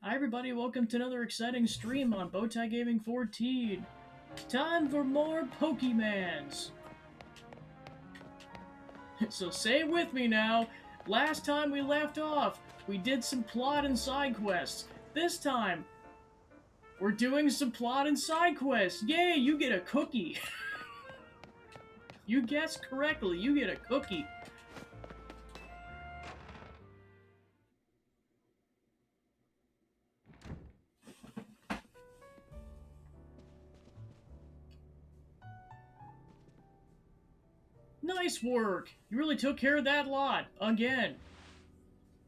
Hi everybody, welcome to another exciting stream on Bowtie Gaming 14. Time for more Pokemans. So say it with me now. Last time we left off, we did some plot and side quests. This time, we're doing some plot and side quests. Yay, you get a cookie. You guessed correctly, you get a cookie. Nice work! You really took care of that lot, again.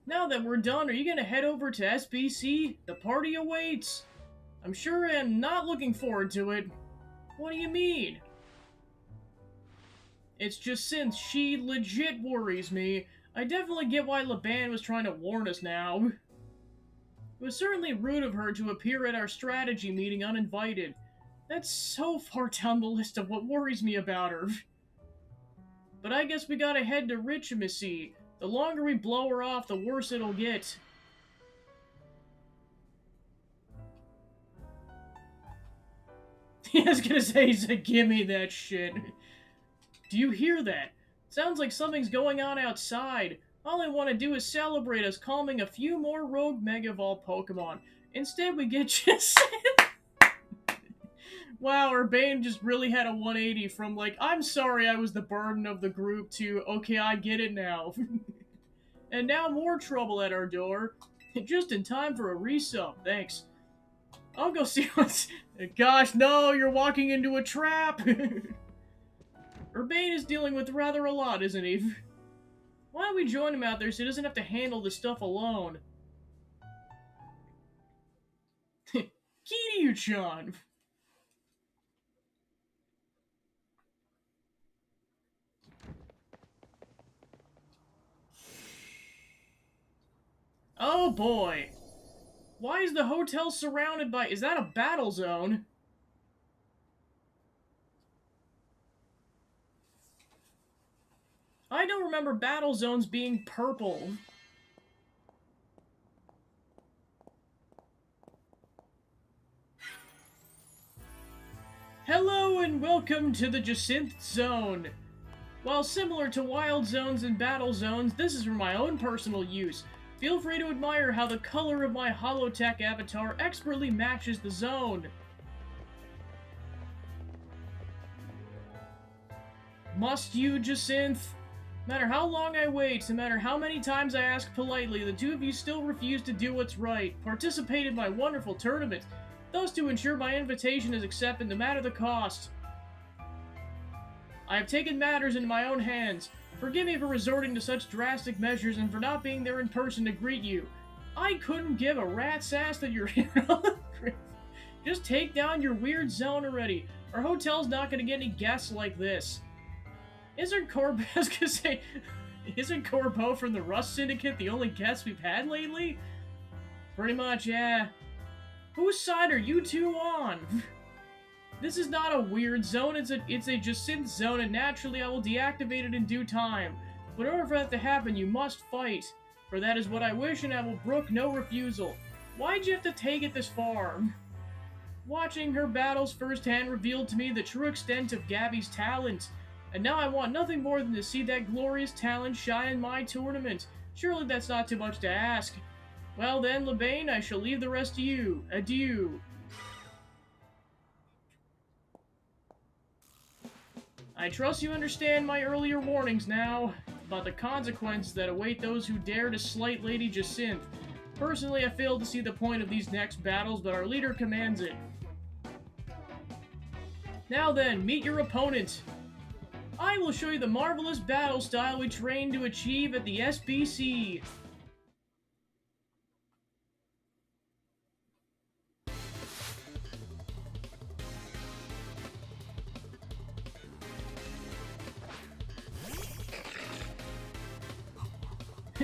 Now that we're done, are you gonna head over to SBC? The party awaits! I'm sure am not looking forward to it. What do you mean? It's just since she legit worries me. I definitely get why Laban was trying to warn us now. It was certainly rude of her to appear at our strategy meeting uninvited. That's so far down the list of what worries me about her. But I guess we gotta head to Richimacy. The longer we blow her off, the worse it'll get. I was gonna say, he said, gimme that shit. Do you hear that? Sounds like something's going on outside. All I want to do is celebrate us calming a few more rogue Megavol Pokemon. Instead, we get just... Wow, Urbane just really had a 180 from, like, I'm sorry I was the burden of the group to, okay, I get it now. And now more trouble at our door. Just in time for a resub, thanks. I'll go see what's... Gosh, no, you're walking into a trap! Urbane is dealing with rather a lot, isn't he? Why don't we join him out there so he doesn't have to handle this stuff alone? Kiryu-chan! Oh boy! Why is the hotel surrounded by... Is that a battle zone? I don't remember battle zones being purple. Hello and welcome to the Jacinth Zone. While similar to wild zones and battle zones, this is for my own personal use. Feel free to admire how the color of my Holotech avatar expertly matches the zone. Must you, Jacinth? No matter how long I wait, no matter how many times I ask politely, the two of you still refuse to do what's right. Participate in my wonderful tournament. Thus to ensure my invitation is accepted no matter the cost. I have taken matters into my own hands. Forgive me for resorting to such drastic measures and for not being there in person to greet you. I couldn't give a rat's ass that you're here. Just take down your weird zone already. Our hotel's not gonna get any guests like this. Isn't Corbo from the Rust Syndicate the only guest we've had lately? Pretty much, yeah. Whose side are you two on? This is not a weird zone, it's a Jacinth zone, and naturally I will deactivate it in due time. But in order for that to happen, you must fight. For that is what I wish, and I will brook no refusal. Why'd you have to take it this far? Watching her battles firsthand revealed to me the true extent of Gabby's talent. And now I want nothing more than to see that glorious talent shine in my tournament. Surely that's not too much to ask. Well then, Laban, I shall leave the rest to you. Adieu. I trust you understand my earlier warnings now about the consequences that await those who dare to slight Lady Jacinth. Personally, I fail to see the point of these next battles, but our leader commands it. Now then, meet your opponent. I will show you the marvelous battle style we trained to achieve at the SBC.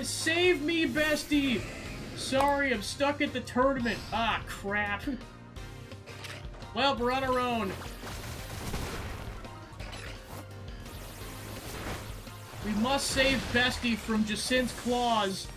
Save me, bestie! Sorry, I'm stuck at the tournament. Ah, crap. Well, we're on our own. We must save Bestie from Jacinth's claws.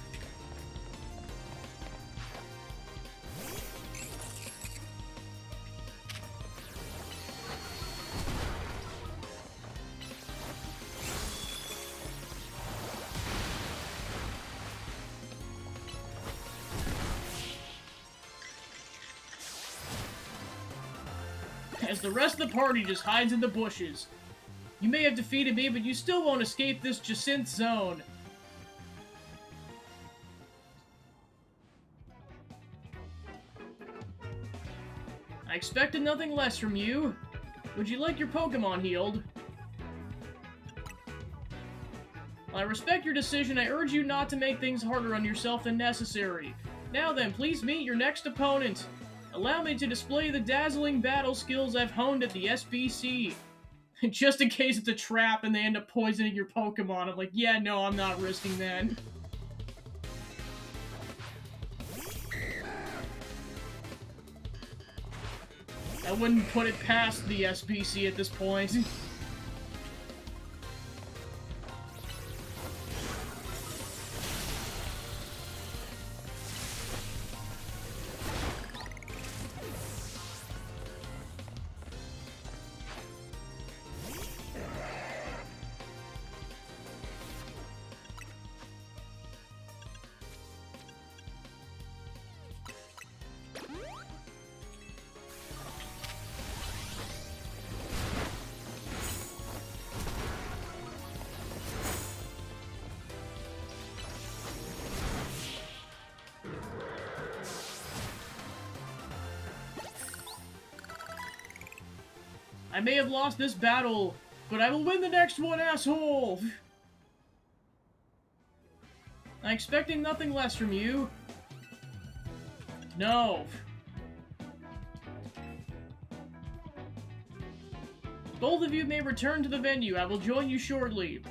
as the rest of the party just hides in the bushes. You may have defeated me, but you still won't escape this Jacinth zone. I expected nothing less from you. Would you like your Pokemon healed? While I respect your decision, I urge you not to make things harder on yourself than necessary. Now then, please meet your next opponent. Allow me to display the dazzling battle skills I've honed at the SBC. Just in case it's a trap and they end up poisoning your Pokemon. I'm like, yeah, no, I'm not risking that. I wouldn't put it past the SBC at this point. I may have lost this battle, but I will win the next one, asshole! I'm expecting nothing less from you. No. Both of you may return to the venue. I will join you shortly.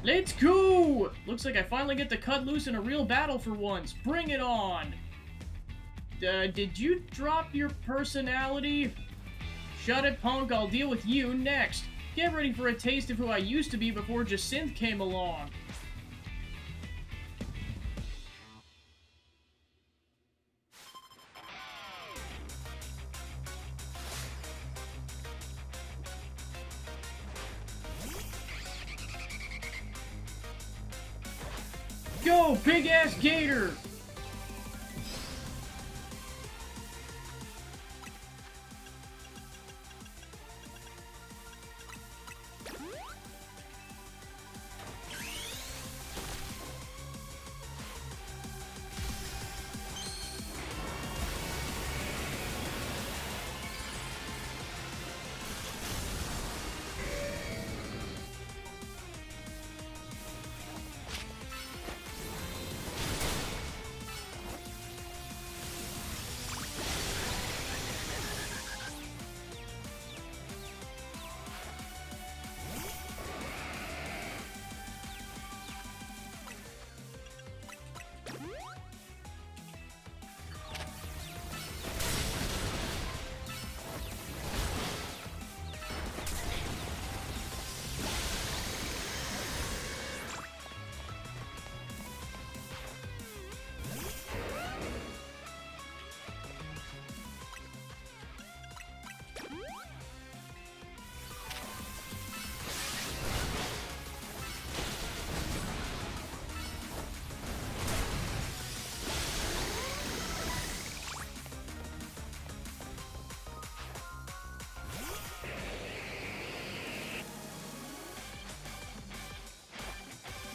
Let's go! Looks like I finally get to cut loose in a real battle for once. Bring it on! Did you drop your personality? Shut it, punk. I'll deal with you next. Get ready for a taste of who I used to be before Jacinth came along. Go, big-ass gator!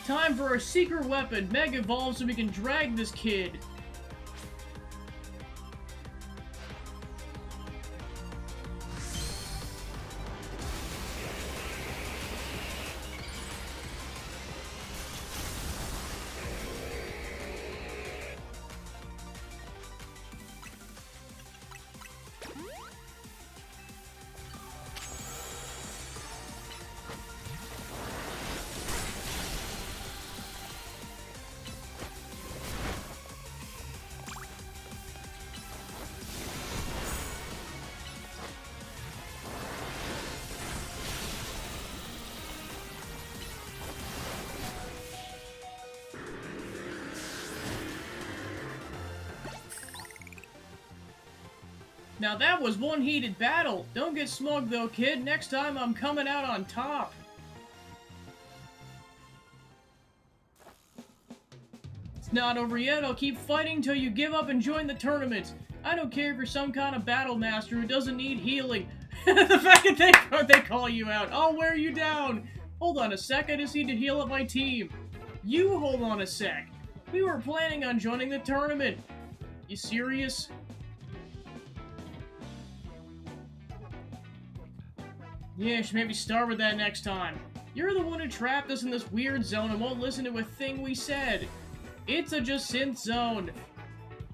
Time for our secret weapon, Mega Evolve, so we can drag this kid. Now that was one heated battle. Don't get smug though, kid. Next time I'm coming out on top. It's not over yet. I'll keep fighting till you give up and join the tournament. I don't care if you're some kind of battle master who doesn't need healing. The fact that they call you out. I'll wear you down. Hold on a sec. I just need to heal up my team. You hold on a sec. We were planning on joining the tournament. You serious? Yeah, should maybe start with that next time. You're the one who trapped us in this weird zone and won't listen to a thing we said. It's a Jacinthe zone.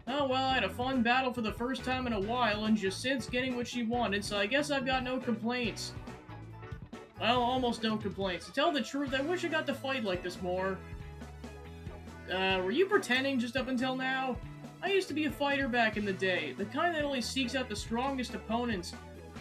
Oh well, I had a fun battle for the first time in a while, and Jacinthe's getting what she wanted, so I guess I've got no complaints. Well, almost no complaints. To tell the truth, I wish I got to fight like this more. Were you pretending just up until now? I used to be a fighter back in the day, the kind that only seeks out the strongest opponents.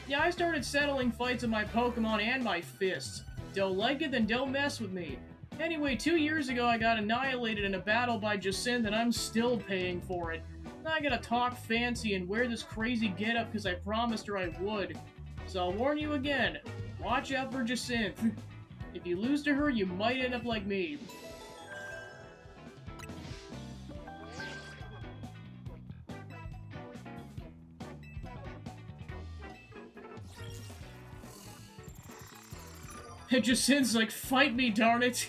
Yeah, I started settling fights with my Pokemon and my fists. Don't like it, then don't mess with me. Anyway, 2 years ago I got annihilated in a battle by Jacinthe, and I'm still paying for it. Now I gotta talk fancy and wear this crazy getup because I promised her I would. So I'll warn you again, watch out for Jacinthe. If you lose to her, you might end up like me. Jacinthe's like, fight me, darn it.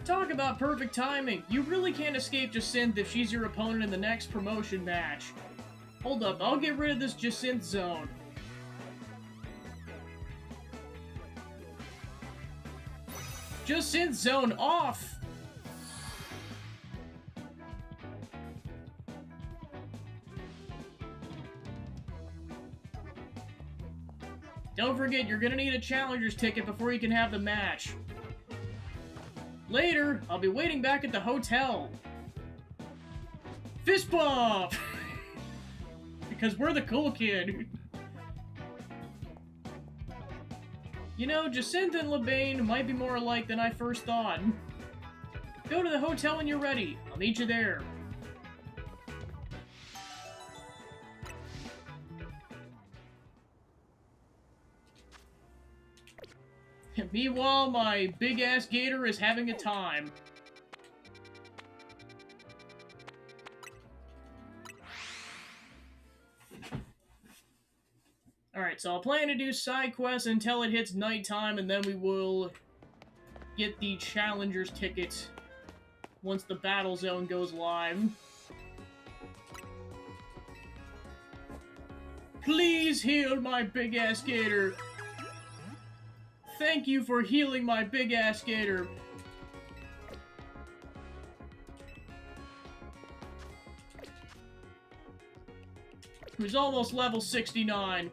Talk about perfect timing. You really can't escape Jacinthe if she's your opponent in the next promotion match. Hold up, I'll get rid of this Jacinthe zone. Jacinthe zone off! Don't forget, you're gonna need a challenger's ticket before you can have the match. Later, I'll be waiting back at the hotel. Fist bump! Because we're the cool kid. You know, Jacinthe and Lebane might be more alike than I first thought. Go to the hotel when you're ready. I'll meet you there. Meanwhile, my big-ass gator is having a time. Alright, so I'll plan to do side quests until it hits nighttime, and then we will get the challenger's ticket once the battle zone goes live. Please heal my big-ass gator. Thank you for healing my big-ass gator. Who's almost level 69.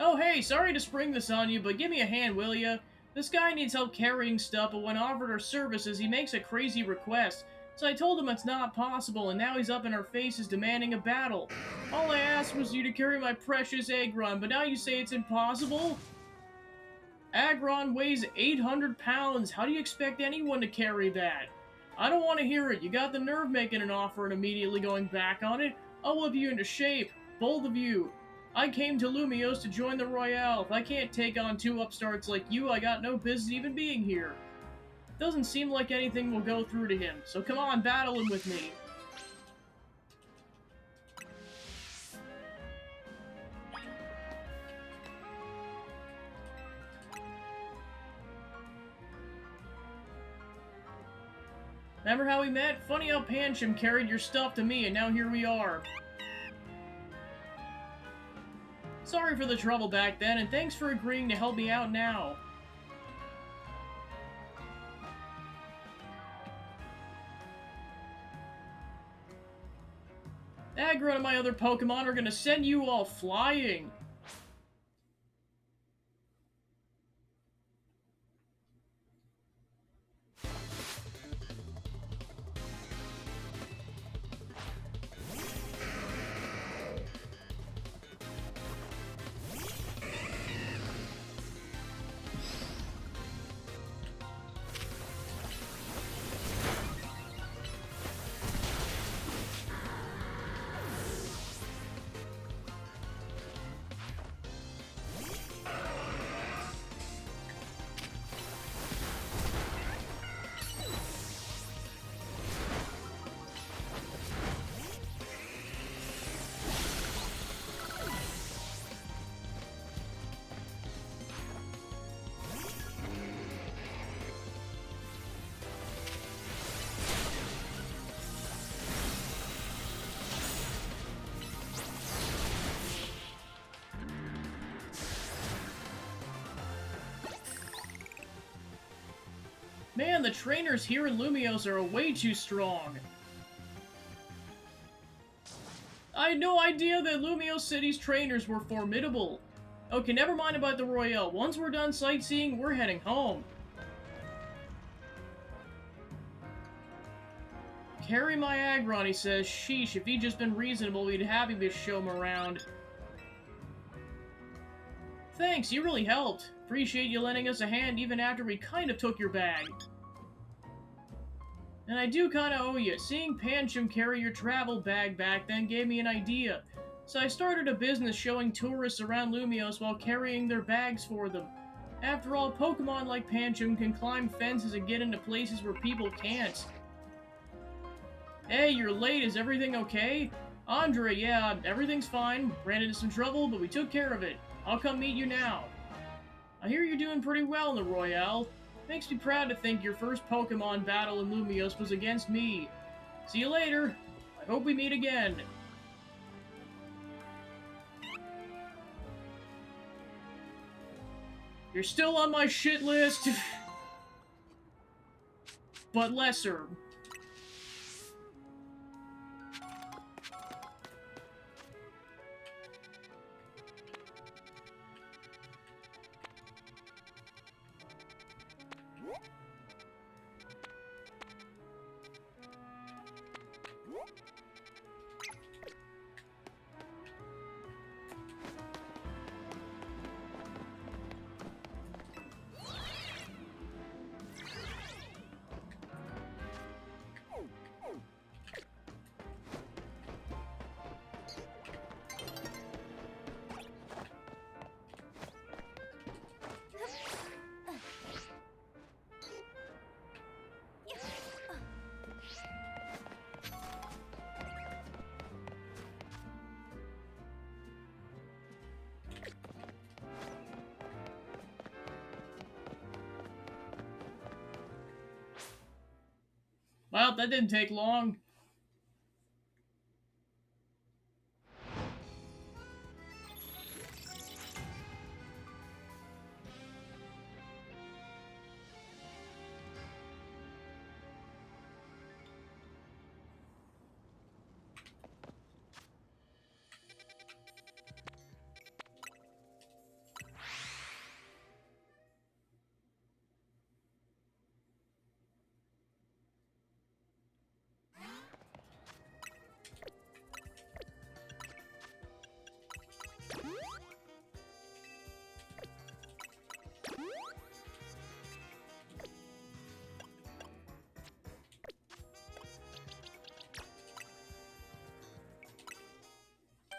Oh hey, sorry to spring this on you, but give me a hand, will ya? This guy needs help carrying stuff, but when offered our services, he makes a crazy request. So I told him it's not possible, and now he's up in our faces demanding a battle. All I asked was you to carry my precious Aggron, but now you say it's impossible? Aggron weighs 800 pounds. How do you expect anyone to carry that? I don't want to hear it. You got the nerve making an offer and immediately going back on it? I'll whip you into shape. Both of you. I came to Lumiose to join the Royale. If I can't take on two upstarts like you, I got no business even being here. Doesn't seem like anything will go through to him, so come on, battle him with me. Remember how we met? Funny how Pancham carried your stuff to me, and now here we are. Sorry for the trouble back then, and thanks for agreeing to help me out now. Aggron and my other Pokemon are gonna send you all flying. Man, the trainers here in Lumiose are way too strong. I had no idea that Lumiose City's trainers were formidable. Okay, never mind about the Royale. Once we're done sightseeing, we're heading home. Carry my Aggron, he says. Sheesh, if he'd just been reasonable, we'd happy to show him around. Thanks, you really helped. Appreciate you lending us a hand even after we kind of took your bag. And I do kind of owe you. Seeing Pancham carry your travel bag back then gave me an idea. So I started a business showing tourists around Lumiose while carrying their bags for them. After all, Pokemon like Pancham can climb fences and get into places where people can't. Hey, you're late. Is everything okay? Andre, yeah, everything's fine. Ran into some trouble, but we took care of it. I'll come meet you now. I hear you're doing pretty well in the Royale. Makes me proud to think your first Pokemon battle in Lumiose was against me. See you later. I hope we meet again. You're still on my shit list. But lesser. Well, that didn't take long.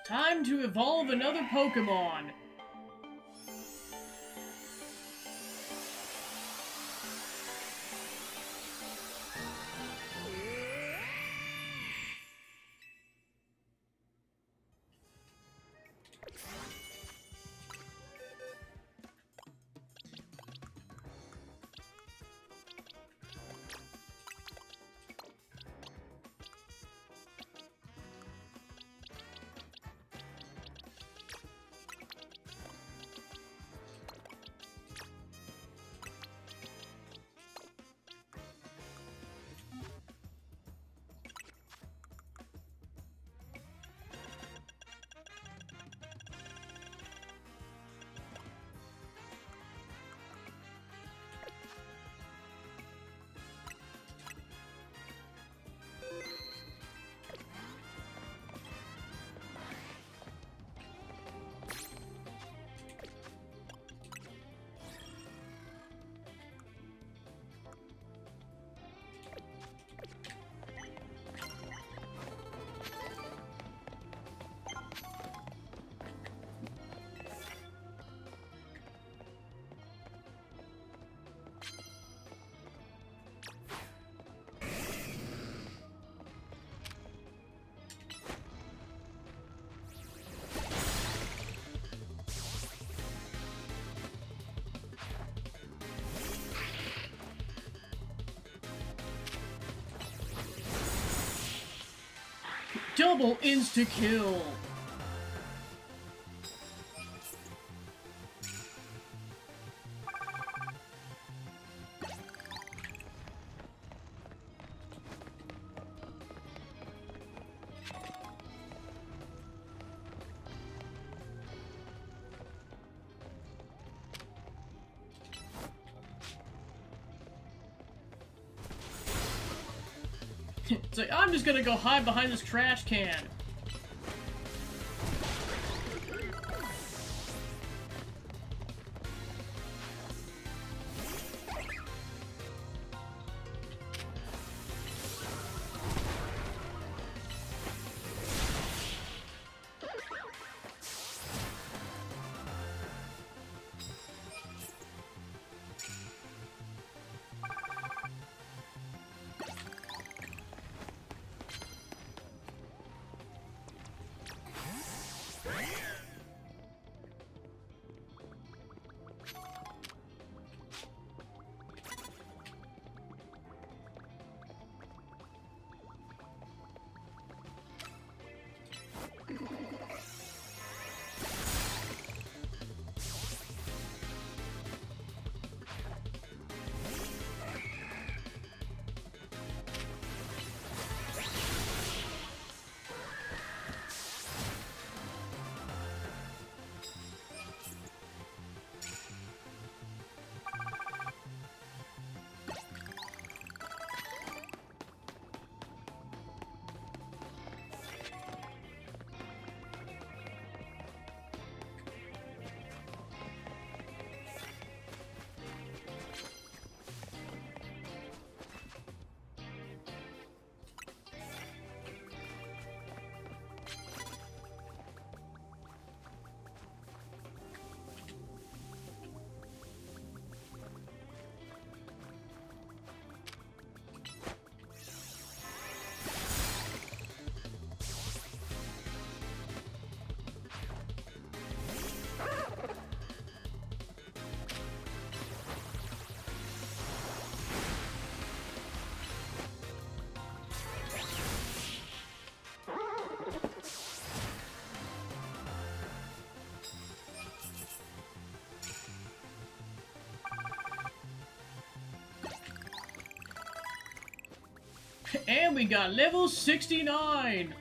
Time to evolve another Pokemon. Double insta-kill! It's like, I'm just gonna go hide behind this trash can. And we got level 69!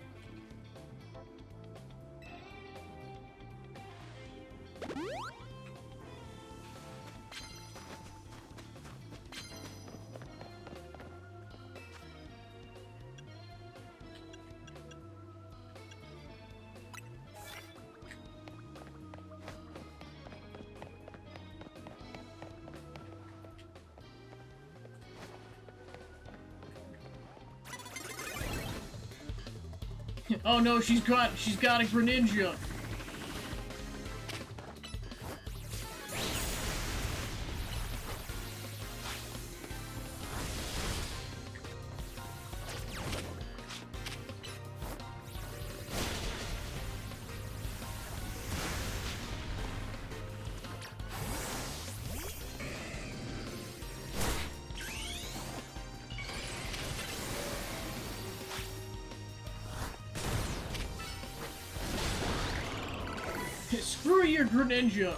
Oh no, she's got a Greninja. Screw your Greninja!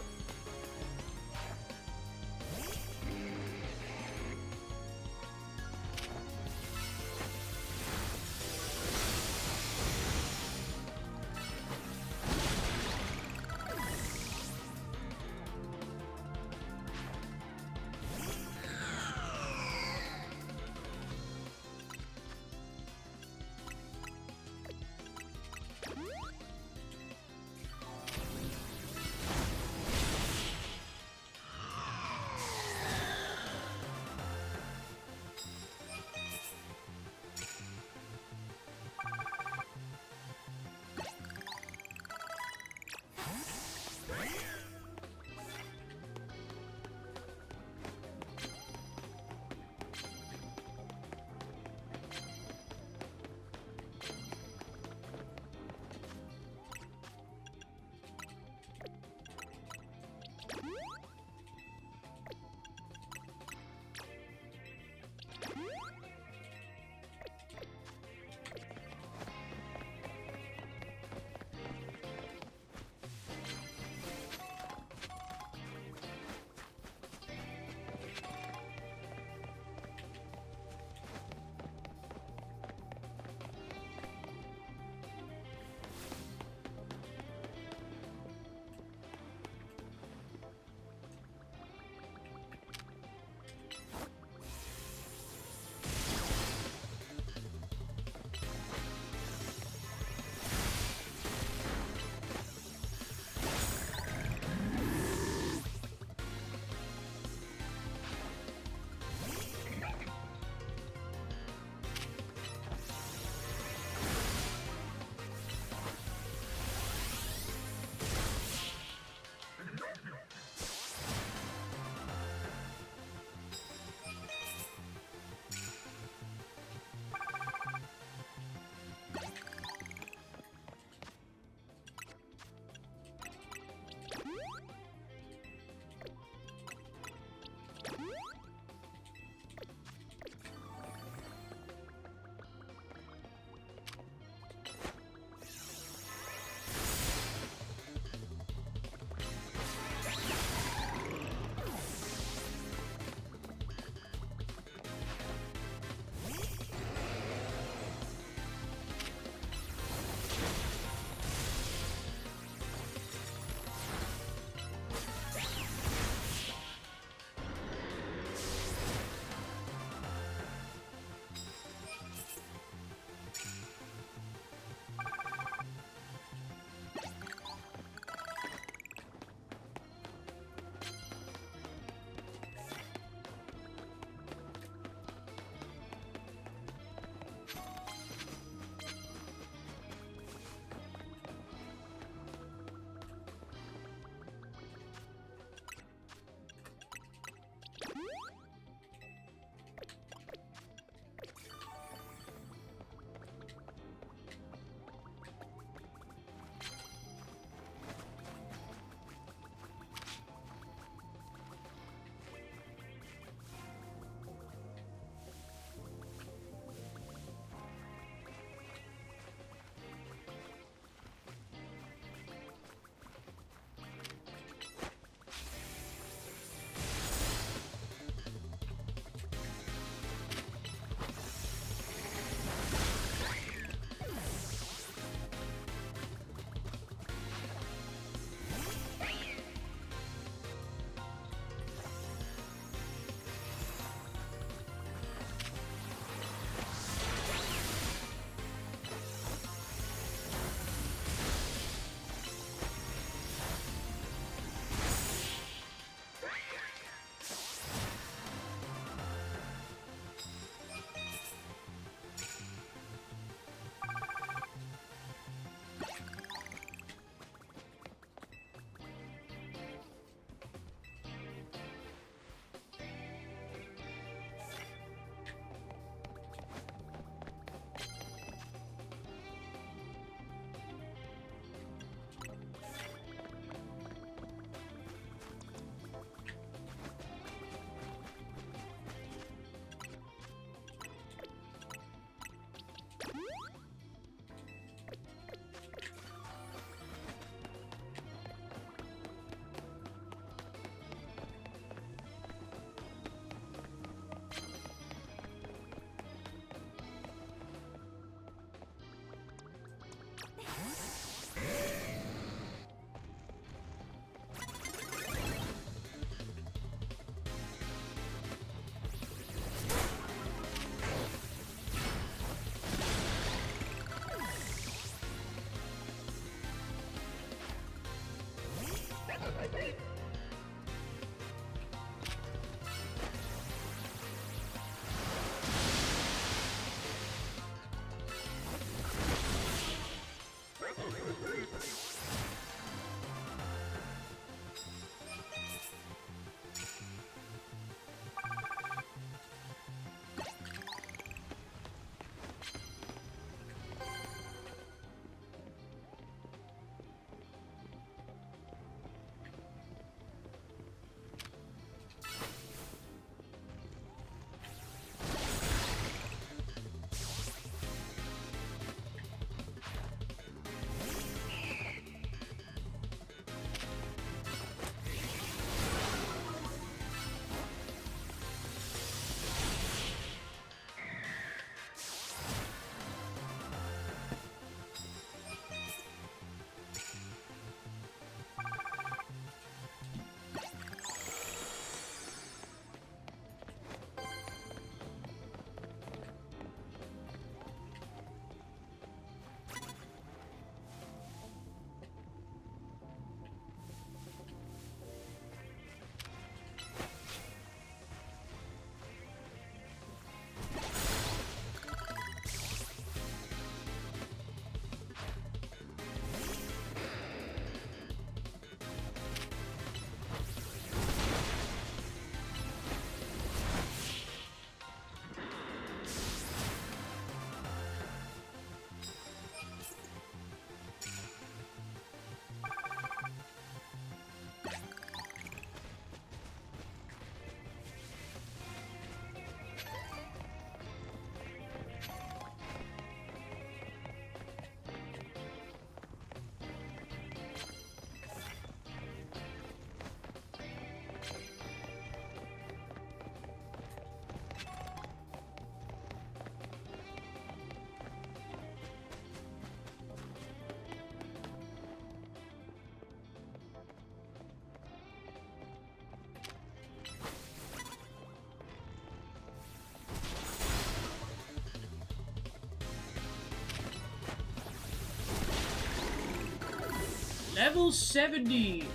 Level 70.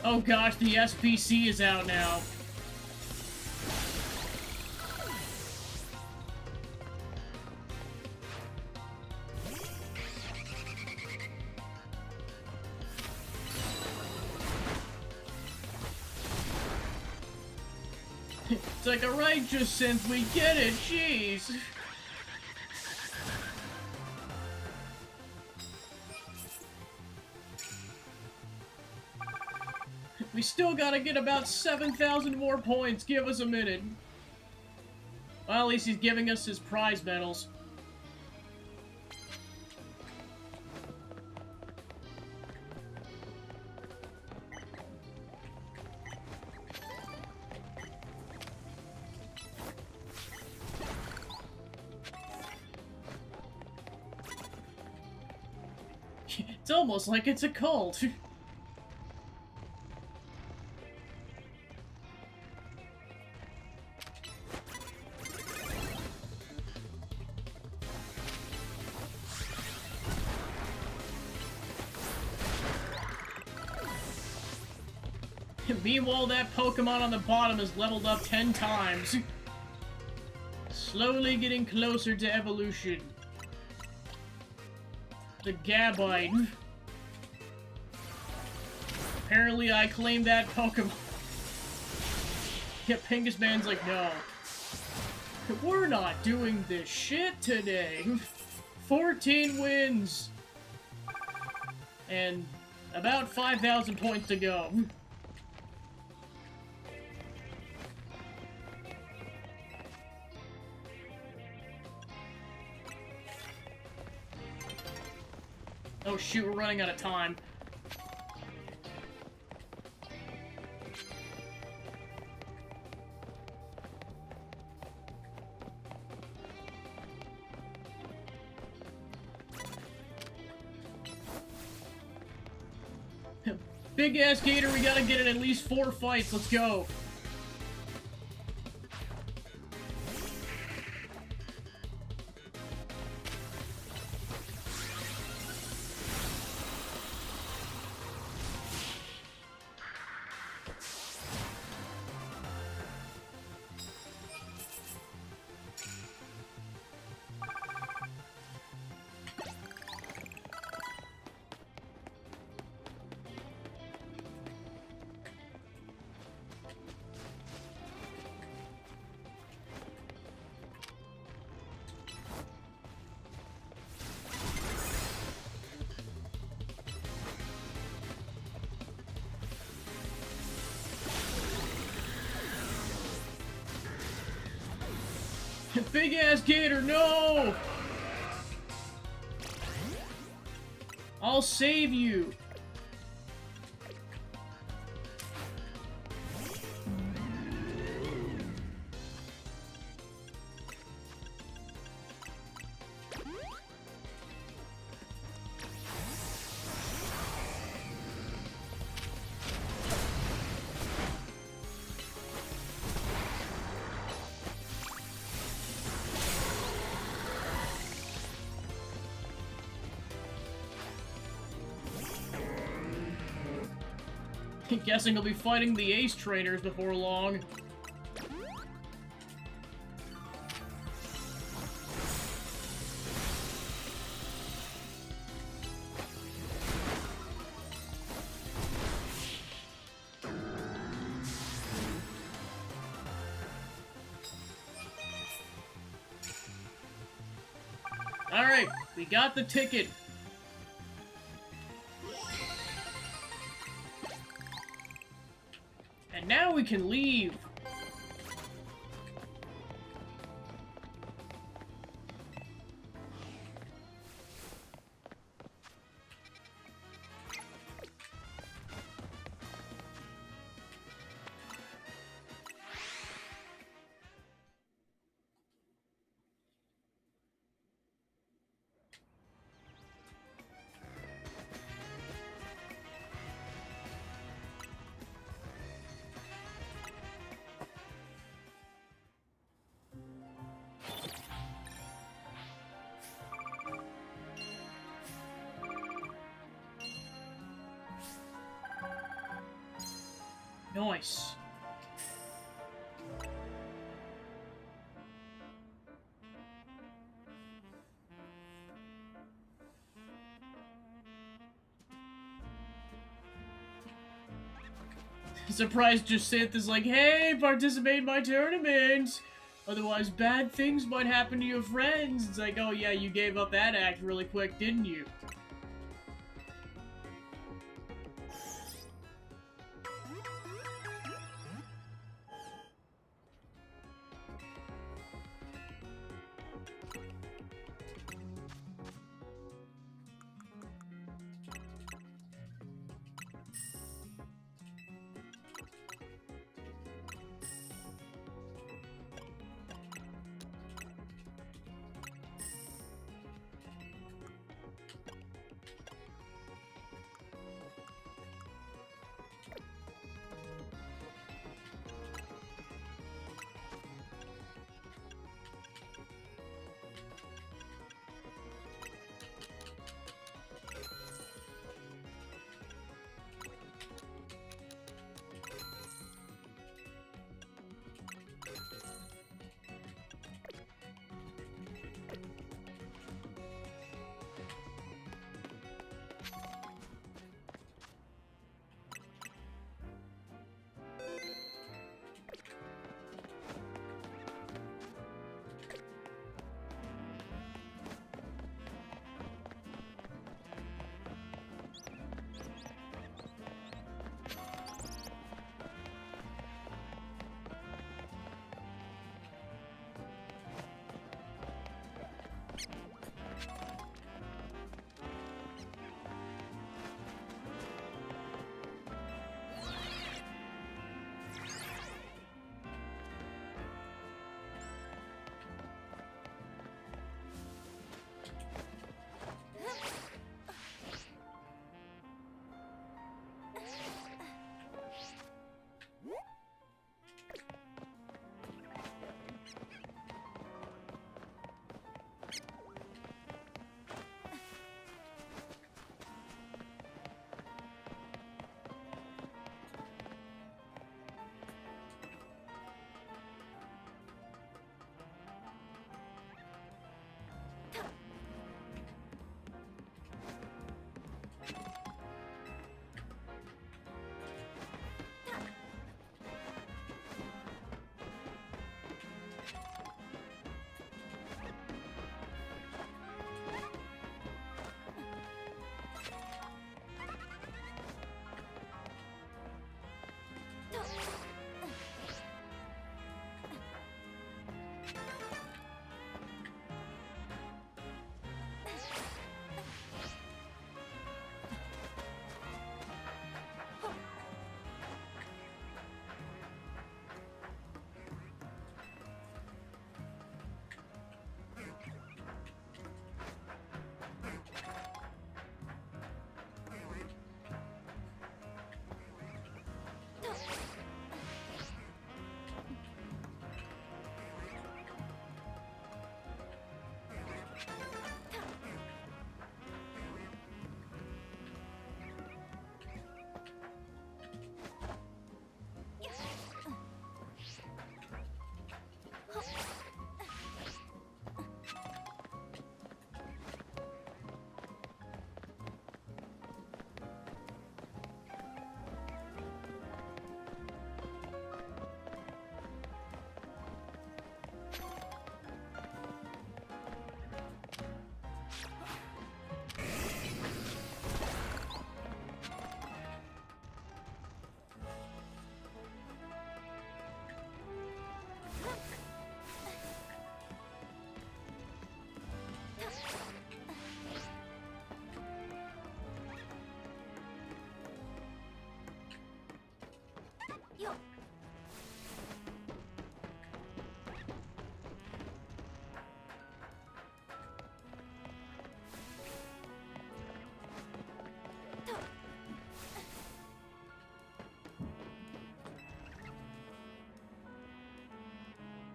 Oh gosh, the SPC is out now. It's like a righteous synth, we get it, jeez. We still gotta get about 7,000 more points. Give us a minute. Well, at least he's giving us his prize medals. It's almost like it's a cult. Meanwhile, that Pokemon on the bottom is leveled up 10 times. Slowly getting closer to evolution. The Gabite. Apparently I claimed that Pokemon. Yet Pingus Man's like, no. We're not doing this shit today. 14 wins. And about 5,000 points to go. Oh shoot, we're running out of time. Big ass Gator, we gotta get in at least 4 fights, let's go. Big ass Gator, no! I'll save you. Guessing he'll be fighting the Ace trainers before long. Alright, we got the ticket. And now we can leave. Nice. Surprised Jacinth is like, hey, participate in my tournament! Otherwise bad things might happen to your friends. It's like, oh yeah, you gave up that act really quick, didn't you?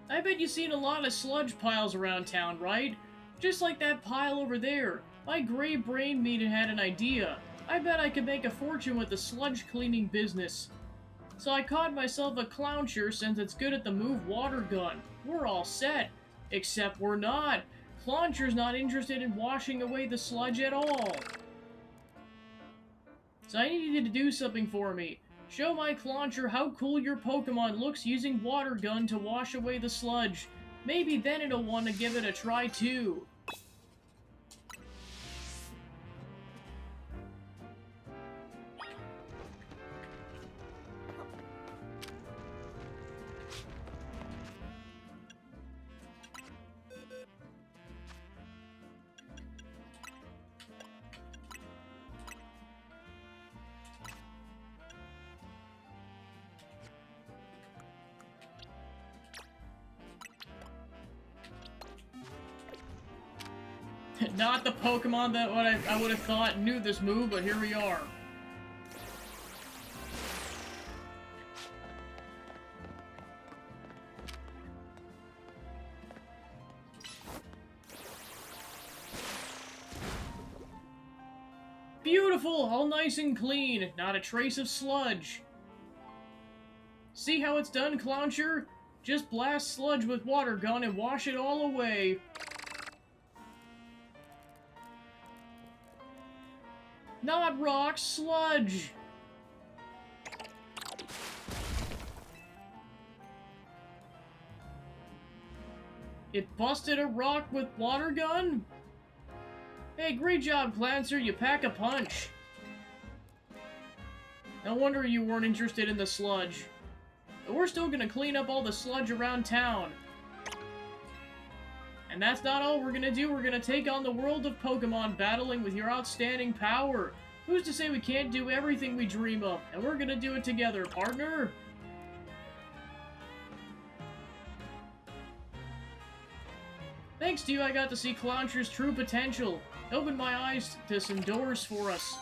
I bet you've seen a lot of sludge piles around town, right? Just like that pile over there. My gray brain meter had an idea. I bet I could make a fortune with the sludge cleaning business. So I caught myself a clowncher since it's good at the move water gun. We're all set. Except we're not. Clowncher's not interested in washing away the sludge at all. So I need you to do something for me. Show my Clowncher how cool your Pokemon looks using water gun to wash away the sludge. Maybe then it'll want to give it a try too. Not the Pokemon that I would have thought knew this move, but here we are. Beautiful! All nice and clean. Not a trace of sludge. See how it's done, Clowncher? Just blast sludge with water gun and wash it all away. Not rock, sludge! It busted a rock with water gun? Hey, great job, Clancer, you pack a punch. No wonder you weren't interested in the sludge. But we're still gonna clean up all the sludge around town. And that's not all we're gonna do. We're gonna take on the world of Pokemon battling with your outstanding power. Who's to say we can't do everything we dream of? And we're gonna do it together, partner. Thanks to you, I got to see Clowncher's true potential. Opened my eyes to some doors for us.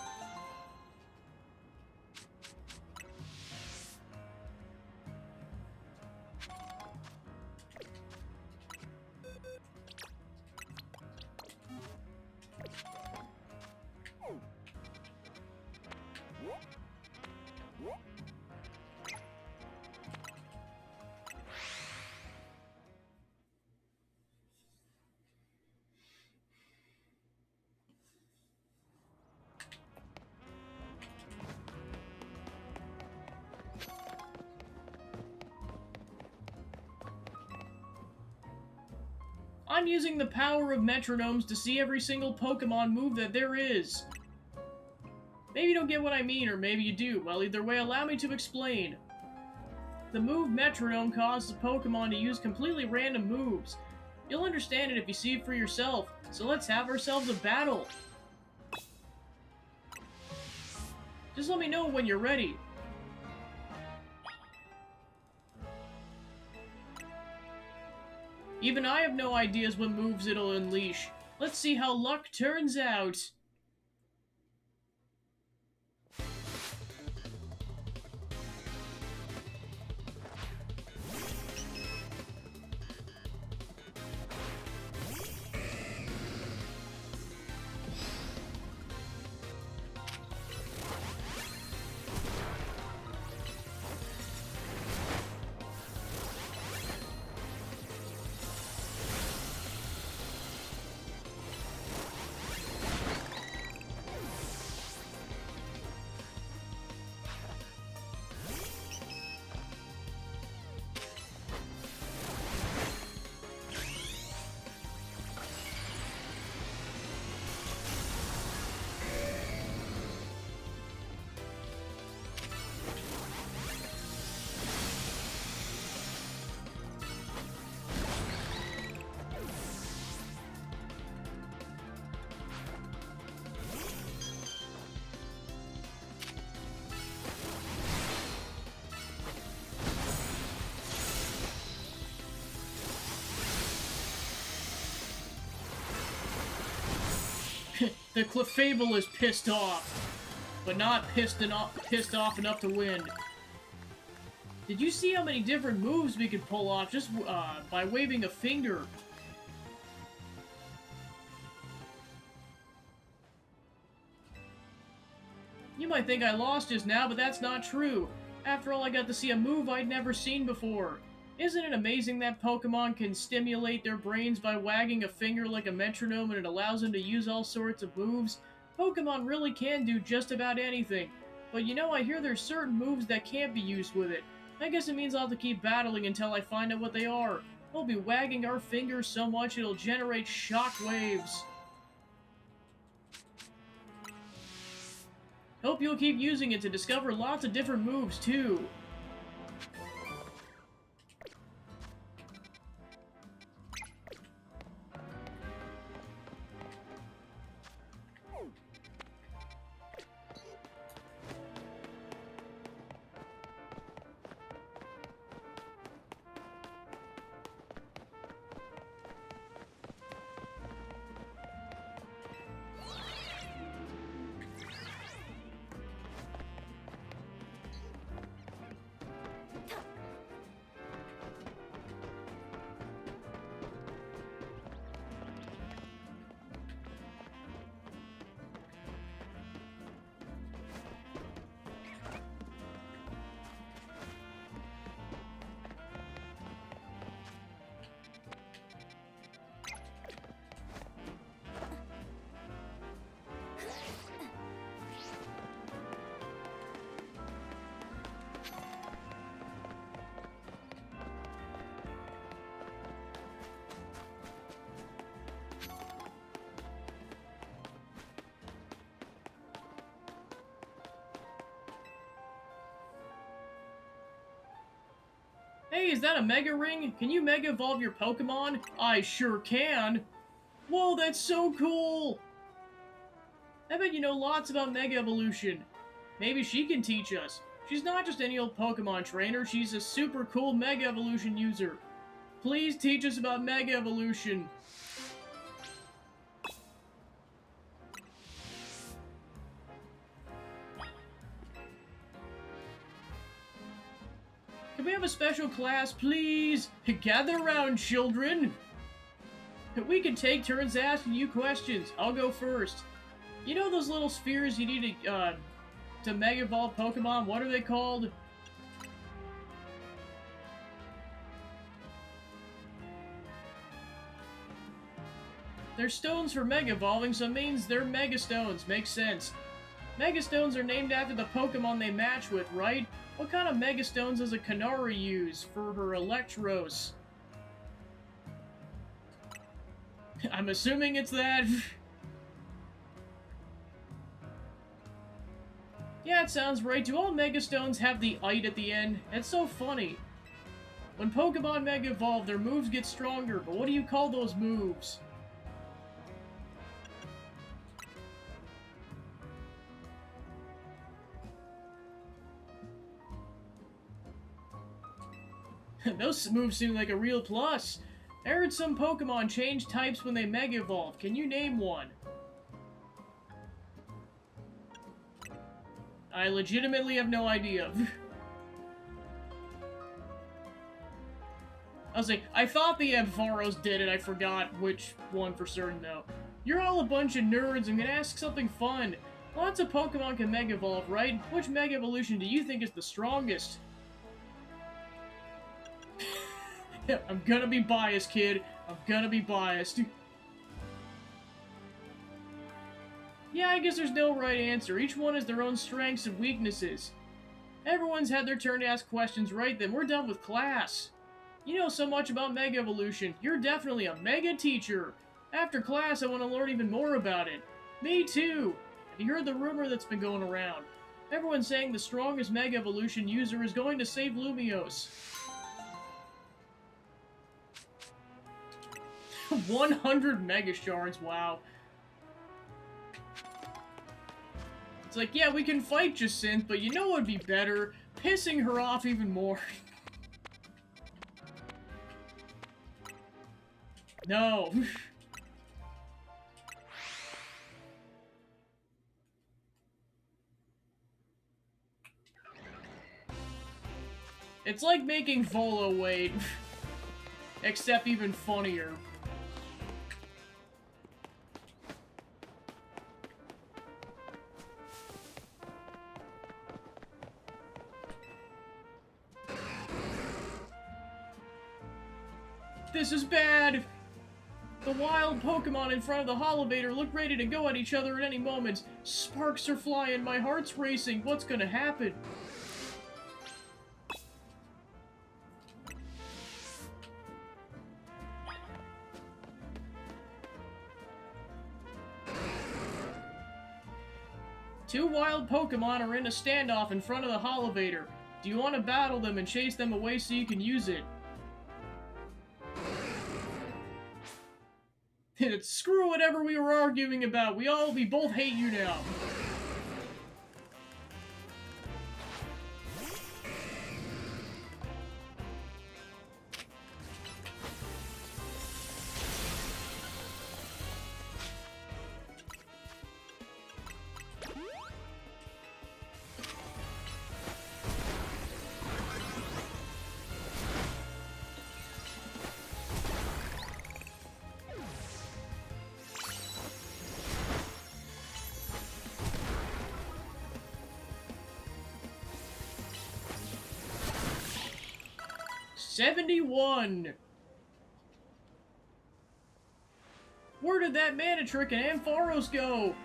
I'm using the power of metronomes to see every single Pokemon move that there is. Maybe you don't get what I mean, or maybe you do. Well, either way, allow me to explain. The move metronome causes a Pokemon to use completely random moves. You'll understand it if you see it for yourself, so let's have ourselves a battle. Just let me know when you're ready. Even I have no ideas what moves it'll unleash. Let's see how luck turns out. The Clefable is pissed off, but not pissed off enough to win. Did you see how many different moves we could pull off just by waving a finger? You might think I lost just now, but that's not true. After all, I got to see a move I'd never seen before. Isn't it amazing that Pokemon can stimulate their brains by wagging a finger like a metronome and it allows them to use all sorts of moves? Pokemon really can do just about anything. But you know, I hear there's certain moves that can't be used with it. I guess it means I'll have to keep battling until I find out what they are. We'll be wagging our fingers so much it'll generate shock waves. Hope you'll keep using it to discover lots of different moves, too. Hey, is that a Mega Ring? Can you Mega Evolve your Pokemon? I sure can! Whoa, that's so cool! I bet you know lots about Mega Evolution. Maybe she can teach us. She's not just any old Pokemon trainer, she's a super cool Mega Evolution user. Please teach us about Mega Evolution. Can we have a special class, please? Gather around, children! We can take turns asking you questions. I'll go first. You know those little spheres you need to Mega Evolve Pokemon? What are they called? They're stones for Mega Evolving, so it means they're Mega Stones. Makes sense. Mega Stones are named after the Pokemon they match with, right? What kind of Mega Stones does a Kanari use for her Electros? I'm assuming it's that. Yeah, it sounds right. Do all Mega Stones have the "ite" at the end? It's so funny. When Pokemon Mega Evolve, their moves get stronger, but what do you call those moves? Those moves seem like a real plus. I heard some Pokemon change types when they Mega Evolve. Can you name one? I legitimately have no idea. I was like, I thought the Ampharos did it, I forgot which one for certain though. You're all a bunch of nerds, I'm gonna ask something fun. Lots of Pokemon can Mega Evolve, right? Which Mega Evolution do you think is the strongest? I'm gonna be biased, kid. I'm gonna be biased. Yeah, I guess there's no right answer. Each one has their own strengths and weaknesses. Everyone's had their turn to ask questions, right? Then we're done with class. You know so much about Mega Evolution. You're definitely a Mega teacher. After class, I want to learn even more about it. Me too. Have you heard the rumor that's been going around? Everyone's saying the strongest Mega Evolution user is going to save Lumiose. 100 Mega Shards, wow. It's like, yeah, we can fight Jacinthe, but you know what would be better? Pissing her off even more. No. It's like making Volo wait, except even funnier. This is bad! The wild Pokemon in front of the Holovator look ready to go at each other at any moment. Sparks are flying, my heart's racing. What's gonna happen? Two wild Pokemon are in a standoff in front of the Holovator. Do you want to battle them and chase them away so you can use it? Screw whatever we were arguing about. We both hate you now. '71. Where did that Manectric and Ampharos go?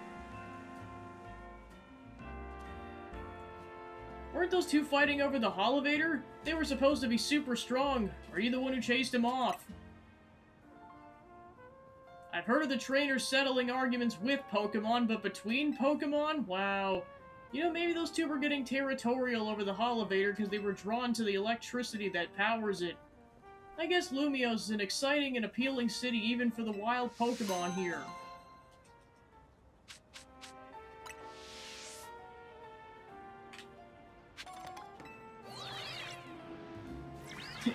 Weren't those two fighting over the Holovator? They were supposed to be super strong. Are you the one who chased him off? I've heard of the trainers settling arguments with Pokemon, but between Pokemon? Wow. You know, maybe those two were getting territorial over the Holovator because they were drawn to the electricity that powers it. I guess Lumiose is an exciting and appealing city even for the wild Pokemon here.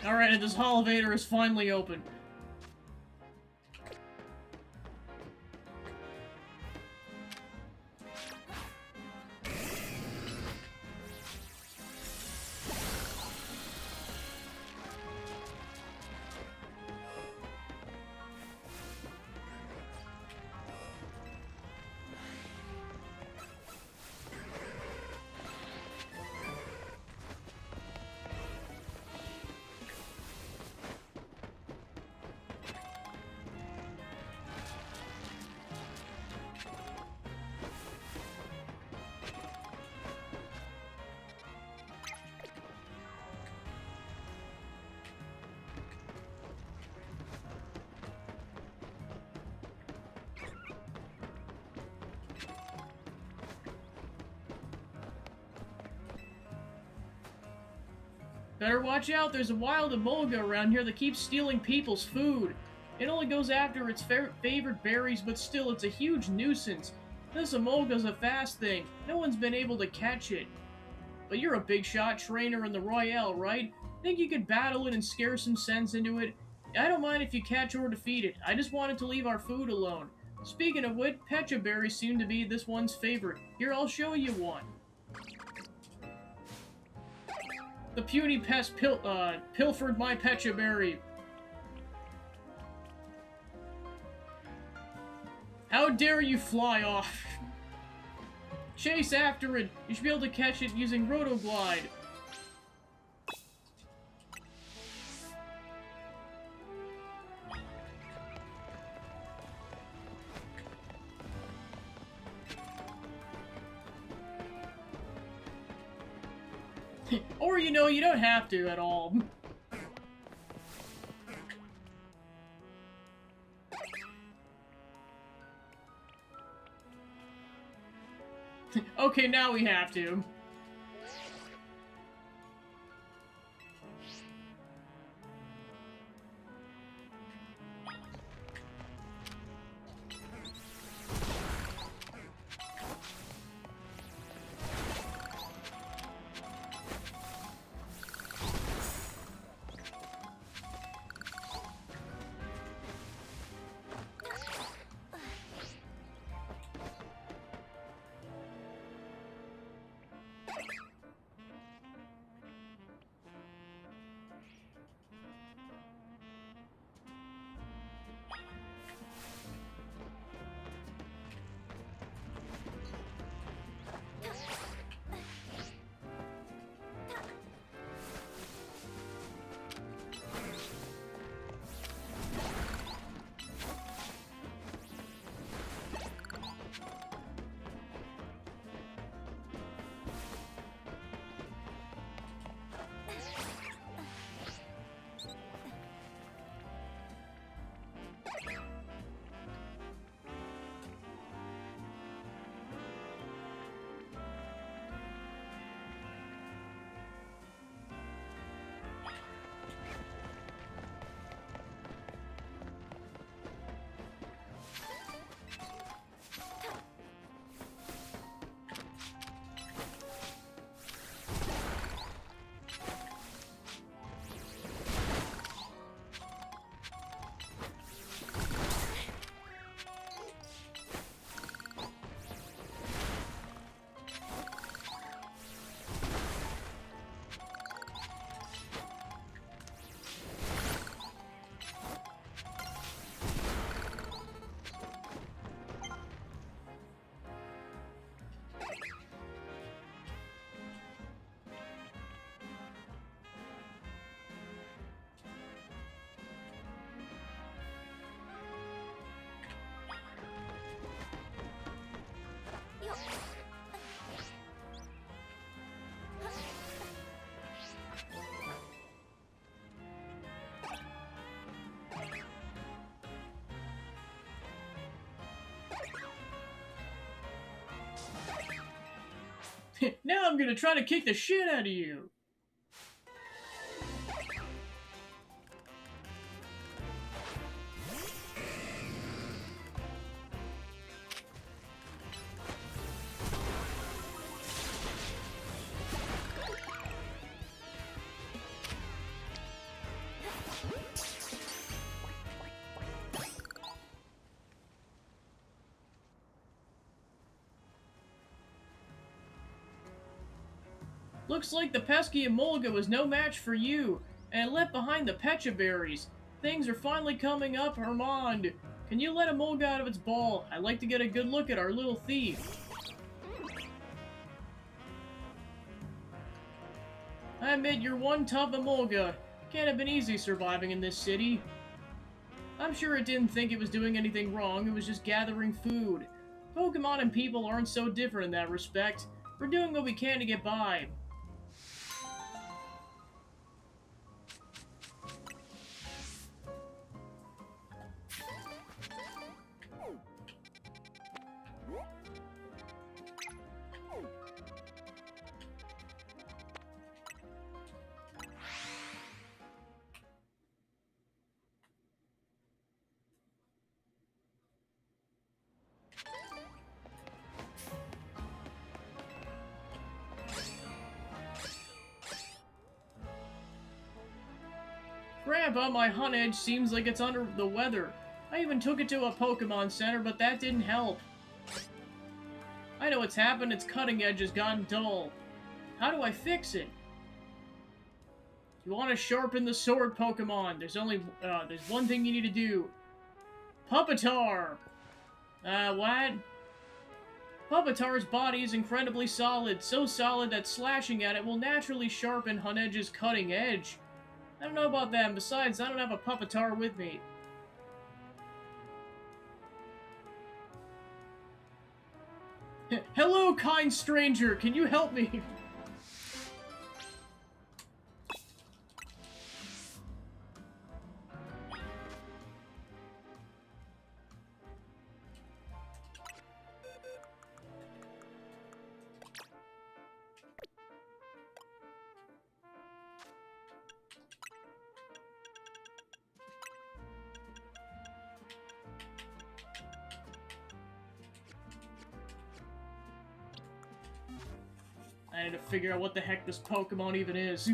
Alright, and this Holovator is finally open. Better watch out, there's a wild Emolga around here that keeps stealing people's food. It only goes after its favorite berries, but still, it's a huge nuisance. This Emolga's a fast thing. No one's been able to catch it. But you're a big shot trainer in the Royale, right? Think you could battle it and scare some sense into it? I don't mind if you catch or defeat it. I just wanted to leave our food alone. Speaking of which, Pecha berries seem to be this one's favorite. Here, I'll show you one. The puny pest pilfered my Pecha berry. How dare you fly off? Chase after it. You should be able to catch it using Rotoglide. Or, you know, you don't have to at all. Okay, now we have to. Now I'm gonna try to kick the shit out of you! Looks like the pesky Emolga was no match for you, and left behind the Pecha berries. Things are finally coming up, Hermond. Can you let Emolga out of its ball? I'd like to get a good look at our little thief. I admit you're one tough Emolga. Can't have been easy surviving in this city. I'm sure it didn't think it was doing anything wrong, it was just gathering food. Pokemon and people aren't so different in that respect. We're doing what we can to get by. Grandpa, my Honedge seems like it's under the weather. I even took it to a Pokemon Center, but that didn't help. I know what's happened, its cutting edge has gotten dull. How do I fix it? You want to sharpen the sword, Pokemon. There's one thing you need to do. Pupitar! What? Pupitar's body is incredibly solid, so solid that slashing at it will naturally sharpen Honedge's cutting edge. I don't know about that, and besides, I don't have a Pupitar with me. Hello, kind stranger, can you help me? I need to figure out what the heck this Pokemon even is.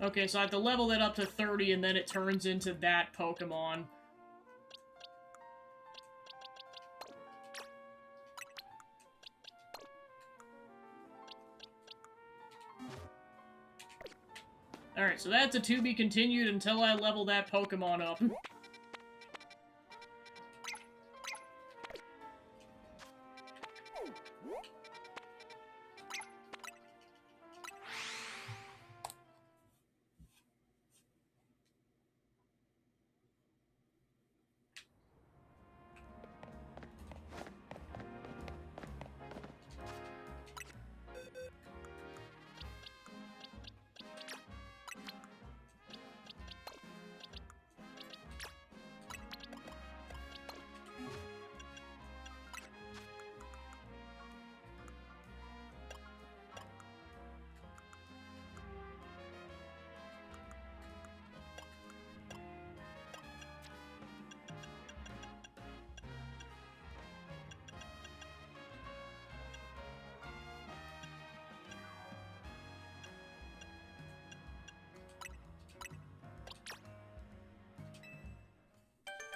Okay, so I have to level that up to 30, and then it turns into that Pokemon. Alright, so that's a to be continued until I level that Pokemon up.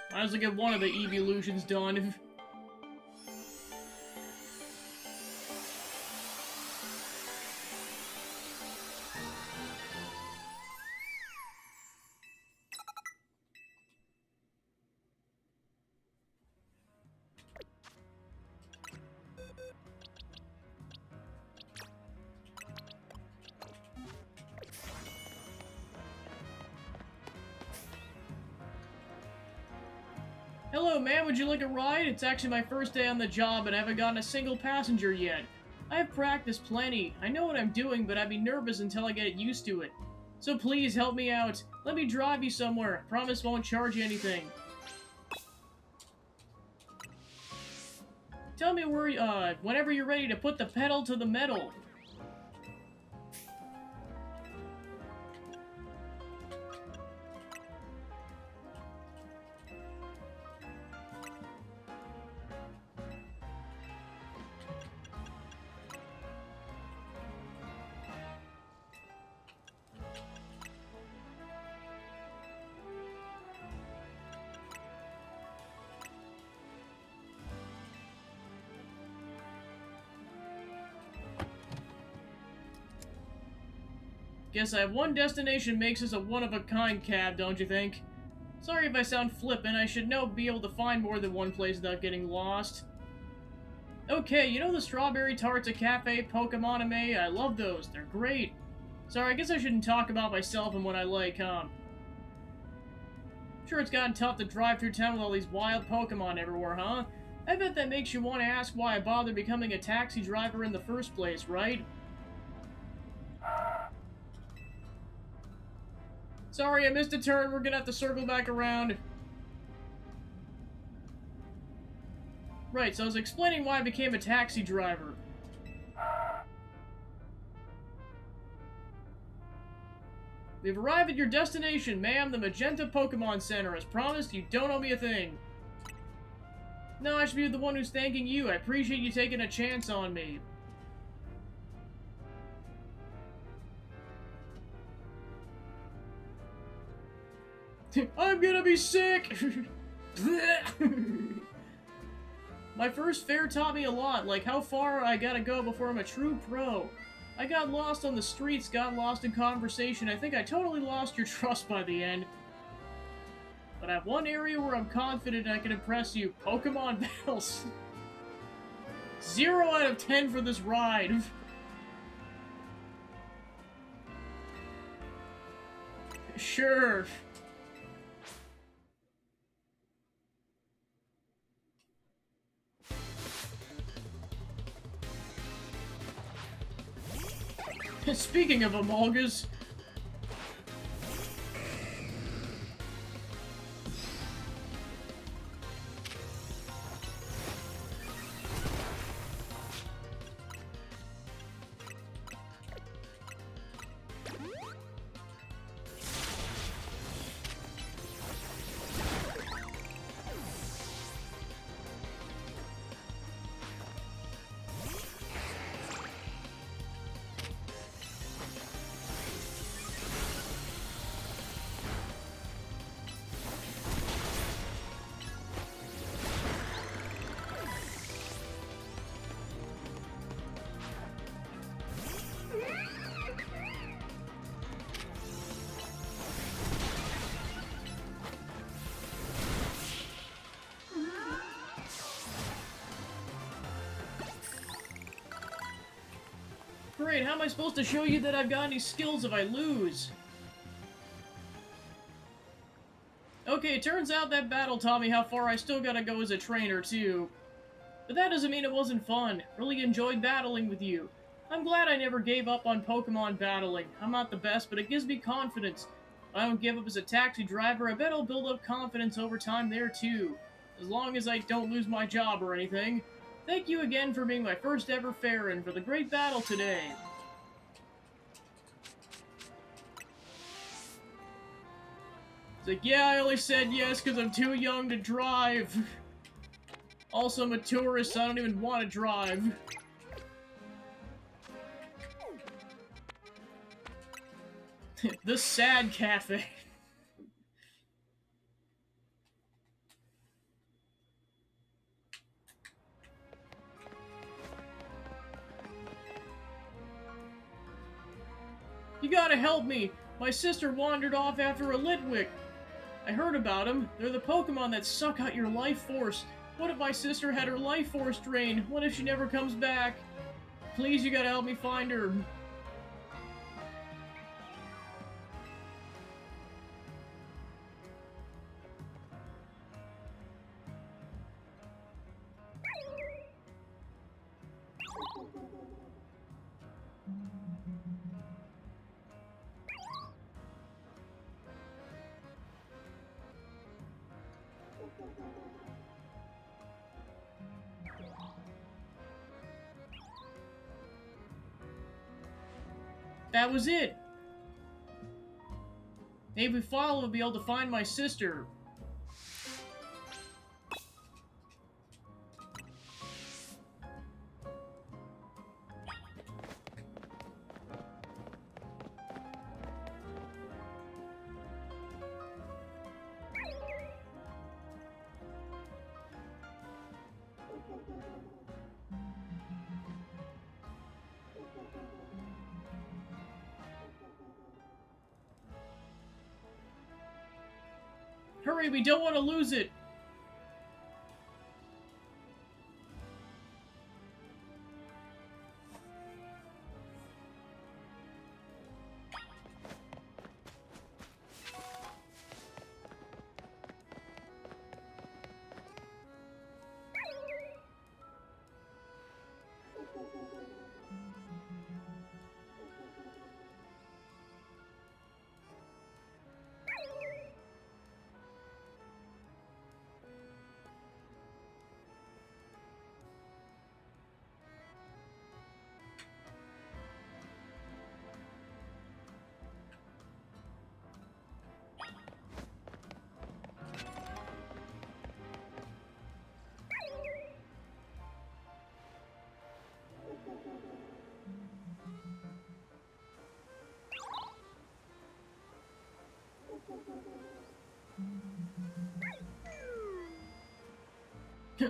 Might as well get one of the evolutions done. Hello, ma'am, would you like a ride? It's actually my first day on the job and I haven't gotten a single passenger yet. I have practiced plenty. I know what I'm doing, but I'd be nervous until I get used to it. So please help me out. Let me drive you somewhere. Promise won't charge you anything. Tell me where, whenever you're ready to put the pedal to the metal. Guess I have one destination makes this a one-of-a-kind cab, don't you think? Sorry if I sound flippant, I should be able to find more than one place without getting lost. Okay, you know the strawberry tarts at Cafe Pokemonime? I love those, they're great. Sorry, I guess I shouldn't talk about myself and what I like, huh? Sure, it's gotten tough to drive through town with all these wild Pokemon everywhere, huh? I bet that makes you want to ask why I bothered becoming a taxi driver in the first place, right? Sorry, I missed a turn. We're gonna have to circle back around. Right, so I was explaining why I became a taxi driver. We've arrived at your destination, ma'am, the Magenta Pokemon Center. As promised, you don't owe me a thing. No, I should be the one who's thanking you. I appreciate you taking a chance on me. I'm gonna be sick! My first fare taught me a lot, like how far I gotta go before I'm a true pro. I got lost on the streets, got lost in conversation. I think I totally lost your trust by the end. But I have one area where I'm confident I can impress you. Pokemon battles. 0 out of 10 for this ride. Sure. Speaking of Amalgas, great, how am I supposed to show you that I've got any skills if I lose? Okay, it turns out that battle taught me how far I still gotta go as a trainer, too. But that doesn't mean it wasn't fun. Really enjoyed battling with you. I'm glad I never gave up on Pokemon battling. I'm not the best, but it gives me confidence. If I don't give up as a taxi driver, I bet I'll build up confidence over time there, too. As long as I don't lose my job or anything. Thank you again for being my first ever fare and for the great battle today. It's like, yeah, I only said yes because I'm too young to drive. Also, I'm a tourist, so I don't even want to drive. The sad cafe. You gotta help me! My sister wandered off after a Litwick. I heard about them. They're the Pokemon that suck out your life force. What if my sister had her life force drained? What if she never comes back? Please, you gotta help me find her. that was it. Maybe if we follow, we'll be able to find my sister. Hurry, we don't want to lose it!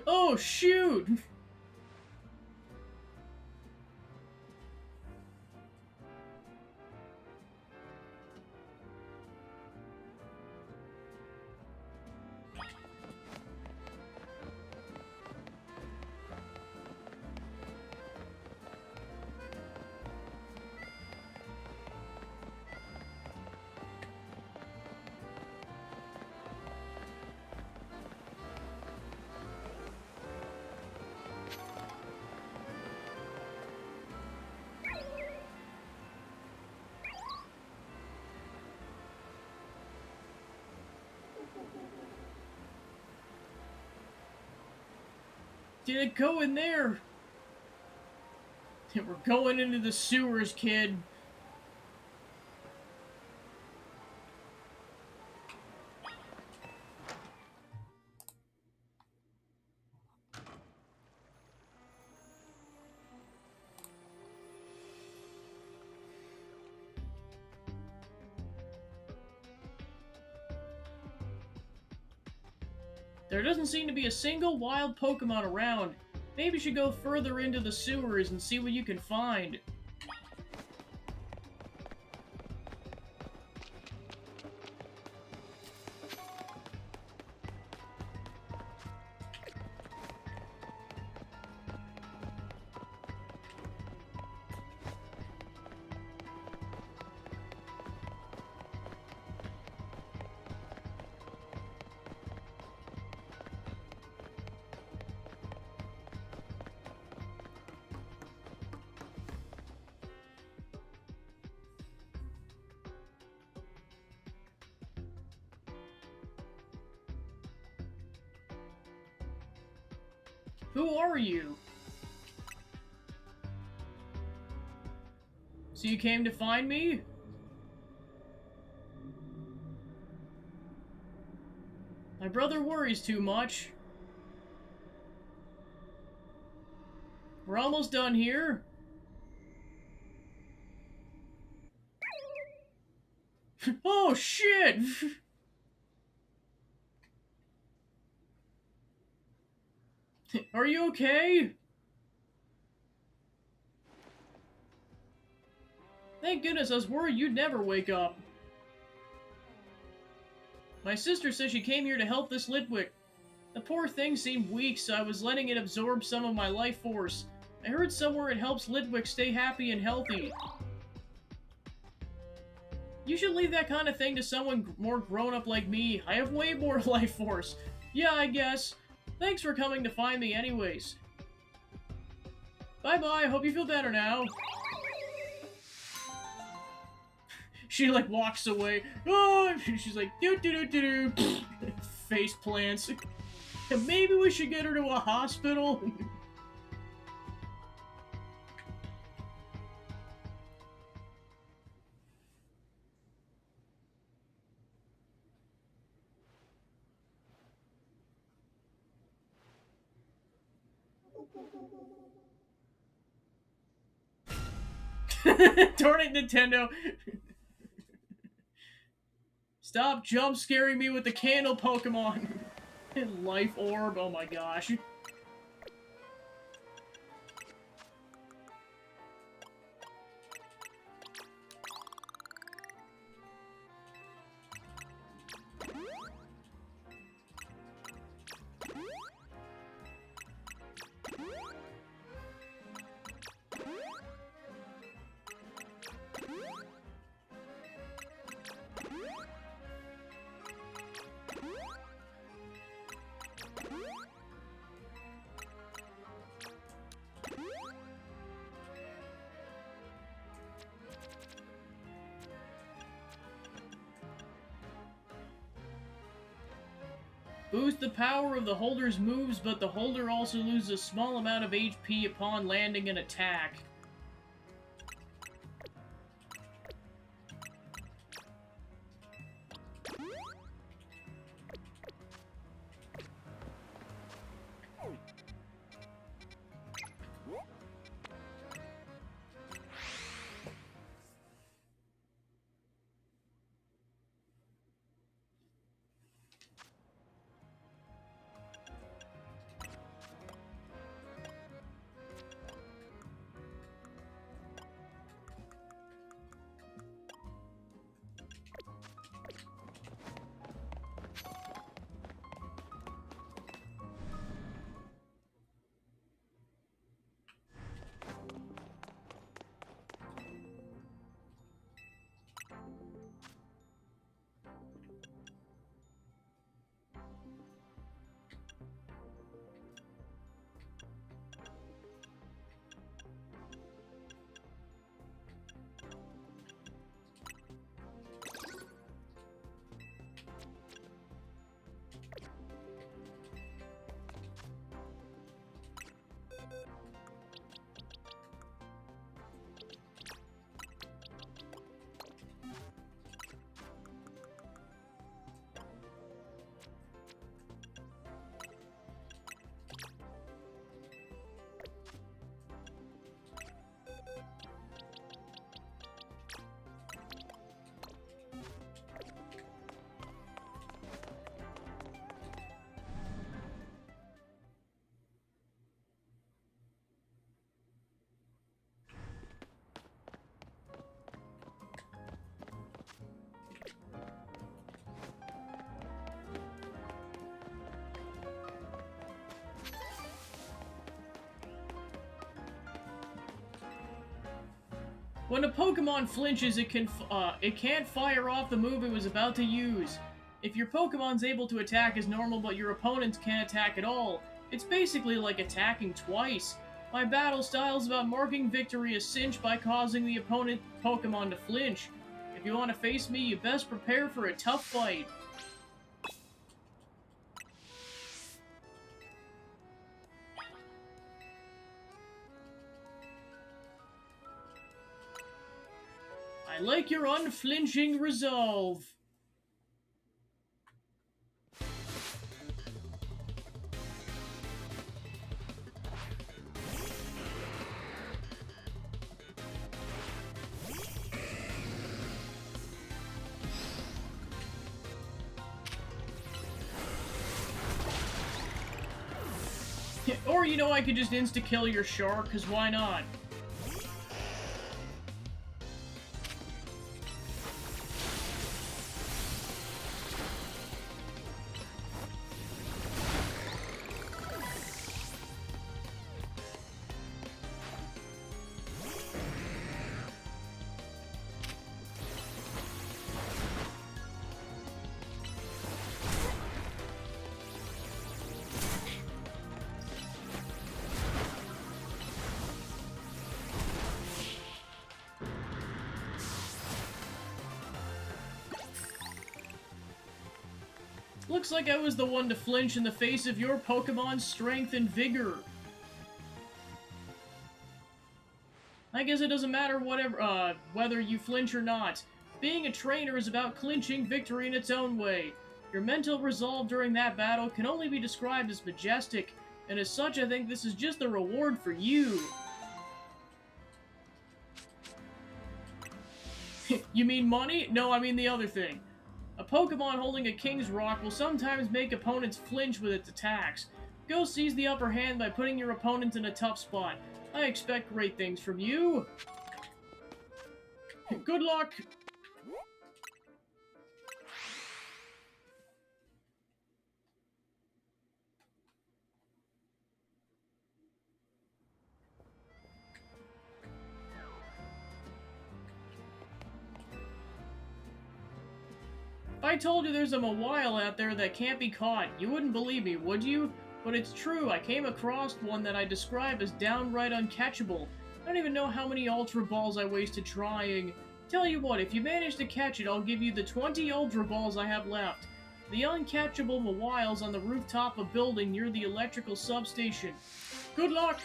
Oh, shoot! Did it go in there? We're going into the sewers, kid. There doesn't seem to be a single wild Pokemon around. Maybe you should go further into the sewers and see what you can find. Who are you? So you came to find me? My brother worries too much. We're almost done here. Oh, shit! Are you okay? Thank goodness, I was worried you'd never wake up. My sister says she came here to help this Litwick. The poor thing seemed weak, so I was letting it absorb some of my life force. I heard somewhere it helps Litwick stay happy and healthy. You should leave that kind of thing to someone more grown-up like me. I have way more life force. Yeah, I guess. Thanks for coming to find me anyways. Bye-bye, hope you feel better now. She, like, walks away. Oh, she's like, do-do-do-do-do. Face plants. Maybe we should get her to a hospital. Darn it, Nintendo. Stop jump scaring me with the candle Pokemon. Life Orb, oh my gosh. Boost the power of the holder's moves, but the holder also loses a small amount of HP upon landing an attack. When a Pokemon flinches, it can't fire off the move it was about to use. If your Pokemon's able to attack as normal but your opponents can't attack at all, it's basically like attacking twice. My battle style is about marking victory a cinch by causing the opponent Pokemon to flinch. If you want to face me, you best prepare for a tough fight. I like your unflinching resolve. Or, you know, I could just insta-kill your shark, because why not? Looks like I was the one to flinch in the face of your Pokemon's strength and vigor. I guess it doesn't matter whether you flinch or not. Being a trainer is about clinching victory in its own way. Your mental resolve during that battle can only be described as majestic. and as such I think this is just a reward for you. You mean money? No, I mean the other thing. A Pokemon holding a King's Rock will sometimes make opponents flinch with its attacks. Go seize the upper hand by putting your opponent in a tough spot. I expect great things from you. Good luck! If I told you there's a Mawile out there that can't be caught, you wouldn't believe me, would you? But it's true, I came across one that I describe as downright uncatchable. I don't even know how many Ultra Balls I wasted trying. Tell you what, if you manage to catch it, I'll give you the 20 Ultra Balls I have left. The uncatchable Mawile's on the rooftop of a building near the electrical substation. Good luck!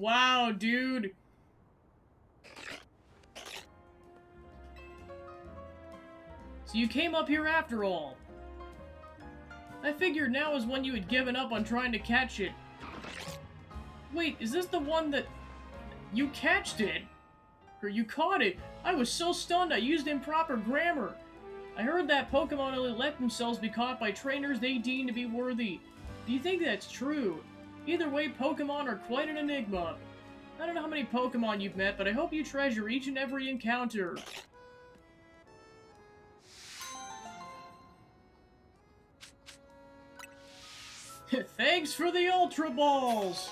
Wow, dude. So you came up here after all. I figured now is when you had given up on trying to catch it. Wait, is this the one that... You catched it? Or you caught it? I was so stunned I used improper grammar. I heard that Pokemon only let themselves be caught by trainers they deem to be worthy. Do you think that's true? Either way, Pokemon are quite an enigma. I don't know how many Pokemon you've met, but I hope you treasure each and every encounter. Thanks for the Ultra Balls!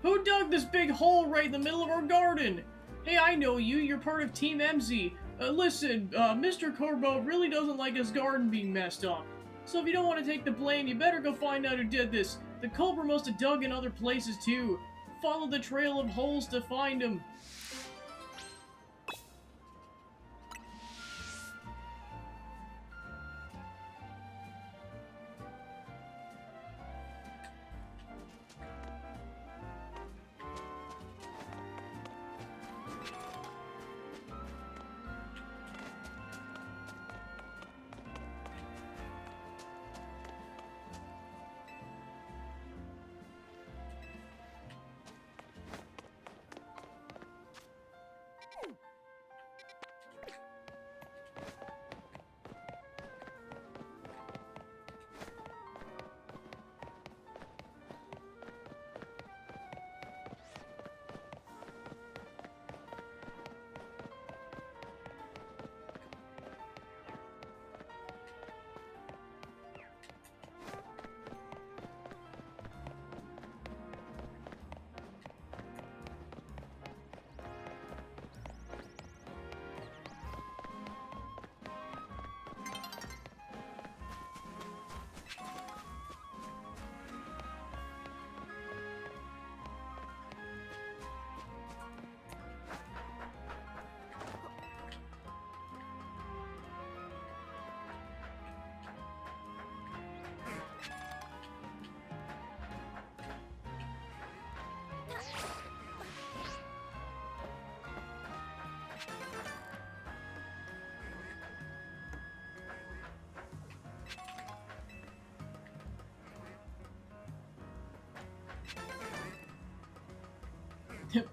Who dug this big hole right in the middle of our garden? Hey, I know you. You're part of Team MZ. Listen, Mr. Corbo really doesn't like his garden being messed up. So if you don't want to take the blame, you better go find out who did this. The culprit must have dug in other places too. Follow the trail of holes to find him.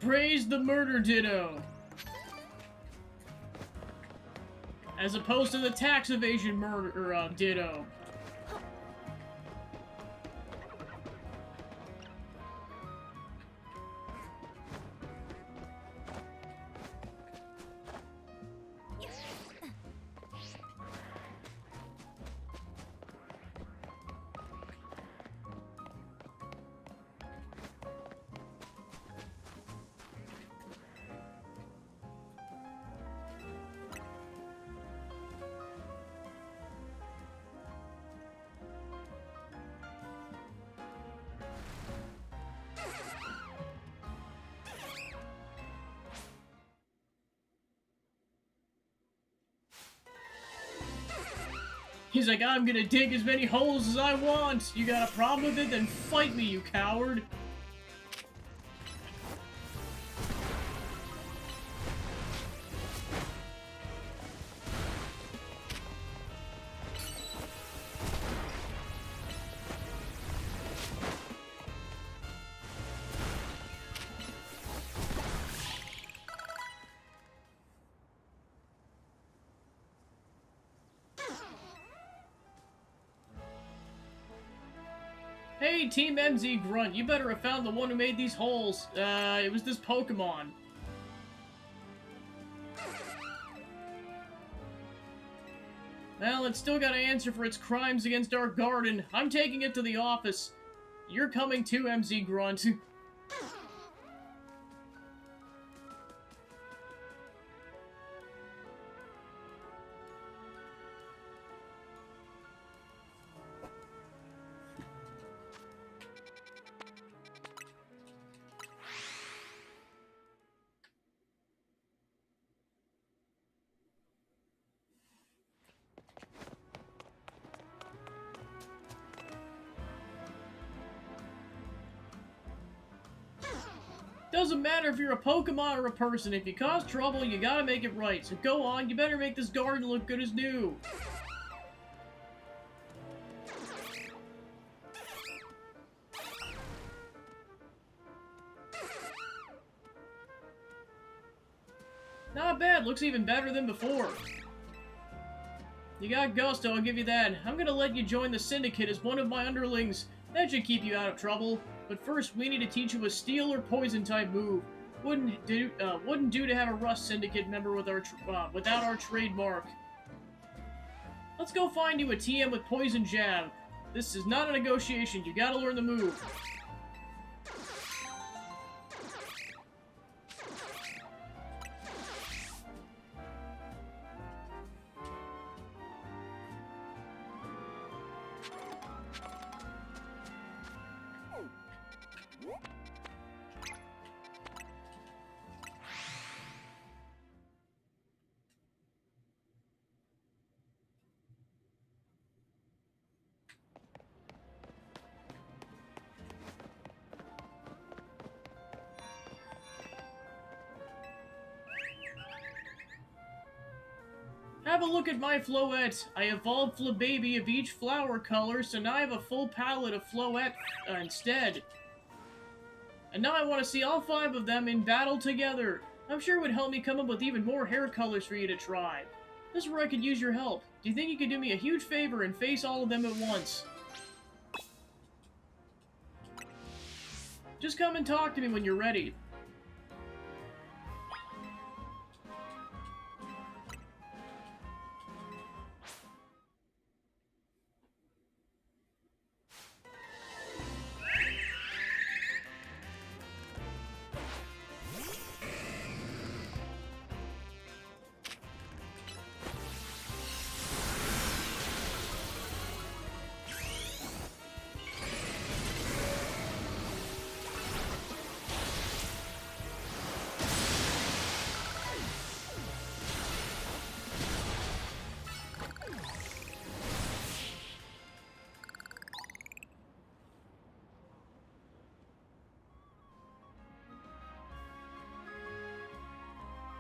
Praise the murder ditto! As opposed to the tax evasion murder ditto. He's like, I'm gonna dig as many holes as I want. You got a problem with it? Then fight me, you coward. Hey, Team MZ Grunt, you better have found the one who made these holes. It was this Pokemon. Well, it's still got to answer for its crimes against our garden. I'm taking it to the office. You're coming too, MZ Grunt. Doesn't matter if you're a Pokemon or a person. If you cause trouble, you gotta make it right. So go on, you better make this garden look good as new. Not bad, looks even better than before. You got gusto, I'll give you that. I'm gonna let you join the Syndicate as one of my underlings. That should keep you out of trouble. But first, we need to teach you a Steel or Poison type move. Wouldn't do to have a Rust Syndicate member with our without our trademark. Let's go find you a TM with Poison Jab. This is not a negotiation. You gotta learn the move. have a look at my Floette. I evolved Flababy of each flower color, so now I have a full palette of Floette instead. And now I want to see all 5 of them in battle together. I'm sure it would help me come up with even more hair colors for you to try. This is where I could use your help. Do you think you could do me a huge favor and face all of them at once? Just come and talk to me when you're ready.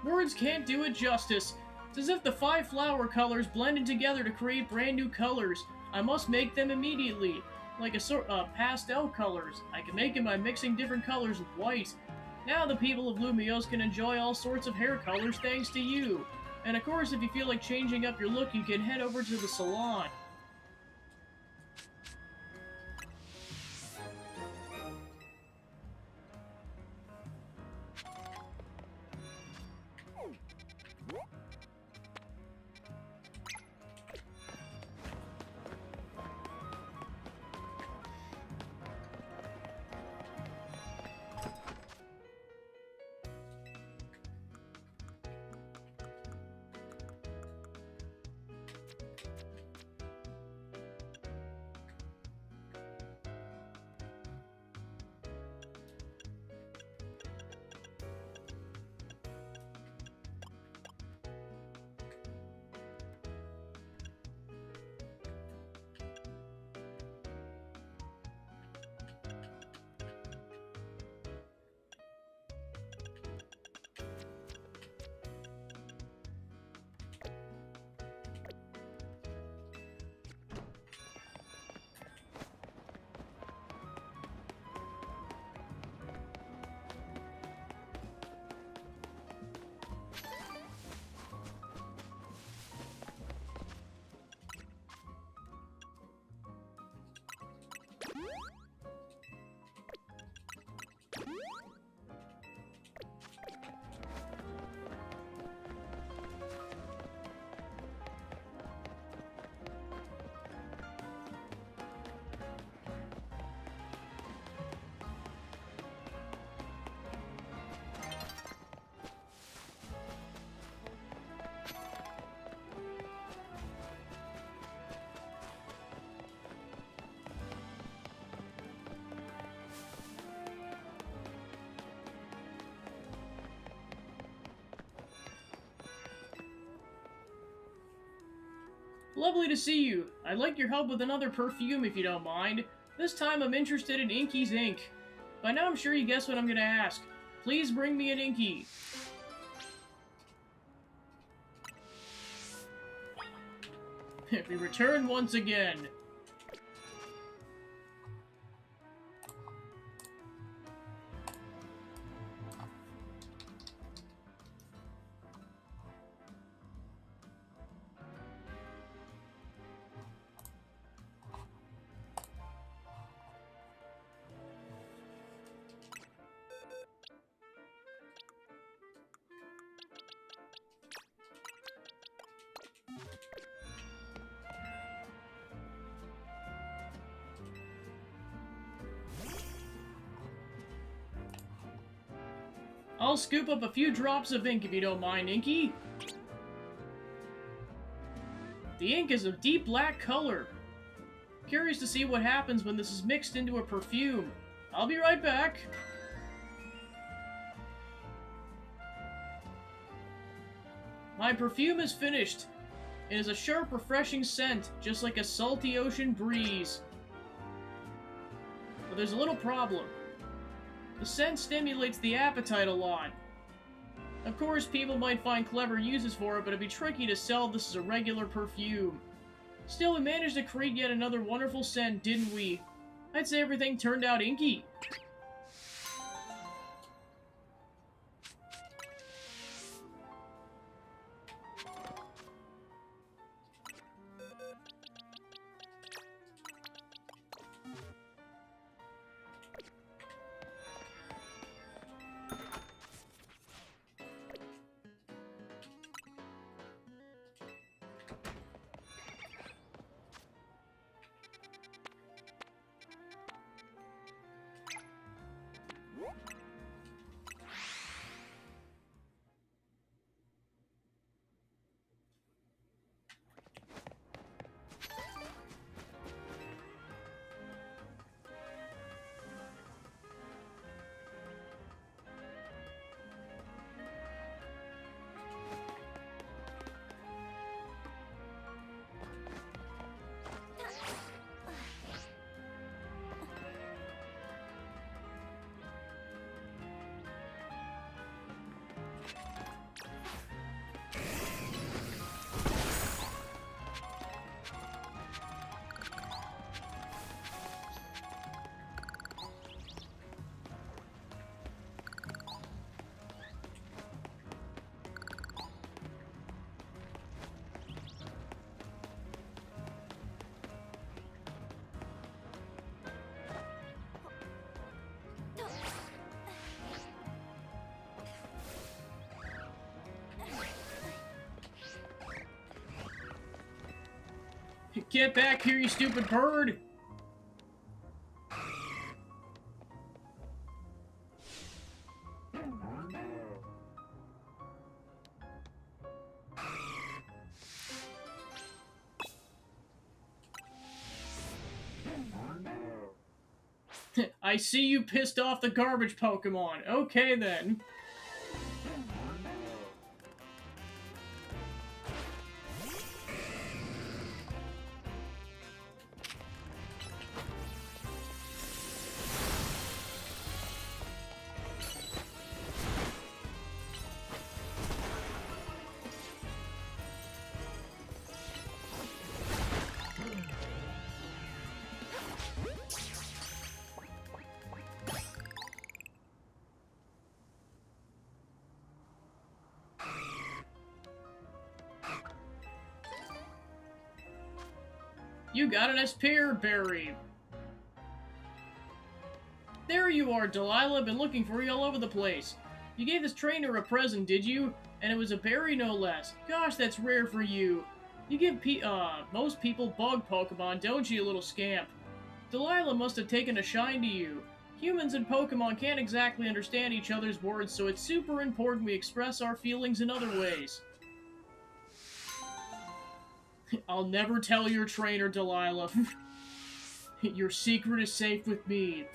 Words can't do it justice. It's as if the 5 flower colors blended together to create brand new colors. I must make them immediately. Like a sort of pastel colors. I can make them by mixing different colors with white. Now the people of Lumiose can enjoy all sorts of hair colors thanks to you. And of course, if you feel like changing up your look, you can head over to the salon. Lovely to see you. I'd like your help with another perfume if you don't mind. This time I'm interested in Inky's ink. By now I'm sure you guessed what I'm gonna ask. Please bring me an Inky. We return once again. I'll scoop up a few drops of ink if you don't mind, Inky. The ink is a deep black color. Curious to see what happens when this is mixed into a perfume. I'll be right back. My perfume is finished. It is a sharp, refreshing scent, just like a salty ocean breeze. But there's a little problem. The scent stimulates the appetite a lot. Of course, people might find clever uses for it, but it'd be tricky to sell this as a regular perfume. Still, we managed to create yet another wonderful scent, didn't we? I'd say everything turned out inky. Get back here, you stupid bird! I see you pissed off the garbage Pokemon. Okay, then. You got an Espurr berry. There you are, Delilah. Been looking for you all over the place. You gave this trainer a present, did you? And it was a berry, no less. Gosh, that's rare for you. You give most people bug Pokemon, don't you, little scamp? Delilah must have taken a shine to you. Humans and Pokemon can't exactly understand each other's words, so it's super important we express our feelings in other ways. I'll never tell your trainer, Delilah. Your secret is safe with me.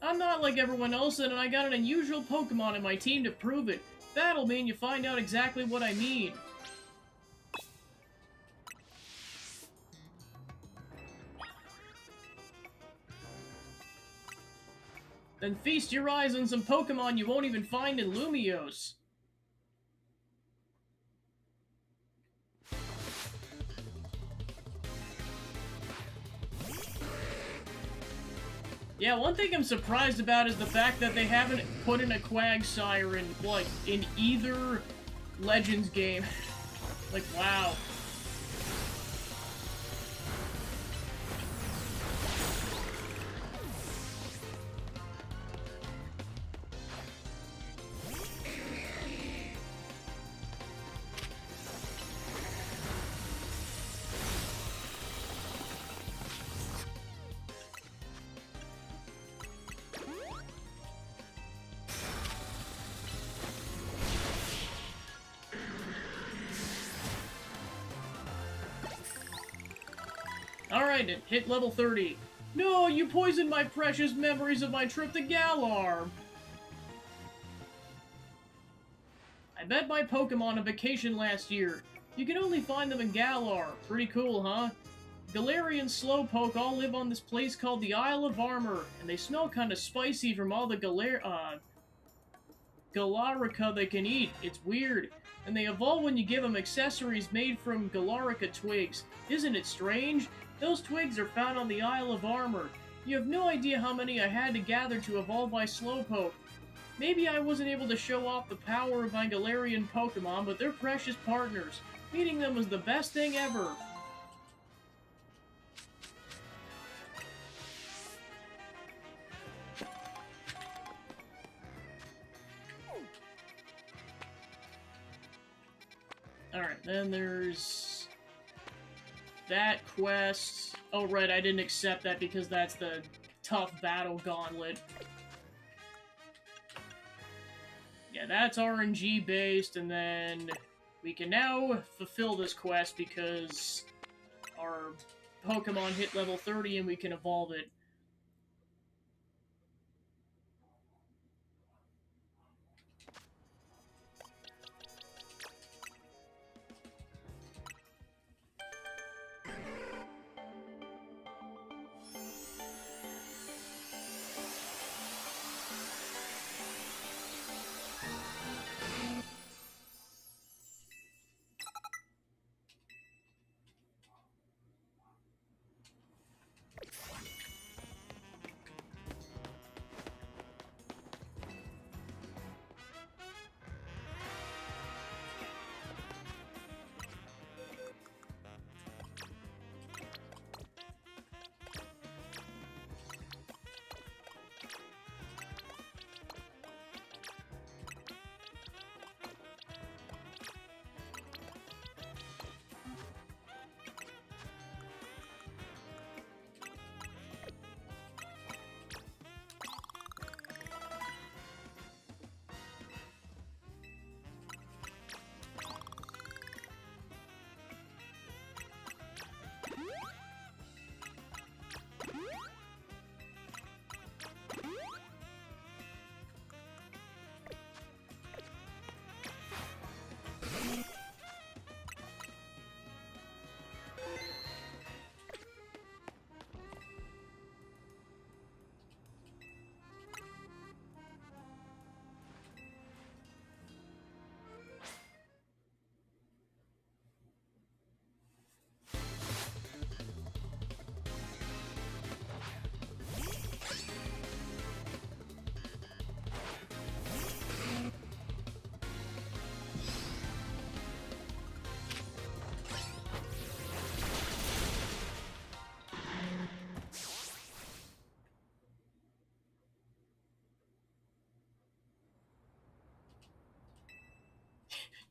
I'm not like everyone else, and I got an unusual Pokemon in my team to prove it. That'll mean you find out exactly what I mean. Then feast your eyes on some Pokemon you won't even find in Lumiose. Yeah, one thing I'm surprised about is the fact that they haven't put in a Quagsire in either Legends game. Like, wow. Alright, it hit level 30. No, you poisoned my precious memories of my trip to Galar! I met my Pokemon on vacation last year. You can only find them in Galar. Pretty cool, huh? Galarian Slowpoke all live on this place called the Isle of Armor, and they smell kinda spicy from all the Galarica they can eat. It's weird. And they evolve when you give them accessories made from Galarica twigs. Isn't it strange? Those twigs are found on the Isle of Armor. You have no idea how many I had to gather to evolve my Slowpoke. Maybe I wasn't able to show off the power of my Galarian Pokemon, but they're precious partners. Meeting them was the best thing ever. Alright, then there's that quest. Oh, right, I didn't accept that because that's the tough battle gauntlet. Yeah, that's RNG based, and then we can now fulfill this quest because our Pokemon hit level 30 and we can evolve it.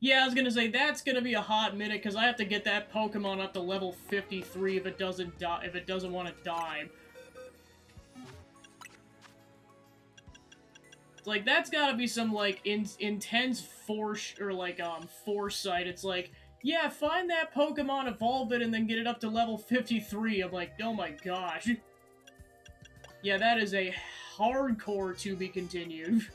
Yeah, I was gonna say, that's gonna be a hot minute, because I have to get that Pokemon up to level 53 if it doesn't die, if it doesn't want to die. Like, that's gotta be some, like, intense foresight. It's like, yeah, find that Pokemon, evolve it, and then get it up to level 53. I'm like, oh my gosh. Yeah, that is a hardcore to be continued.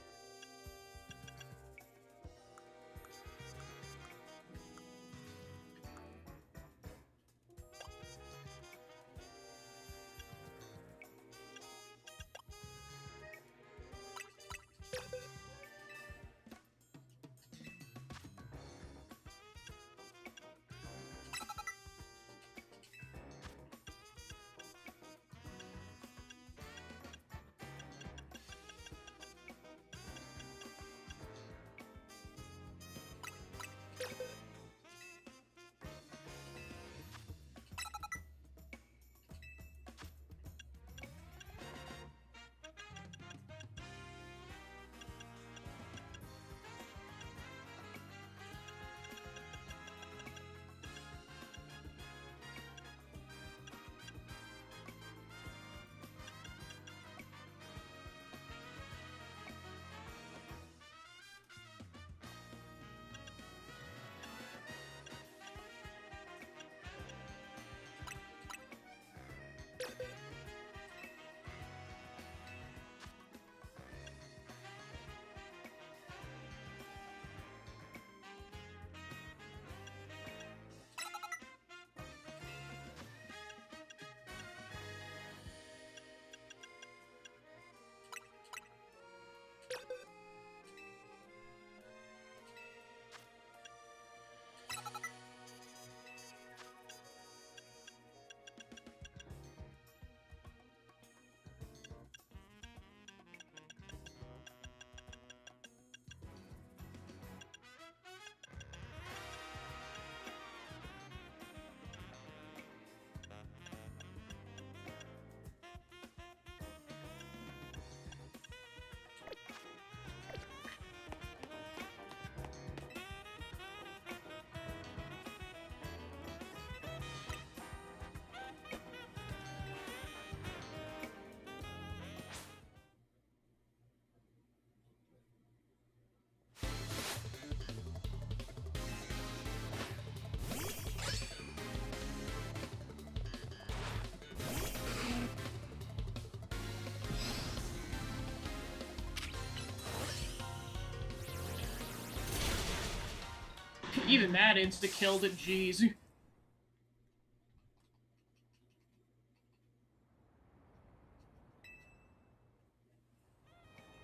Even that insta-killed it, jeez.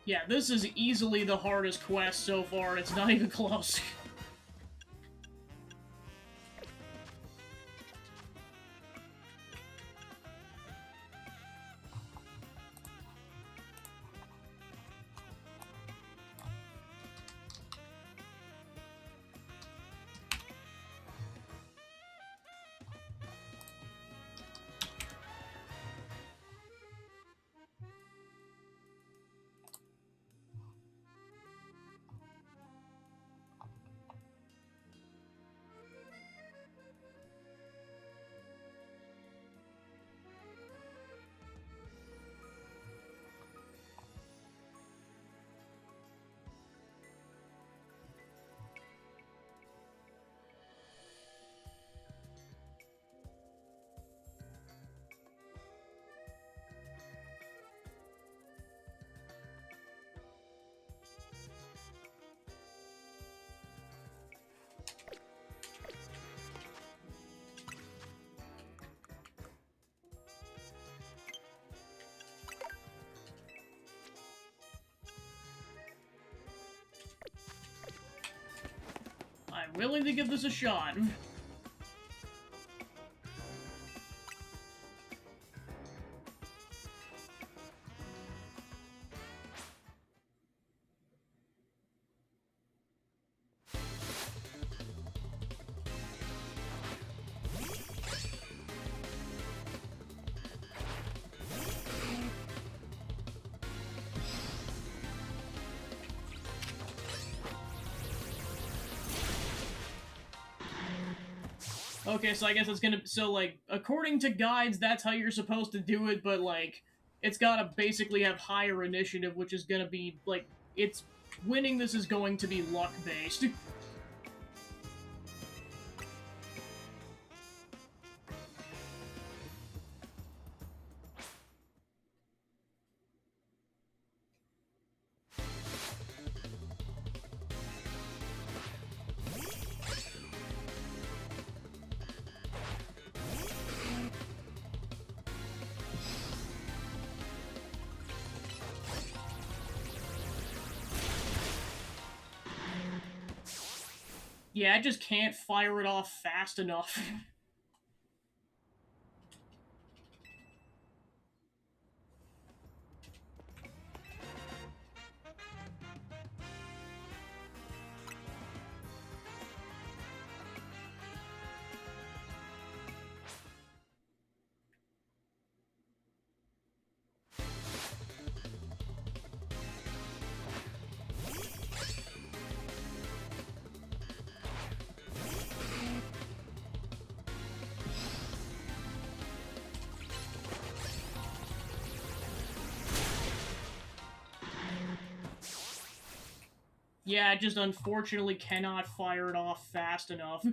Yeah, this is easily the hardest quest so far, and it's not even close. I'm willing to give this a shot. Okay, so I guess it's gonna... So, like, according to guides, that's how you're supposed to do it, but, like, it's gotta basically have higher initiative, which is gonna be, like, it's... Winning this is going to be luck-based. Yeah, I just can't fire it off fast enough. Yeah, I just unfortunately cannot fire it off fast enough.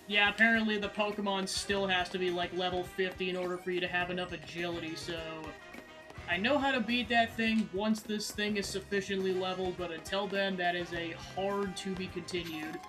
Yeah, apparently the Pokemon still has to be, like, level 50 in order for you to have enough agility, so... I know how to beat that thing once this thing is sufficiently leveled, but until then, that is a hard to be continued.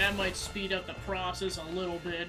That might speed up the process a little bit.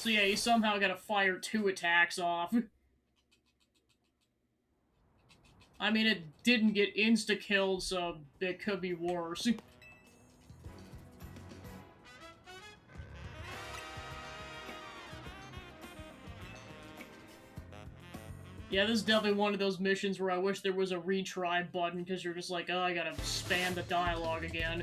So yeah, you somehow gotta fire 2 attacks off. I mean, it didn't get insta-killed, so it could be worse. Yeah, this is definitely one of those missions where I wish there was a retry button, because you're just like, oh, I gotta spam the dialogue again.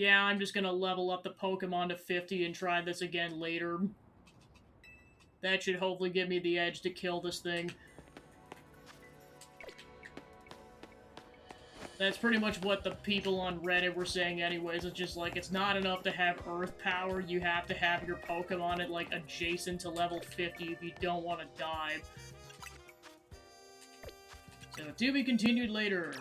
Yeah, I'm just gonna level up the Pokemon to 50 and try this again later. That should hopefully give me the edge to kill this thing. That's pretty much what the people on Reddit were saying anyways. It's just like, it's not enough to have Earth power, you have to have your Pokemon at, like, adjacent to level 50 if you don't want to die. So, to be continued later.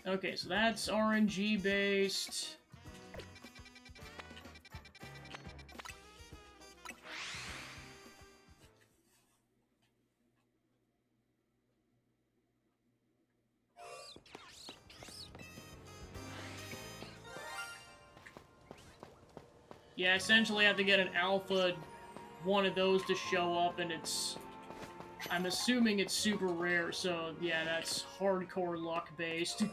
Okay, so that's RNG based. Yeah, essentially I have to get an alpha one of those to show up, and it's... I'm assuming it's super rare, so yeah, that's hardcore luck-based.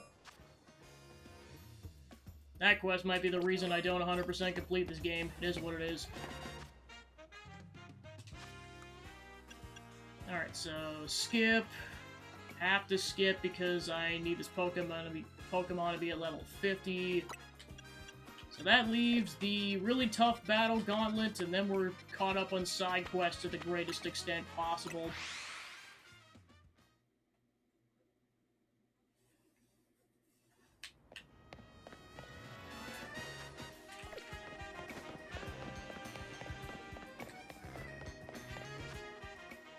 That quest might be the reason I don't 100% complete this game. It is what it is. Alright, so skip. Have to skip because I need this Pokemon to be at level 50. So that leaves the really tough battle gauntlet, and then we're caught up on side quests to the greatest extent possible.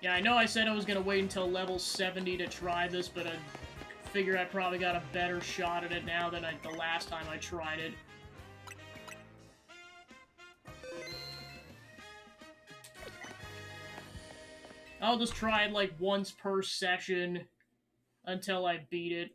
Yeah, I know I said I was gonna wait until level 70 to try this, but I figure I probably got a better shot at it now than the last time I tried it. I'll just try it like once per session until I beat it.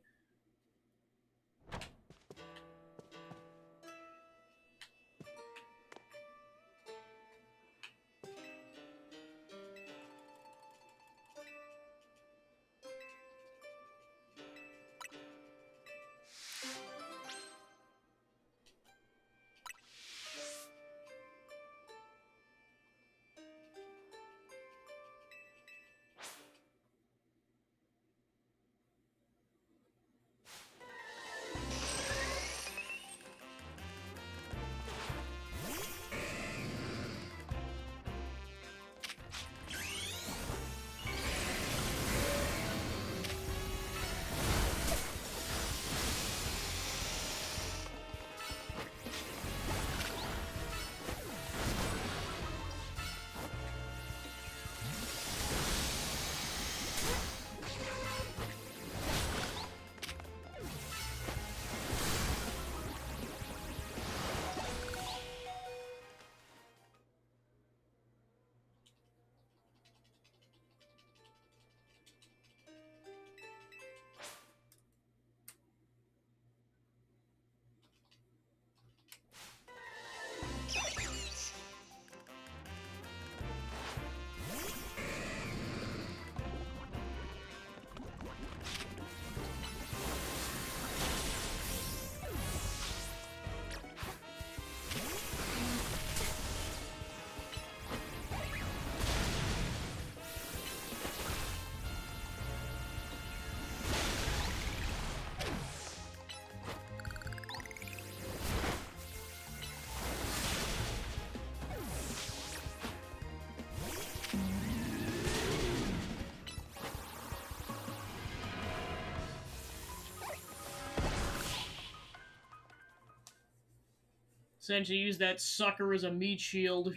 Essentially use that sucker as a meat shield.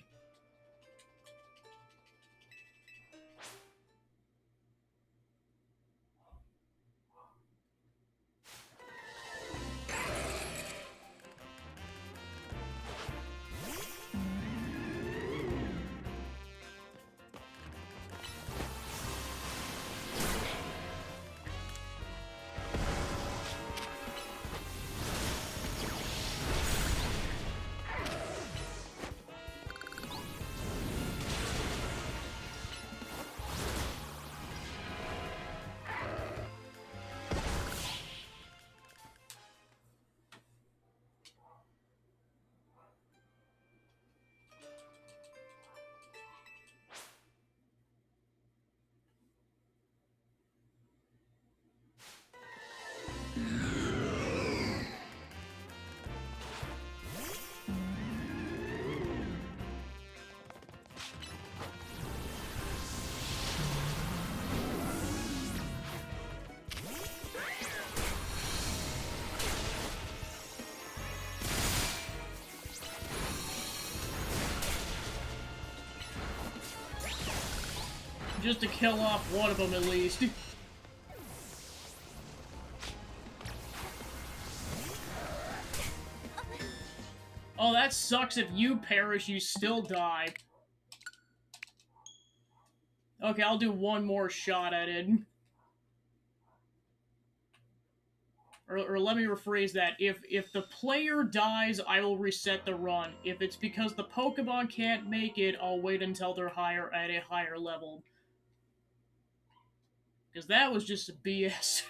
Just to kill off one of them at least. Oh, that sucks. If you perish, you still die. Okay, I'll do one more shot at it. Or let me rephrase that. If the player dies, I will reset the run. If it's because the Pokemon can't make it, I'll wait until they're at a higher level. Because that was just a BS.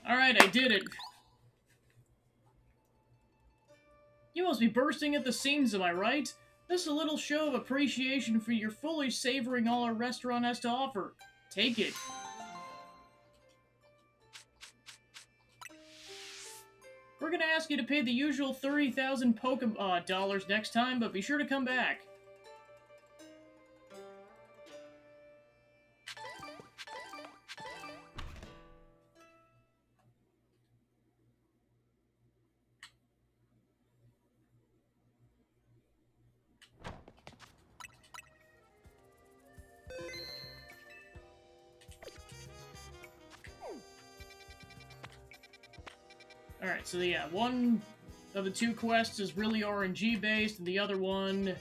Alright, I did it. must be bursting at the seams, am I right? This is a little show of appreciation for your fully savoring all our restaurant has to offer. Take it. We're gonna ask you to pay the usual 30,000 Pokemon dollars next time, but be sure to come back. Alright, so yeah, one of the two quests is really RNG based, and the other one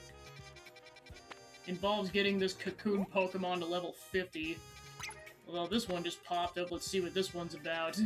involves getting this Cocoon Pokemon to level 50. Although this one just popped up, let's see what this one's about.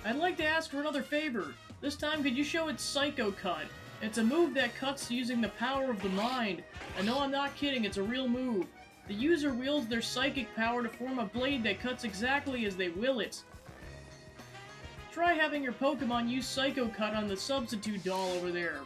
I'd like to ask for another favor. This time, could you show its Psycho Cut? It's a move that cuts using the power of the mind. And no, I'm not kidding, it's a real move. The user wields their psychic power to form a blade that cuts exactly as they will it. Try having your Pokemon use Psycho Cut on the substitute doll over there.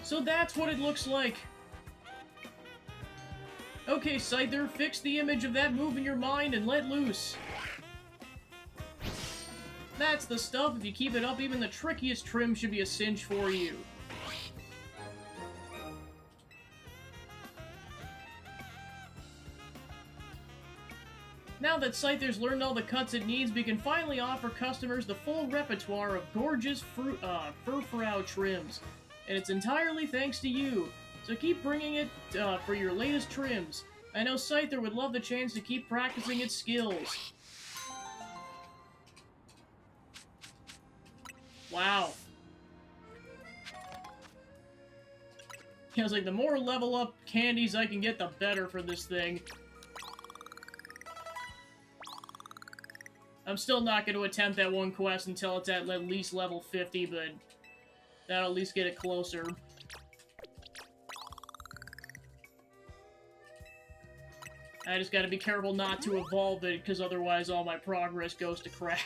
So that's what it looks like. Okay, Scyther, fix the image of that move in your mind and let loose. That's the stuff. If you keep it up, even the trickiest trim should be a cinch for you. Now that Scyther's learned all the cuts it needs, we can finally offer customers the full repertoire of gorgeous Furfrou trims. And it's entirely thanks to you. So keep bringing it for your latest trims. I know Scyther would love the chance to keep practicing its skills. Wow. I was like, the more level up candies I can get, the better for this thing. I'm still not going to attempt that one quest until it's at least level 50, but that'll at least get it closer. I just gotta be careful not to evolve it, because otherwise all my progress goes to crap.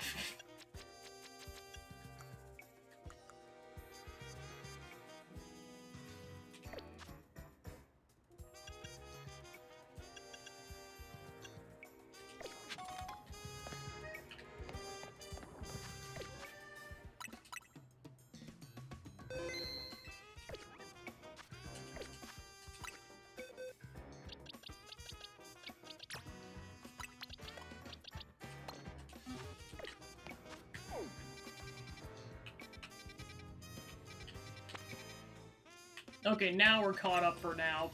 Okay, now we're caught up for now.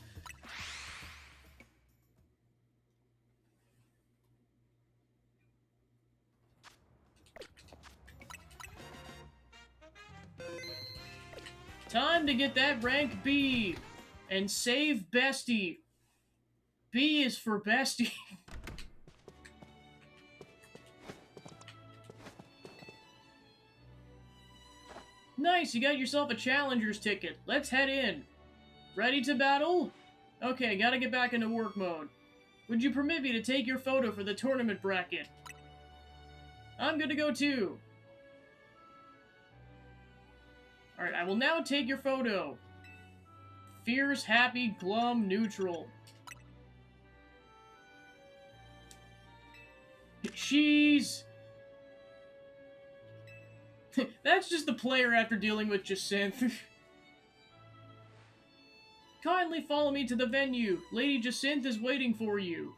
Time to get that rank B and save Bestie. B is for Bestie. Nice, you got yourself a Challenger's ticket. Let's head in. Ready to battle? Okay, gotta get back into work mode. Would you permit me to take your photo for the tournament bracket? I'm good to go too. Alright, I will now take your photo. Fierce, happy, glum, neutral. She's... That's just the player after dealing with Jacinth. Kindly follow me to the venue. Lady Jacinth is waiting for you.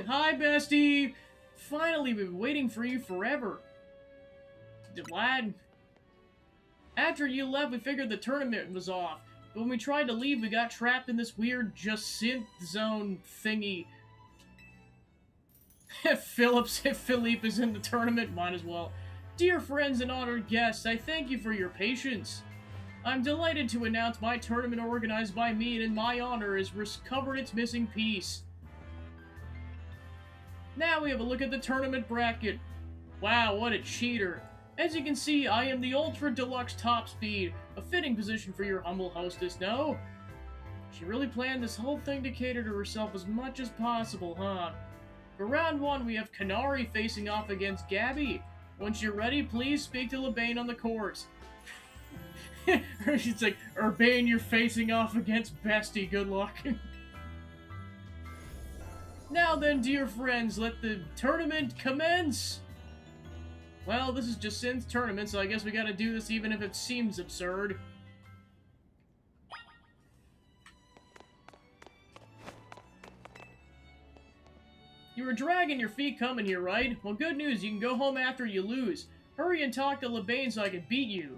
Hi, bestie! Finally, we've been waiting for you forever. Lad. After you left, we figured the tournament was off. But when we tried to leave, we got trapped in this weird Jacinth zone thingy. If Philippe is in the tournament, might as well. Dear friends and honored guests, I thank you for your patience. I'm delighted to announce my tournament organized by me and in my honor has recovered its missing piece. Now we have a look at the tournament bracket. Wow, what a cheater. As you can see, I am the Ultra Deluxe Top Speed, a fitting position for your humble hostess, no? She really planned this whole thing to cater to herself as much as possible, huh? For round 1, we have Kanari facing off against Gabby. Once you're ready, please speak to Lebane on the court. She's like, Urbane, you're facing off against Bestie, good luck. Now then, dear friends, let the tournament commence! Well, this is Jacinth's tournament, so I guess we gotta do this even if it seems absurd. You were dragging your feet coming here, right? Well, good news, you can go home after you lose. Hurry and talk to Lebane so I can beat you.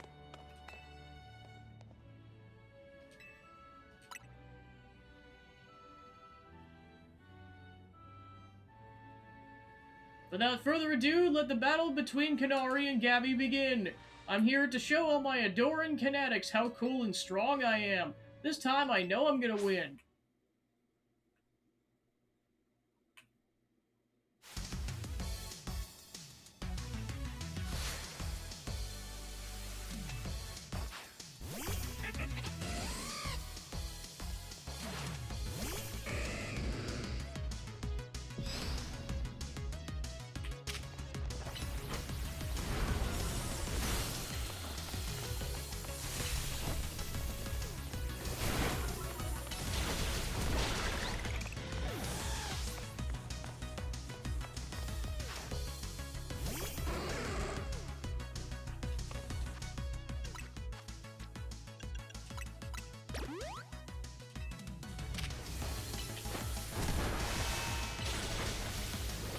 Without further ado, let the battle between Kanari and Gabby begin. I'm here to show all my adoring Kinetics how cool and strong I am. This time I know I'm gonna win.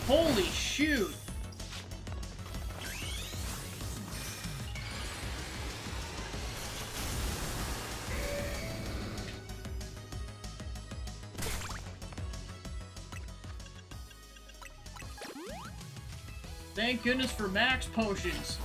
Holy shoot! Thank goodness for max potions.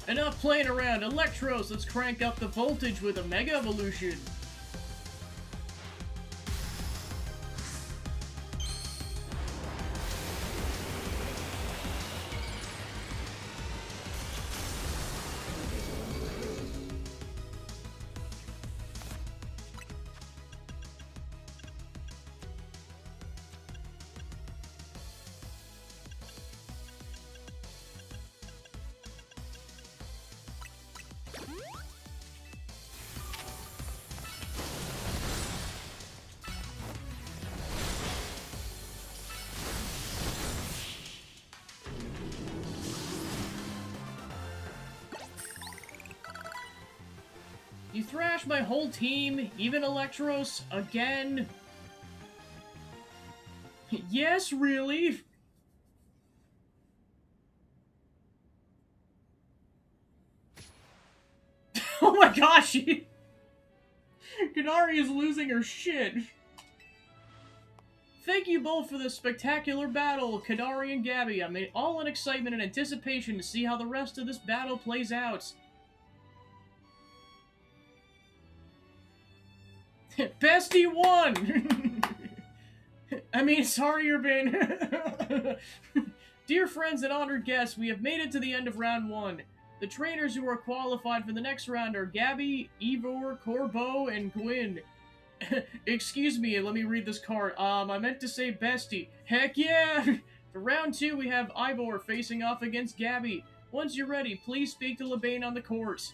Enough playing around. Electros, let's crank up the voltage with a Mega Evolution. You thrashed my whole team, even Electros, again? Yes, really? Oh my gosh! Kanari is losing her shit. Thank you both for this spectacular battle, Kadari and Gabby. I'm all in excitement and anticipation to see how the rest of this battle plays out. Bestie won! I mean, sorry, Urbane. Dear friends and honored guests, we have made it to the end of round 1. The trainers who are qualified for the next round are Gabby, Ivor, Corbo, and Gwyn. Excuse me, let me read this card. I meant to say Bestie. Heck yeah! For round 2, we have Ivor facing off against Gabby. Once you're ready, please speak to Lebane on the court.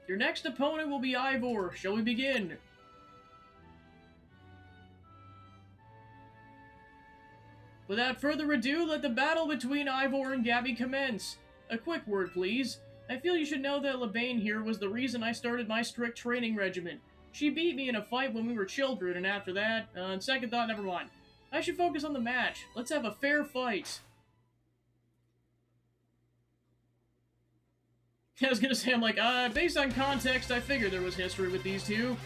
Your next opponent will be Ivor. Shall we begin? Without further ado, let the battle between Ivor and Gabby commence. A quick word, please. I feel you should know that Lebane here was the reason I started my strict training regimen. She beat me in a fight when we were children, and after that, on second thought, never mind. I should focus on the match. Let's have a fair fight. I was gonna say, I'm like, based on context, I figured there was history with these two.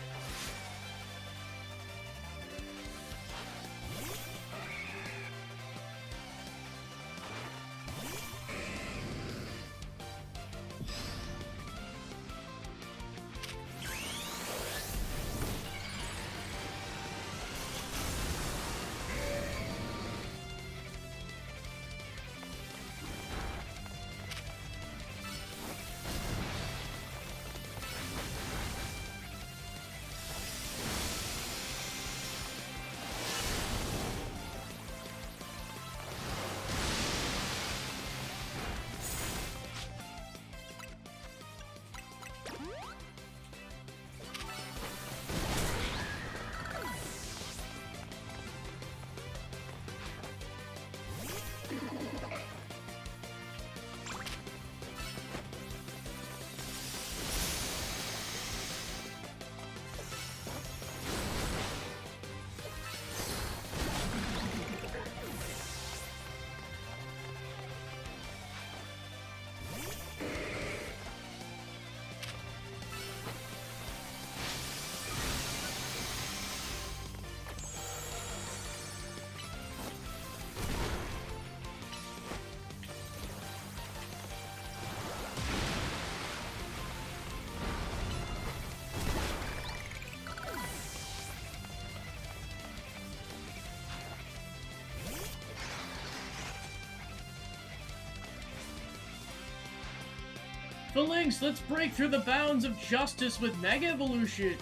Phalanx, let's break through the bounds of justice with Mega Evolution!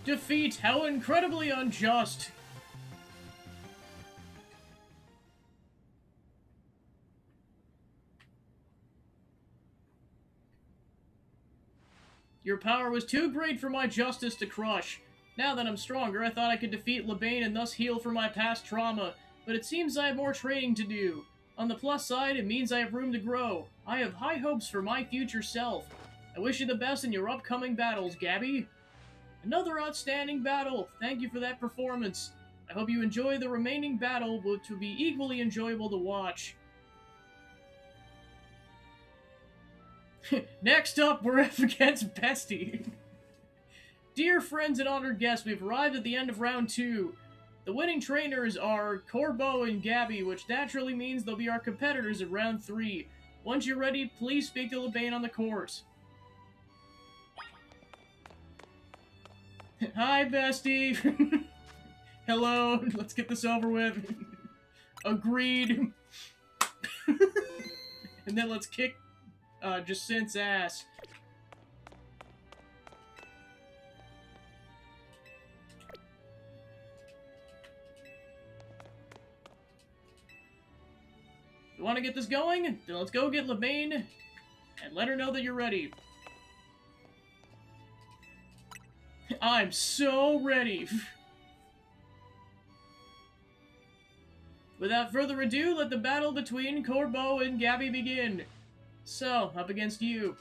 Defeat, how incredibly unjust! Your power was too great for my justice to crush. Now that I'm stronger, I thought I could defeat Lebane and thus heal from my past trauma, but it seems I have more training to do. On the plus side, it means I have room to grow. I have high hopes for my future self. I wish you the best in your upcoming battles, Gabby. Another outstanding battle! Thank you for that performance. I hope you enjoy the remaining battle, which will be equally enjoyable to watch. Next up, we're up against Bestie. Dear friends and honored guests, we've arrived at the end of round 2. The winning trainers are Corbo and Gabby, which naturally means they'll be our competitors in round 3. Once you're ready, please speak to Lebane on the course. Hi, bestie! Hello, let's get this over with. Agreed. And then let's kick Jacint's ass. You want to get this going? Then let's go get Lebane and let her know that you're ready. I'm so ready. Without further ado, let the battle between Corbo and Gabby begin. So, up against you.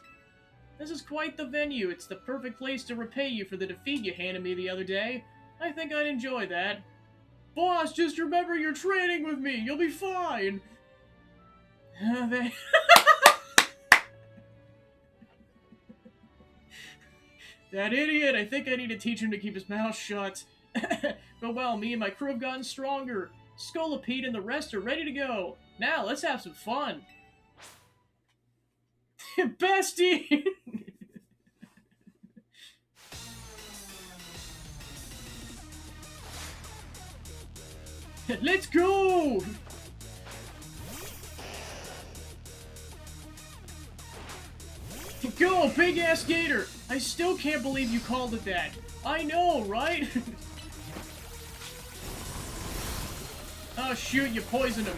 This is quite the venue. It's the perfect place to repay you for the defeat you handed me the other day. I think I'd enjoy that. Boss, just remember you're training with me. You'll be fine. That idiot, I think I need to teach him to keep his mouth shut. But well, me and my crew have gotten stronger. Scolipede and the rest are ready to go. Now, let's have some fun. Bestie! Let's go! Go, big-ass gator! I still can't believe you called it that. I know, right? Oh, shoot, you poisoned him.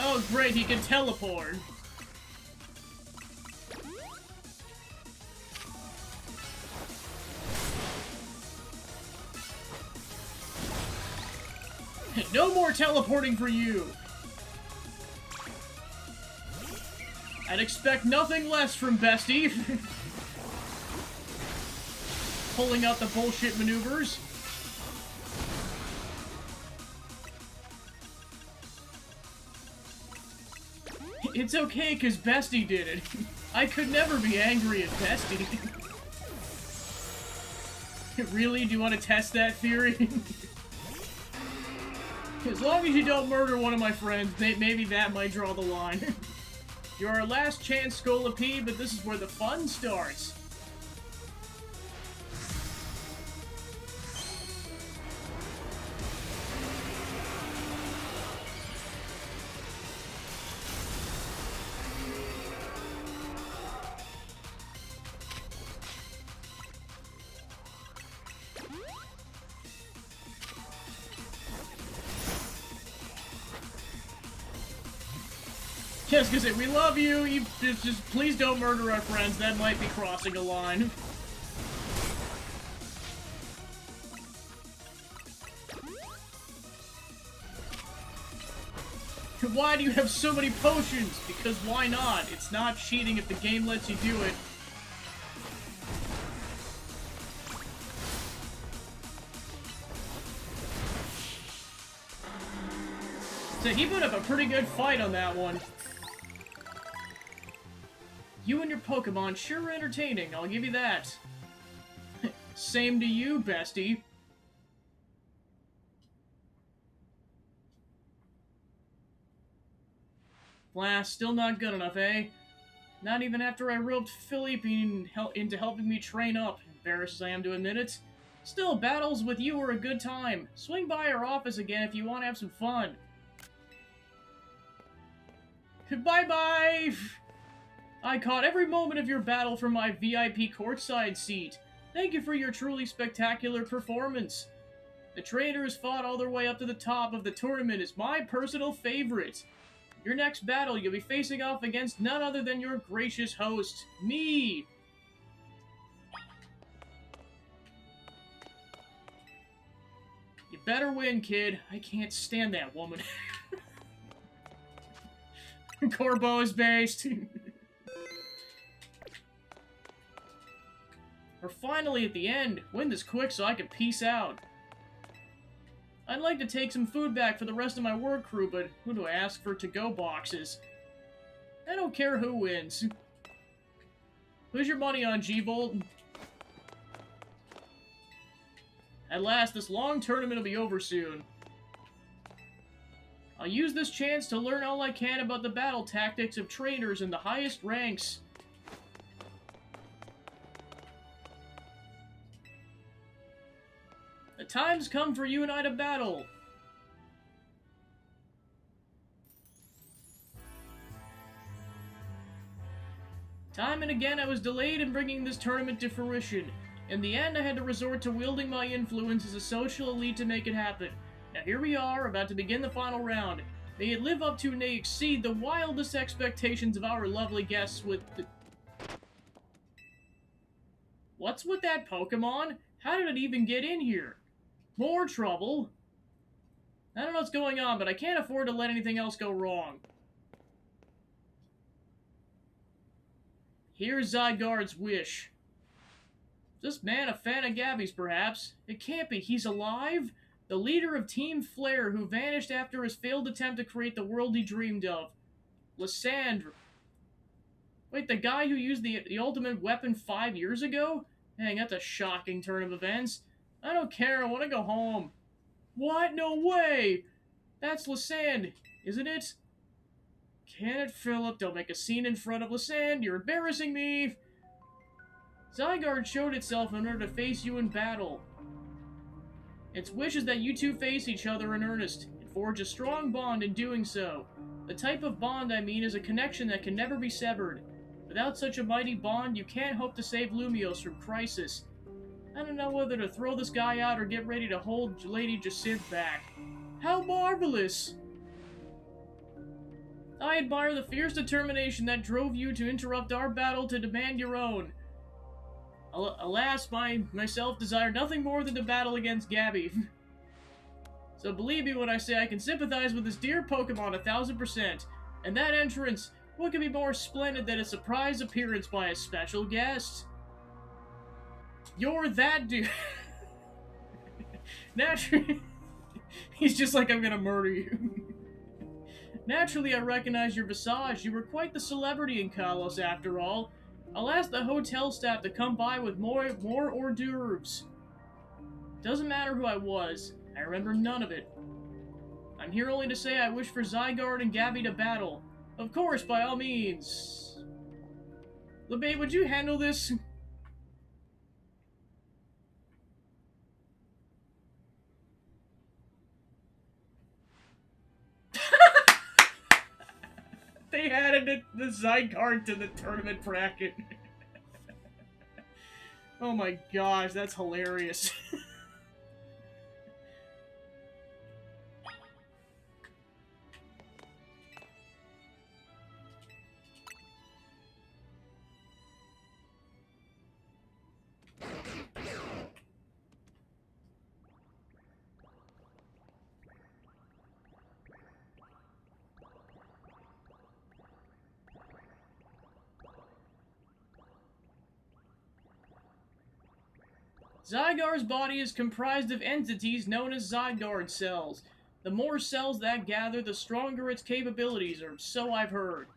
Oh, great, he can teleport. No more teleporting for you! I'd expect nothing less from Bestie. Pulling out the bullshit maneuvers. It's okay, because Bestie did it. I could never be angry at Bestie. Really? Do you want to test that theory? As long as you don't murder one of my friends, maybe that might draw the line. You're our last chance, Scolipede, but this is where the fun starts. Yes, because we love you. You just please don't murder our friends. That might be crossing a line. Why do you have so many potions? Because why not? It's not cheating if the game lets you do it. So he put up a pretty good fight on that one. You and your Pokemon sure are entertaining, I'll give you that. Same to you, bestie. Blast, still not good enough, eh? Not even after I roped Philippe into helping me train up, embarrassed as I am to admit it. Still, battles with you are a good time. Swing by our office again if you want to have some fun. Bye-bye! I caught every moment of your battle from my VIP courtside seat. Thank you for your truly spectacular performance. The trainers fought all their way up to the top of the tournament is my personal favorite. Your next battle, you'll be facing off against none other than your gracious host, me! You better win, kid. I can't stand that woman. Corbo is based. We're finally at the end. Win this quick so I can peace out. I'd like to take some food back for the rest of my work crew, but who do I ask for to-go boxes? I don't care who wins. Who's your money on, G-Volt? At last, this long tournament will be over soon. I'll use this chance to learn all I can about the battle tactics of trainers in the highest ranks. The time's come for you and I to battle. Time and again I was delayed in bringing this tournament to fruition. In the end, I had to resort to wielding my influence as a social elite to make it happen. Now here we are, about to begin the final round. May it live up to, nay exceed, the wildest expectations of our lovely guests with the... What's with that Pokemon? How did it even get in here? More trouble? I don't know what's going on, but I can't afford to let anything else go wrong. Here's Zygarde's wish. Is this man a fan of Gabby's, perhaps? It can't be. He's alive? The leader of Team Flare, who vanished after his failed attempt to create the world he dreamed of. Lysandre. Wait, the guy who used the ultimate weapon 5 years ago? Dang, that's a shocking turn of events. I don't care, I want to go home. What? No way! That's Lysandre, isn't it? Can it, Philip? Don't make a scene in front of Lysandre. You're embarrassing me! Zygarde showed itself in order to face you in battle. Its wish is that you two face each other in earnest, and forge a strong bond in doing so. The type of bond, I mean, is a connection that can never be severed. Without such a mighty bond, you can't hope to save Lumiose from crisis. I don't know whether to throw this guy out or get ready to hold Lady Jacinth back. How marvelous! I admire the fierce determination that drove you to interrupt our battle to demand your own. Alas, myself desire nothing more than to battle against Gabby. So believe me when I say I can sympathize with this dear Pokemon 1000%. And that entrance, what could be more splendid than a surprise appearance by a special guest? You're that dude. Naturally, he's just like, I'm gonna murder you. Naturally, I recognize your visage. You were quite the celebrity in Kalos, after all. I'll ask the hotel staff to come by with more hors d'oeuvres. Doesn't matter who I was. I remember none of it. I'm here only to say I wish for Zygarde and Gabby to battle. Of course, by all means. LeBay, would you handle this? They added the Zygarde to the tournament bracket. Oh my gosh, that's hilarious. Zygarde's body is comprised of entities known as Zygarde cells. The more cells that gather, the stronger its capabilities, or so I've heard.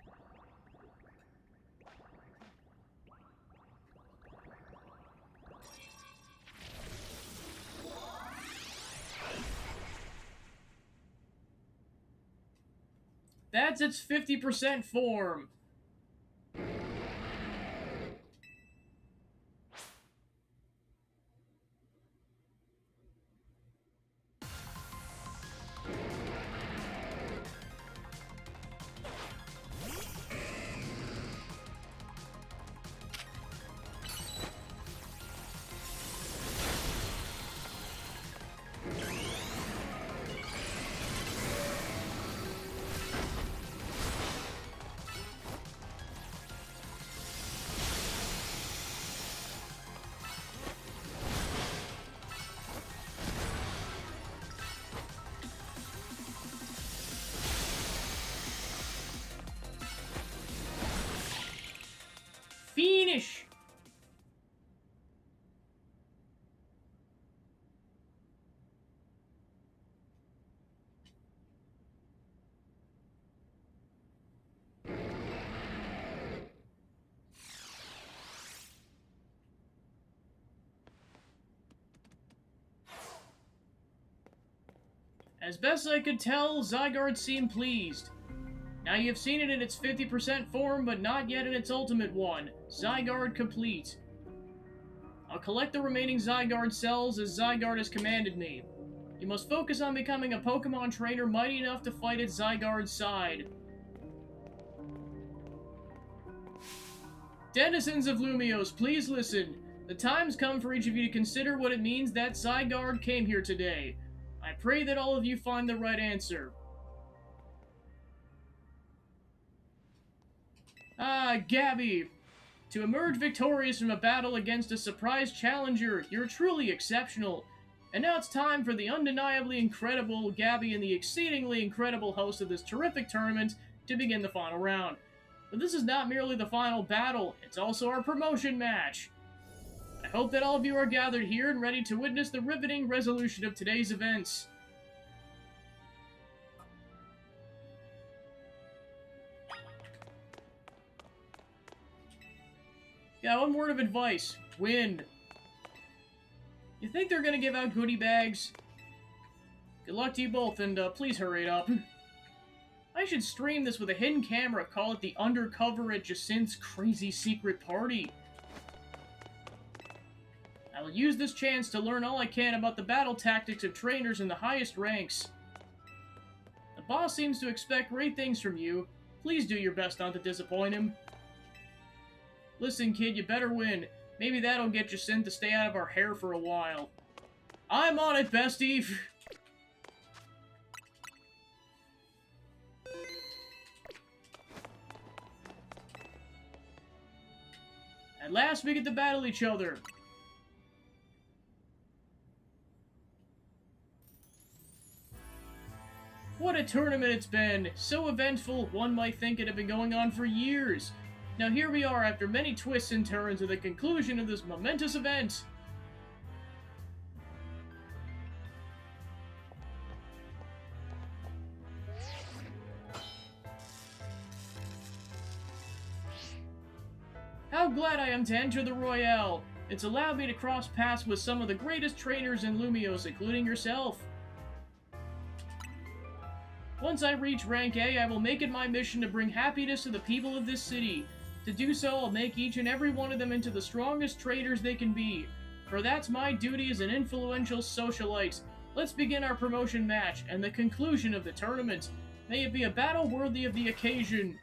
That's its 50% form. Finish! As best I could tell, Zygarde seemed pleased. Now you've seen it in its 50% form, but not yet in its ultimate one. Zygarde complete. I'll collect the remaining Zygarde cells as Zygarde has commanded me. You must focus on becoming a Pokemon trainer mighty enough to fight at Zygarde's side. Denizens of Lumiose, please listen. The time's come for each of you to consider what it means that Zygarde came here today. I pray that all of you find the right answer. Gabby. To emerge victorious from a battle against a surprise challenger, you're truly exceptional. And now it's time for the undeniably incredible Gabby and the exceedingly incredible host of this terrific tournament to begin the final round. But this is not merely the final battle, it's also our promotion match. I hope that all of you are gathered here and ready to witness the riveting resolution of today's events. Yeah, one word of advice. Win. You think they're gonna give out goodie bags? Good luck to you both, and please hurry it up. I should stream this with a hidden camera, call it the Undercover at Jacint's Crazy Secret Party. I will use this chance to learn all I can about the battle tactics of trainers in the highest ranks. The boss seems to expect great things from you. Please do your best not to disappoint him. Listen, kid, you better win. Maybe that'll get Jacint to stay out of our hair for a while. I'm on it, bestie! At last we get to battle each other. What a tournament it's been! So eventful, one might think it had been going on for years. Now here we are after many twists and turns at the conclusion of this momentous event. How glad I am to enter the Royale! It's allowed me to cross paths with some of the greatest trainers in Lumiose, including yourself. Once I reach rank A, I will make it my mission to bring happiness to the people of this city. To do so, I'll make each and every one of them into the strongest trainers they can be. For that's my duty as an influential socialite. Let's begin our promotion match, and the conclusion of the tournament. May it be a battle worthy of the occasion.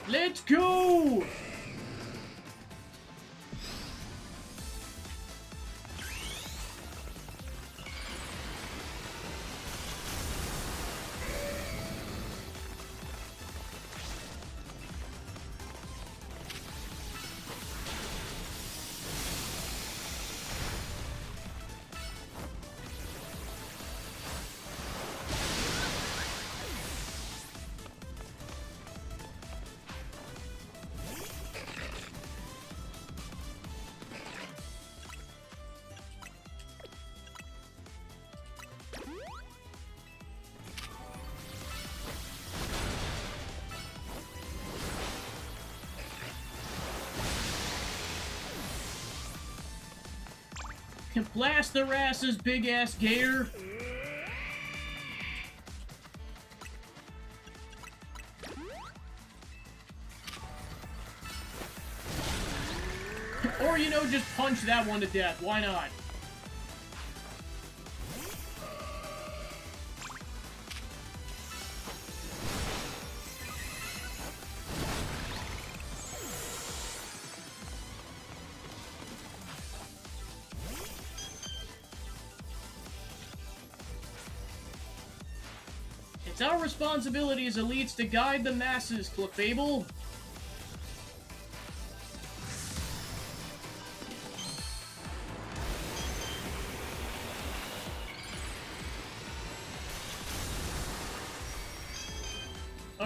Let's go! Blast their asses, big-ass gator! Or, you know, just punch that one to death. Why not? It's our responsibility as elites to guide the masses, Clefable.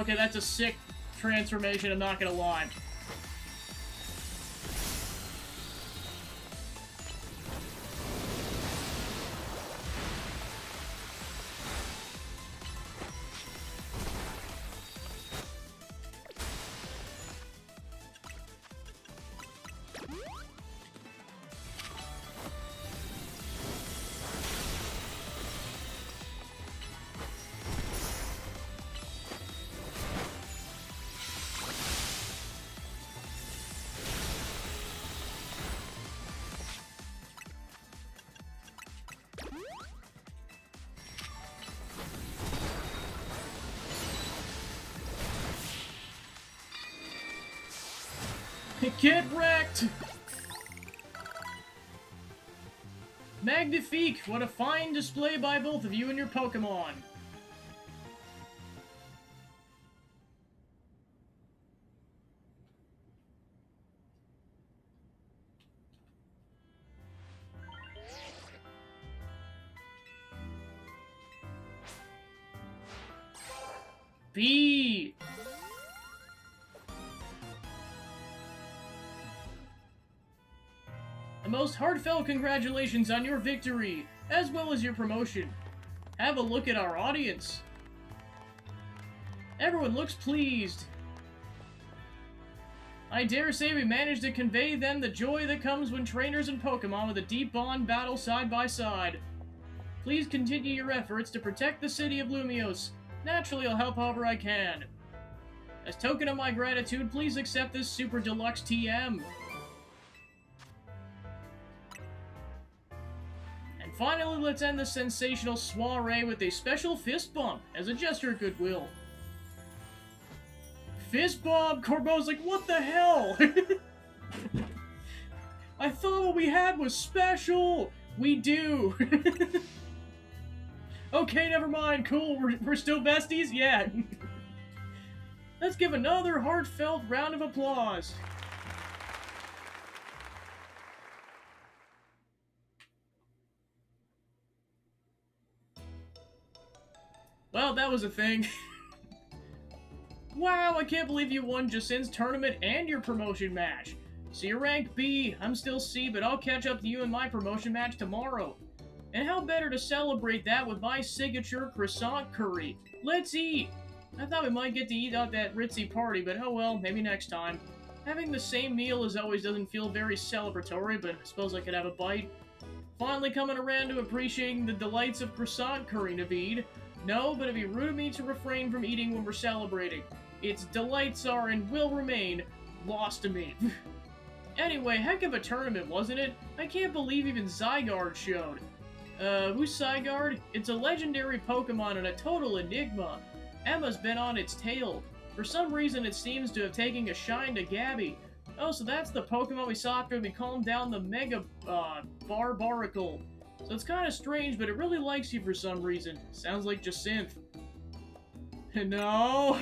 Okay, that's a sick transformation, I'm not gonna lie. Get wrecked! Magnifique! What a fine display by both of you and your Pokemon! B! The most heartfelt congratulations on your victory, as well as your promotion. Have a look at our audience. Everyone looks pleased. I dare say we managed to convey them the joy that comes when trainers and Pokemon with a deep bond battle side by side. Please continue your efforts to protect the city of Lumiose. Naturally, I'll help however I can. As token of my gratitude, please accept this Super Deluxe TM. And finally, let's end this sensational soiree with a special fist bump as a gesture of goodwill. Fist bump! Corbo's like, what the hell? I thought what we had was special! We do! Okay, never mind, cool, we're still besties? Yeah. Let's give another heartfelt round of applause. Well, that was a thing. Wow, I can't believe you won Jacin's tournament and your promotion match. So you're rank B, I'm still C, but I'll catch up to you in my promotion match tomorrow. And how better to celebrate that with my signature croissant curry. Let's eat! I thought we might get to eat out that ritzy party, but oh well, maybe next time. Having the same meal as always doesn't feel very celebratory, but I suppose I could have a bite. Finally coming around to appreciating the delights of croissant curry, Naveed. No, but it'd be rude of me to refrain from eating when we're celebrating. Its delights are and will remain lost to me. Anyway, heck of a tournament, wasn't it? I can't believe even Zygarde showed. Who's Zygarde? It's a legendary Pokemon and a total enigma. Emma's been on its tail. For some reason, it seems to have taken a shine to Gabby. Oh, so that's the Pokemon we saw after we calmed down the Mega, Barbaracle. So it's kind of strange, but it really likes you for some reason. Sounds like Jacinth. No!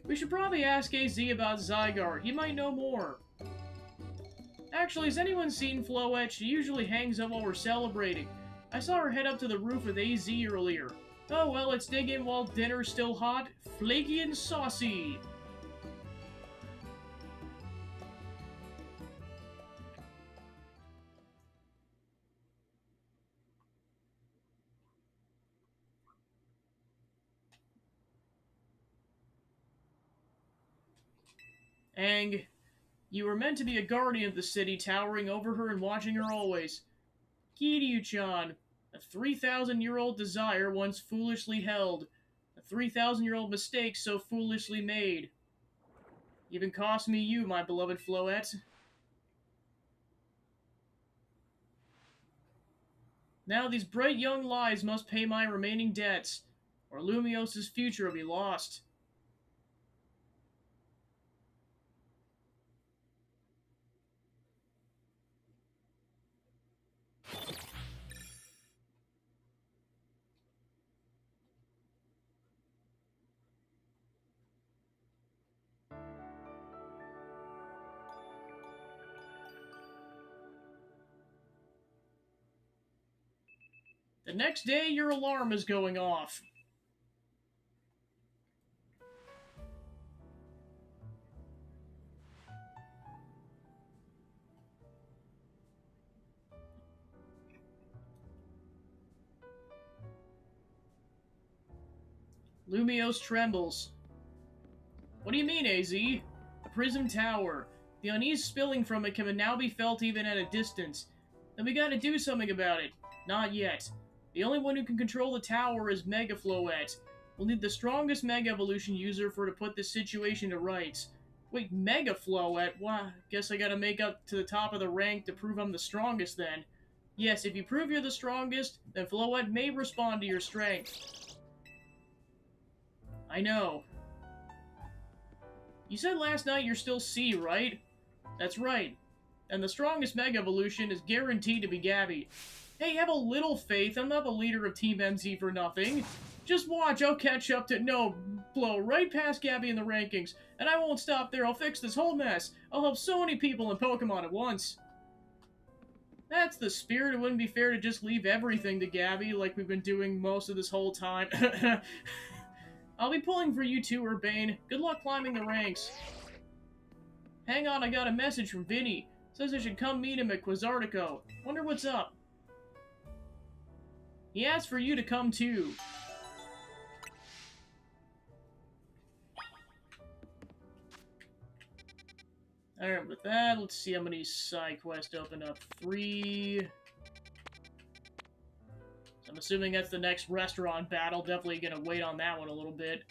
We should probably ask AZ about Zygarde. He might know more. Actually, has anyone seen Floette? She usually hangs up while we're celebrating. I saw her head up to the roof with AZ earlier. Oh well, let's dig in while dinner's still hot, flaky and saucy. Aang, you were meant to be a guardian of the city, towering over her and watching her always. Kiryu-chan, a 3,000-year-old desire once foolishly held, a 3,000-year-old mistake so foolishly made. Even cost me you, my beloved Floette. Now these bright young lives must pay my remaining debts, or Lumiose's future will be lost. The next day, your alarm is going off. Lumios trembles. What do you mean, AZ? A prism tower. The unease spilling from it can now be felt even at a distance. Then we gotta do something about it. Not yet. The only one who can control the tower is Mega Floette. We'll need the strongest Mega Evolution user to put this situation to rights. Wait, Mega Floette? Well, guess I gotta make up to the top of the rank to prove I'm the strongest then. Yes, if you prove you're the strongest, then Floette may respond to your strength. I know. You said last night you're still C, right? That's right. And the strongest Mega Evolution is guaranteed to be Gabby. Hey, have a little faith. I'm not the leader of Team MZ for nothing. Just watch, I'll catch up to... No, blow right past Gabby in the rankings. And I won't stop there, I'll fix this whole mess. I'll help so many people in Pokemon at once. That's the spirit. It wouldn't be fair to just leave everything to Gabby like we've been doing most of this whole time. I'll be pulling for you too, Urbane. Good luck climbing the ranks. Hang on, I got a message from Vinny. Says I should come meet him at Quizartico. Wonder what's up. He asked for you to come too. Alright, with that, let's see how many side quests open up. 3. So I'm assuming that's the next restaurant battle. Definitely gonna wait on that one a little bit.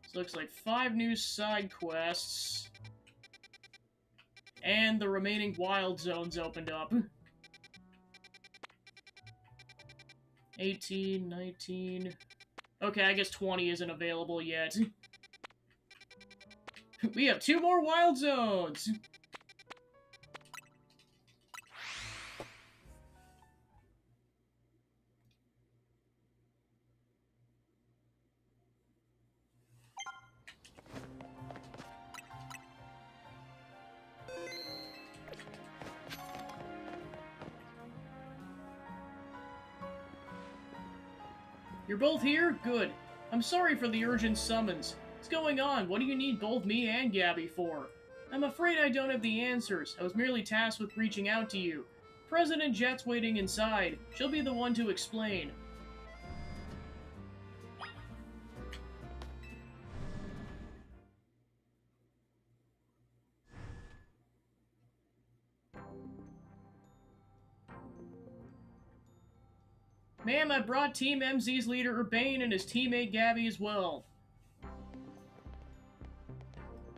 So looks like 5 new side quests. And the remaining wild zones opened up. 18, 19... Okay, I guess 20 isn't available yet. We have 2 more wild zones! You're both here? Good. I'm sorry for the urgent summons. What's going on? What do you need both me and Gabby for? I'm afraid I don't have the answers. I was merely tasked with reaching out to you. President Jet's waiting inside. She'll be the one to explain. Ma'am, I brought Team MZ's leader Urbane and his teammate Gabby as well.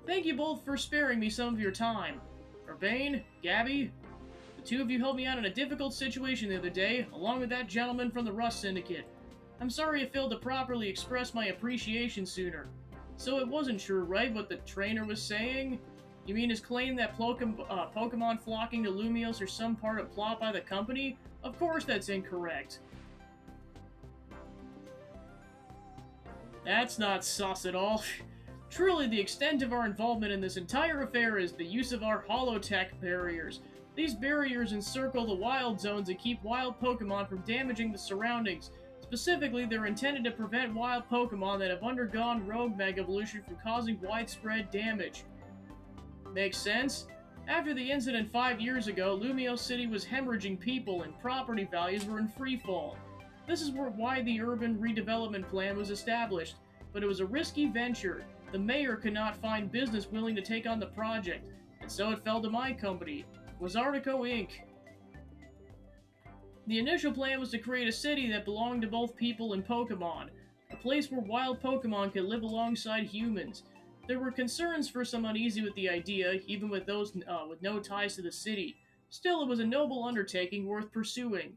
Thank you both for sparing me some of your time. Urbane, Gabby, the 2 of you helped me out in a difficult situation the other day, along with that gentleman from the Rust Syndicate. I'm sorry I failed to properly express my appreciation sooner. So it wasn't true, right, what the trainer was saying? You mean his claim that Pokemon flocking to Lumios are some part of plot by the company? Of course that's incorrect. That's not sus at all. Truly, the extent of our involvement in this entire affair is the use of our holotech barriers. These barriers encircle the wild zones and keep wild Pokemon from damaging the surroundings. Specifically, they're intended to prevent wild Pokemon that have undergone Rogue Mega Evolution from causing widespread damage. Makes sense? After the incident 5 years ago, Lumiose City was hemorrhaging people and property values were in freefall. This is why the urban redevelopment plan was established, but it was a risky venture. The mayor could not find business willing to take on the project, and so it fell to my company, Quizartico Inc. The initial plan was to create a city that belonged to both people and Pokemon, a place where wild Pokemon could live alongside humans. There were concerns for some uneasy with the idea, even with those with no ties to the city. Still, it was a noble undertaking worth pursuing.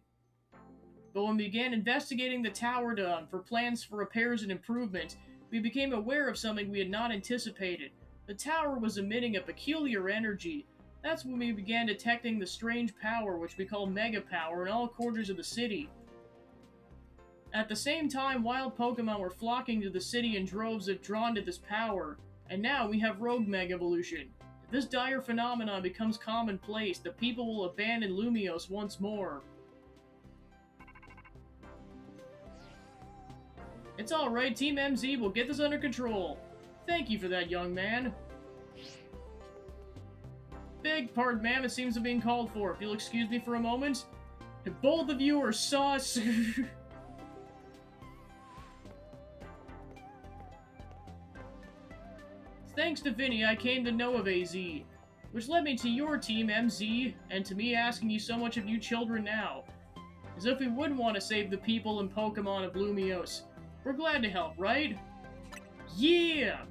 But when we began investigating the tower for plans for repairs and improvement, we became aware of something we had not anticipated. The tower was emitting a peculiar energy. That's when we began detecting the strange power, which we call Mega Power, in all quarters of the city. At the same time, wild Pokemon were flocking to the city in droves if drawn to this power, and now we have Rogue Mega Evolution. If this dire phenomenon becomes commonplace, the people will abandon Lumiose once more. It's alright, Team MZ will get this under control. Thank you for that, young man. Beg pardon, ma'am, it seems to be being called for. If you'll excuse me for a moment. If both of you are sus... thanks to Vinny, I came to know of AZ, which led me to your team, MZ, and to me asking you so much of you children now. As if we wouldn't want to save the people and Pokemon of Lumiose. We're glad to help, right? Yeah!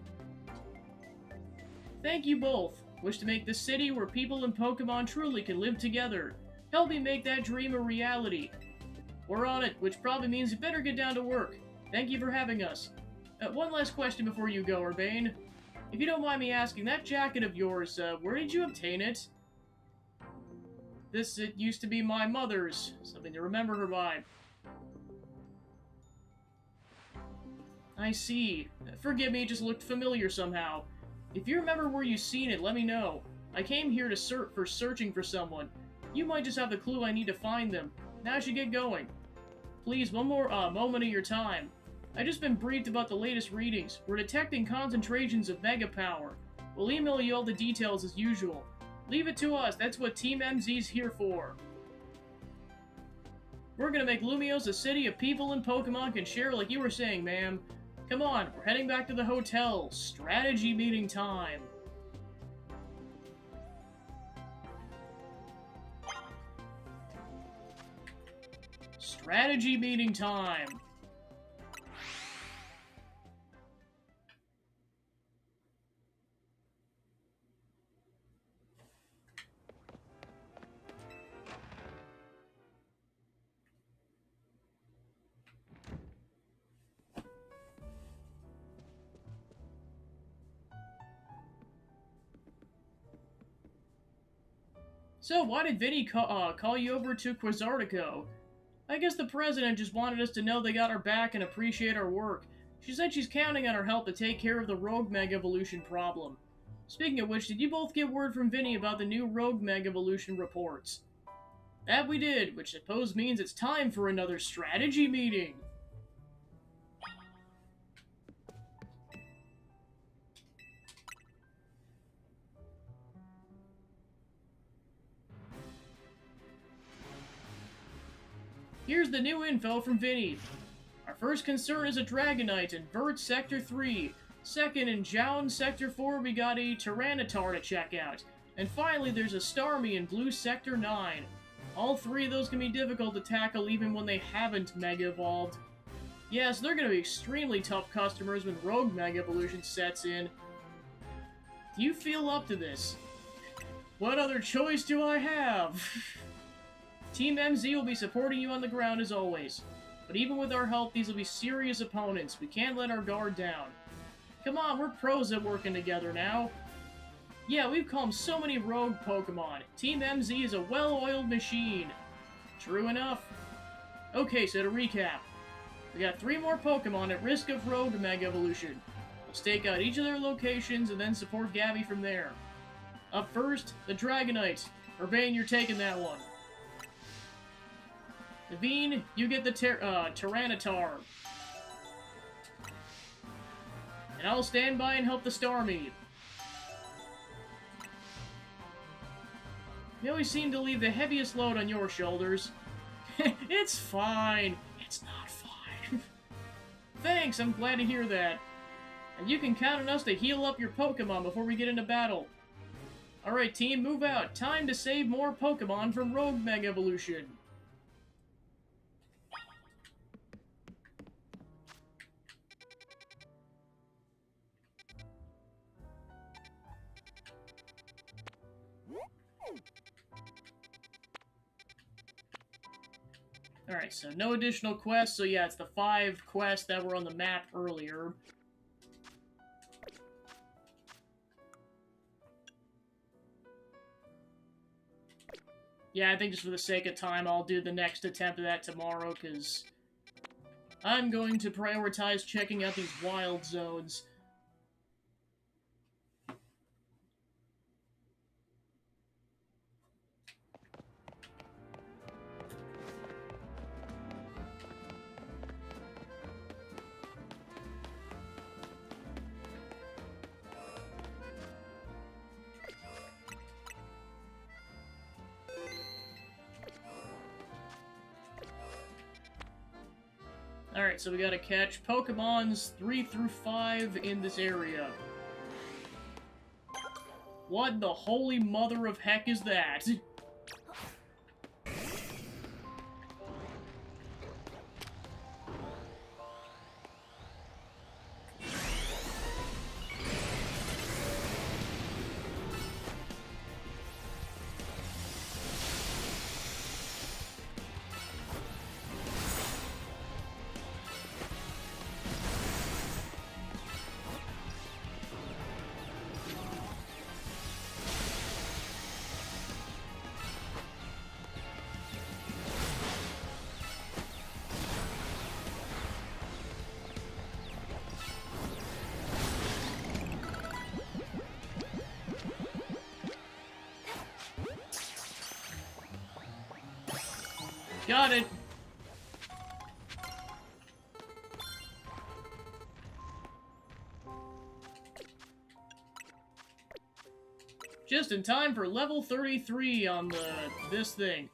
Thank you both. Wish to make this city where people and Pokemon truly can live together. Help me make that dream a reality. We're on it, which probably means you better get down to work. Thank you for having us. One last question before you go, Urbane. If you don't mind me asking, that jacket of yours, where did you obtain it? It used to be my mother's. Something to remember her by. I see. Forgive me, it just looked familiar somehow. If you remember where you seen it, let me know. I came here to searching for someone. You might just have the clue I need to find them. Now I should get going. Please, one more moment of your time. I've just been briefed about the latest readings. We're detecting concentrations of Mega Power. We'll email you all the details as usual. Leave it to us, that's what Team MZ's here for. We're gonna make Lumiose a city of people and Pokemon can share like you were saying, ma'am. Come on, we're heading back to the hotel. Strategy meeting time. Strategy meeting time. So, why did Vinny call you over to Quizartico? I guess the president just wanted us to know they got our back and appreciate our work. She said she's counting on our help to take care of the Rogue Mega Evolution problem. Speaking of which, did you both get word from Vinny about the new Rogue Mega Evolution reports? That we did, which I suppose means it's time for another strategy meeting. Here's the new info from Vinny. Our first concern is a Dragonite in Vert Sector 3. Second, in Joun Sector 4, we got a Tyranitar to check out. And finally, there's a Starmie in Blue Sector 9. All three of those can be difficult to tackle even when they haven't Mega Evolved. Yes, they're going to be extremely tough customers when Rogue Mega Evolution sets in. Do you feel up to this? What other choice do I have? Team MZ will be supporting you on the ground as always. But even with our help, these will be serious opponents. We can't let our guard down. Come on, we're pros at working together now. Yeah, we've calmed so many rogue Pokemon. Team MZ is a well-oiled machine. True enough. Okay, so to recap. We got 3 more Pokemon at risk of Rogue Mega Evolution. We'll stake out each of their locations and then support Gabby from there. Up first, the Dragonite. Urbane, you're taking that one. Naveen, you get the Tyranitar. And I'll stand by and help the Starmie. You always seem to leave the heaviest load on your shoulders. It's fine. It's not fine. Thanks, I'm glad to hear that. And you can count on us to heal up your Pokemon before we get into battle. Alright team, move out. Time to save more Pokemon from Rogue Mega Evolution. Alright, so no additional quests, so yeah, it's the 5 quests that were on the map earlier. Yeah, I think just for the sake of time, I'll do the next attempt of that tomorrow, because I'm going to prioritize checking out these wild zones. Alright, so we gotta catch Pokemons 3 through 5 in this area. What the holy mother of heck is that? Got it! Just in time for level 33 on this thing.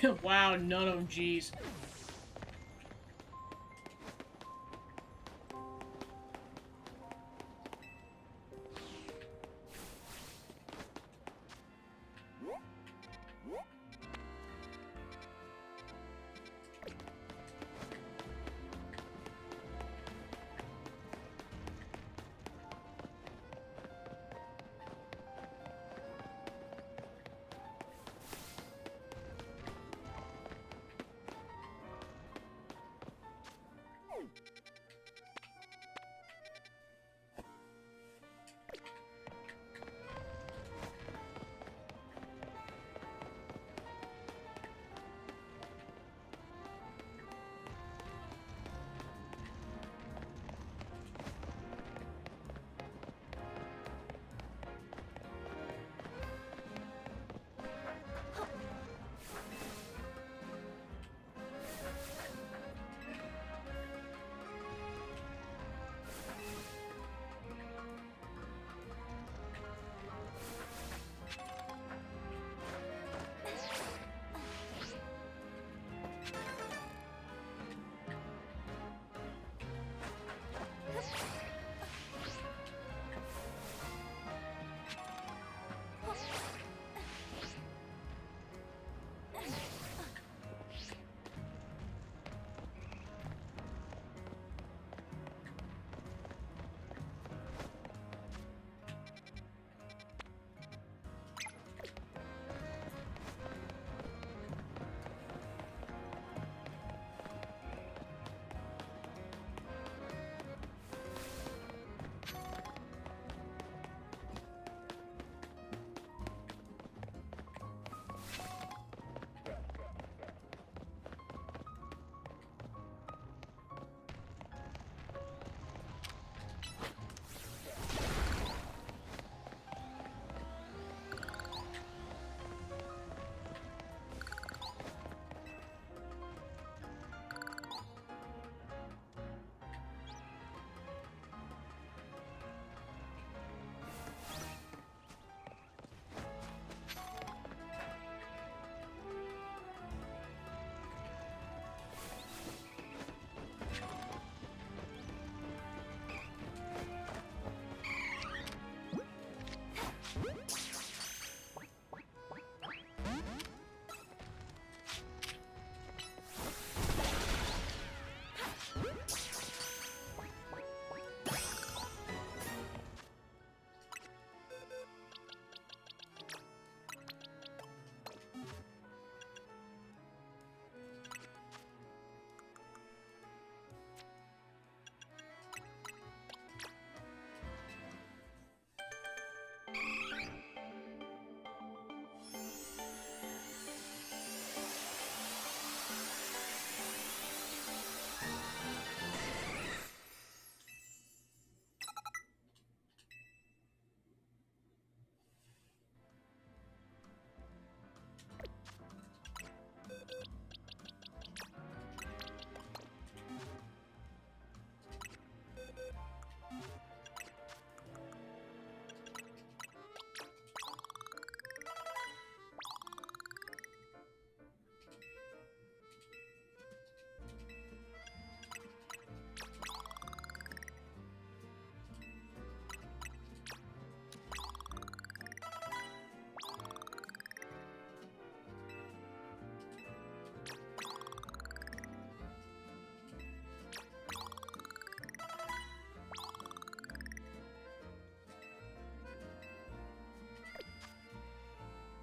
Wow, none of them G's.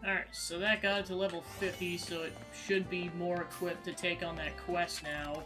Alright, so that got it to level 50, so it should be more equipped to take on that quest now.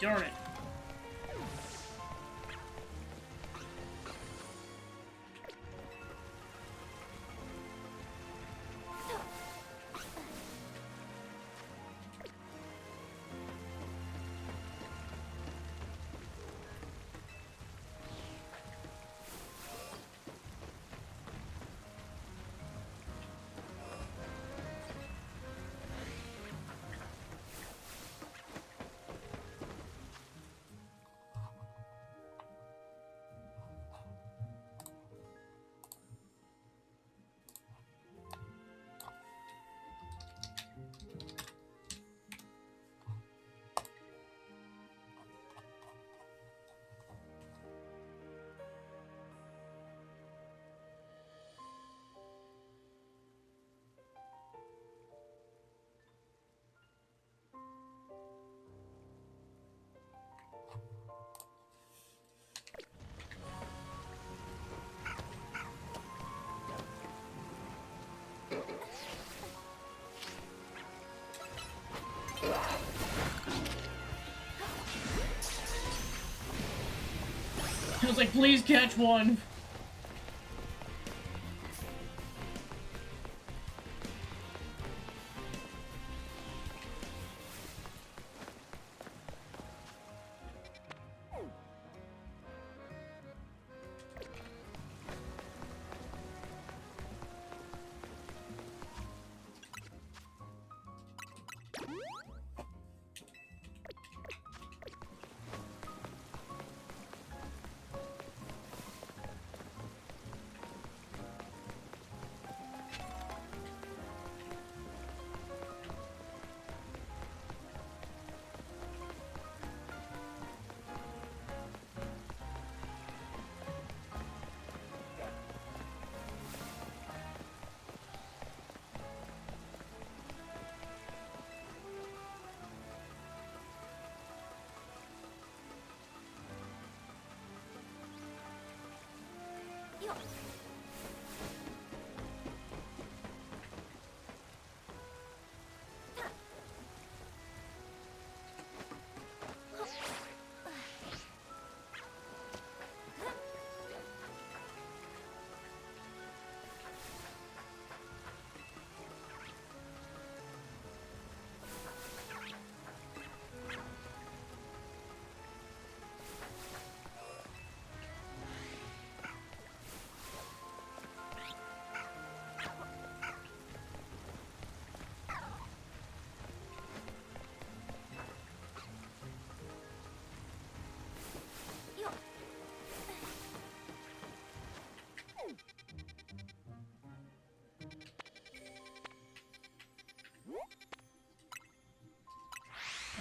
Darn it. I was like, please catch one.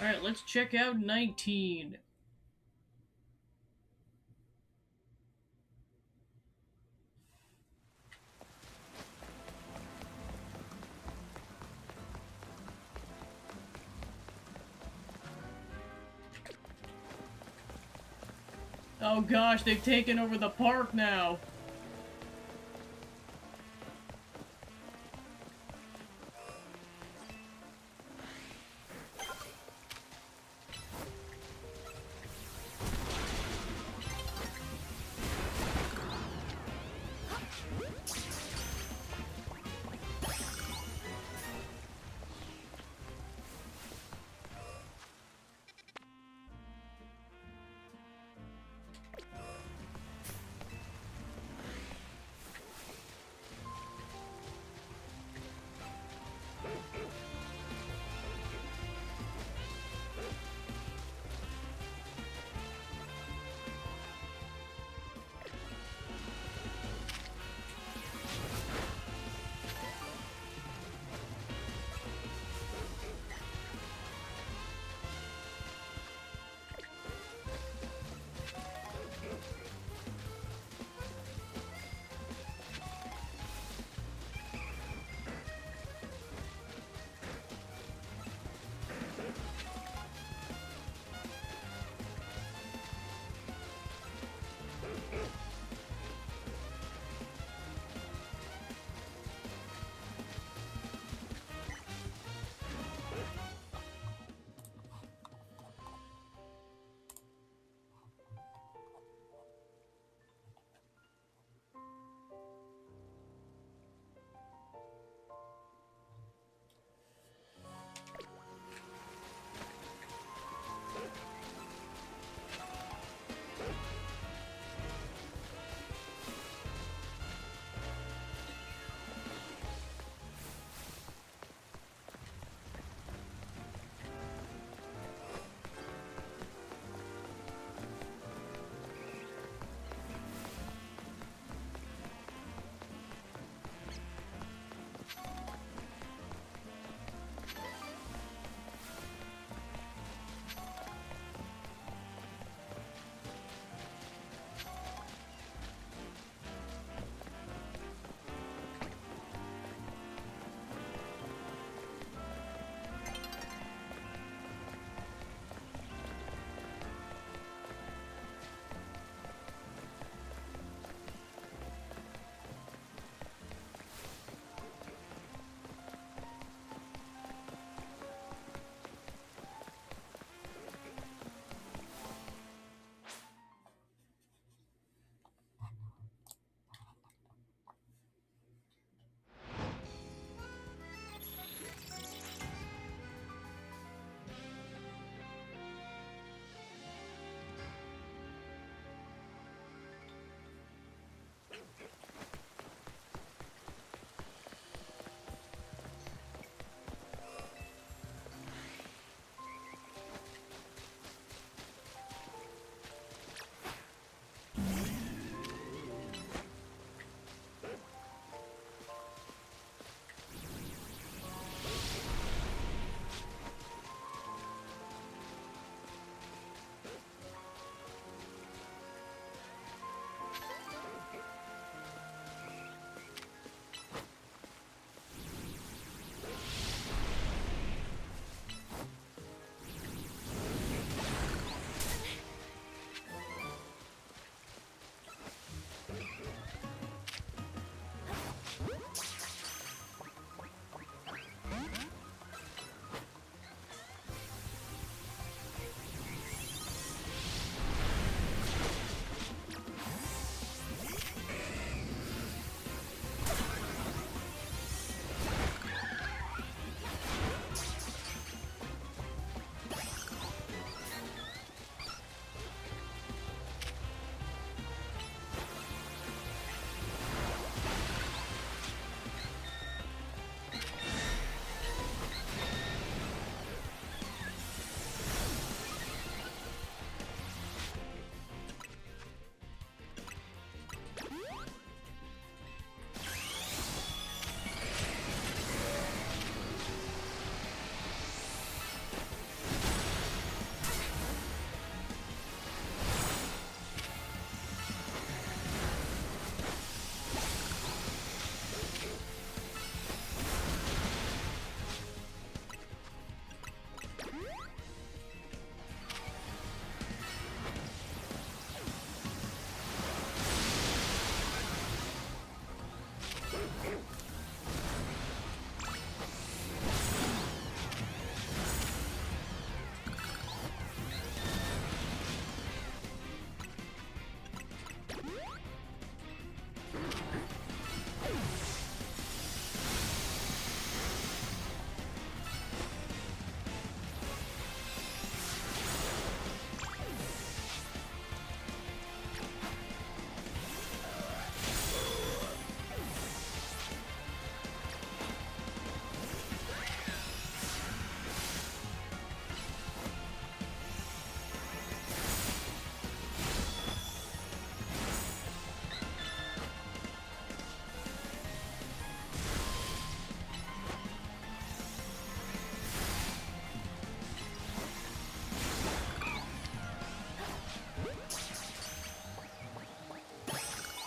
Alright, let's check out 19. Oh gosh, they've taken over the park now.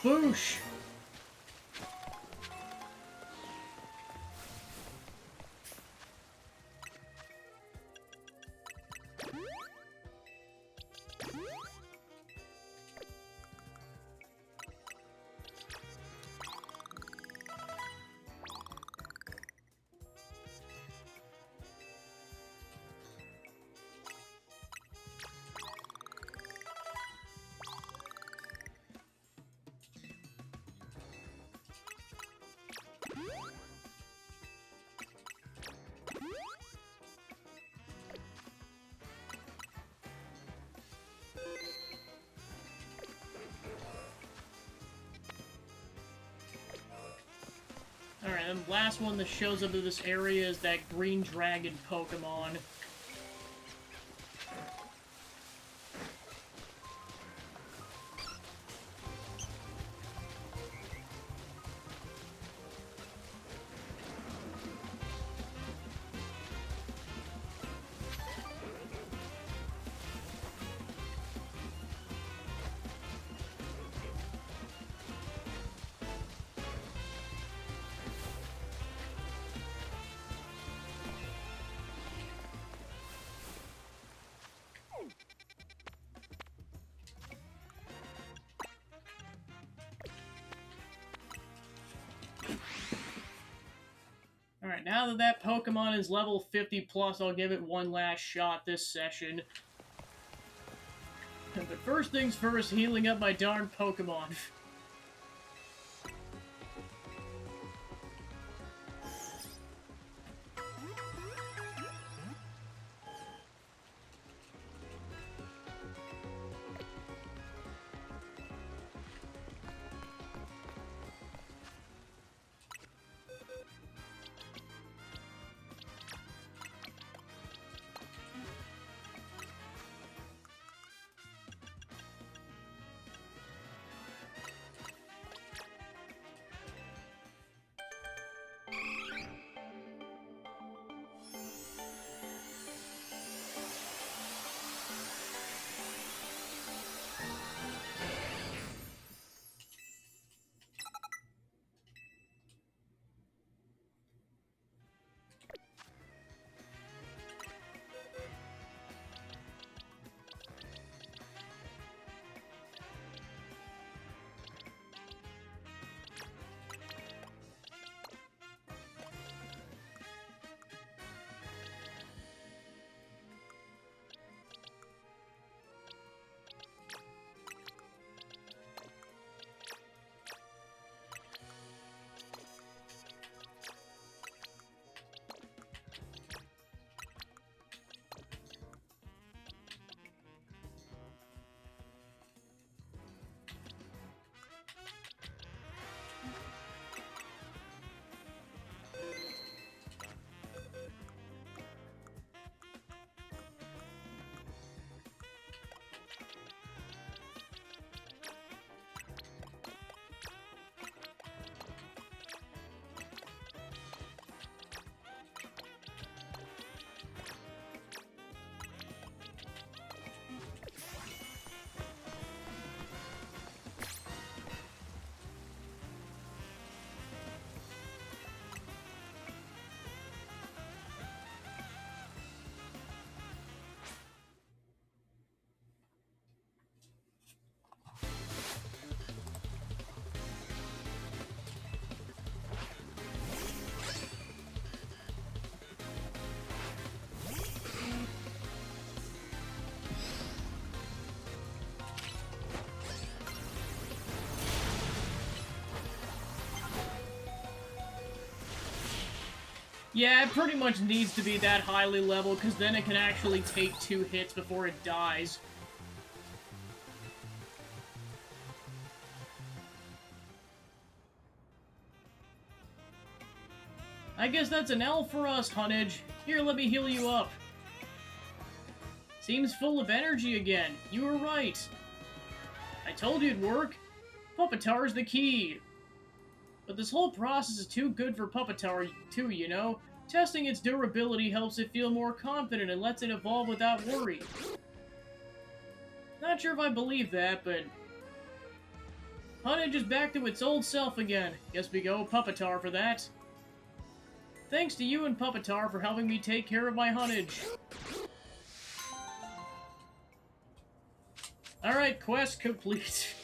Boosh! Alright, and the last one that shows up in this area is that green dragon Pokemon. Alright, now that that Pokemon is level 50 plus, I'll give it one last shot this session. But first things first, healing up my darn Pokemon. Yeah, it pretty much needs to be that highly leveled, because then it can actually take 2 hits before it dies. I guess that's an L for us, Hunnage. Here, let me heal you up. Seems full of energy again. You were right. I told you it'd work. Pupitar's the key. But this whole process is too good for Pupitar, too, you know? Testing its durability helps it feel more confident and lets it evolve without worry. Not sure if I believe that, but... Hunnage is back to its old self again. Guess we go Puppetar for that. Thanks to you and Puppetar for helping me take care of my Hunnage. Alright, quest complete.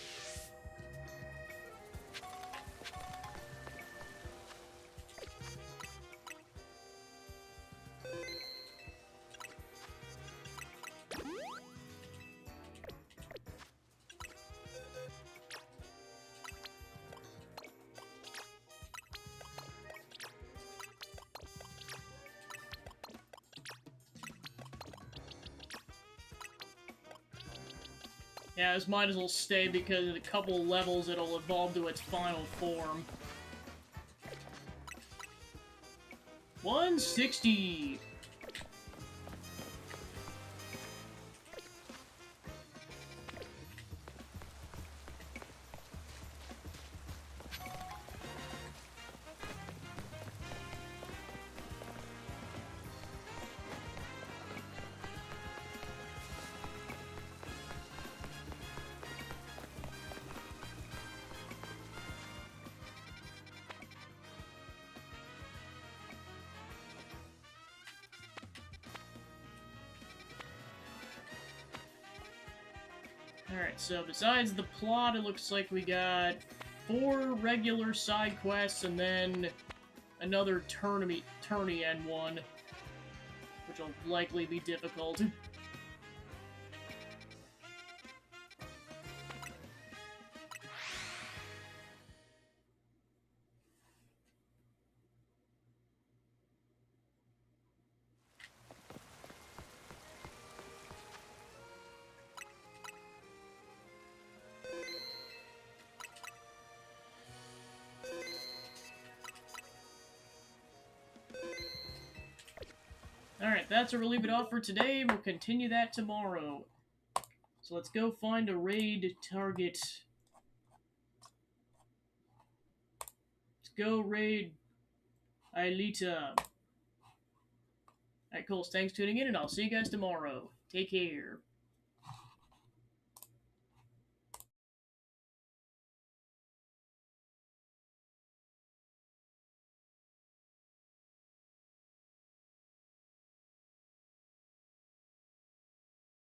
Yeah, this might as well stay because in a couple levels it'll evolve to its final form. 160! Alright, so besides the plot, it looks like we got 4 regular side quests and then another tourney end one, which will likely be difficult. Alright, that's where we'll leave it off for today. We'll continue that tomorrow. So let's go find a raid target. Let's go raid Aelita. Alright, cool. Thanks for tuning in, and I'll see you guys tomorrow. Take care.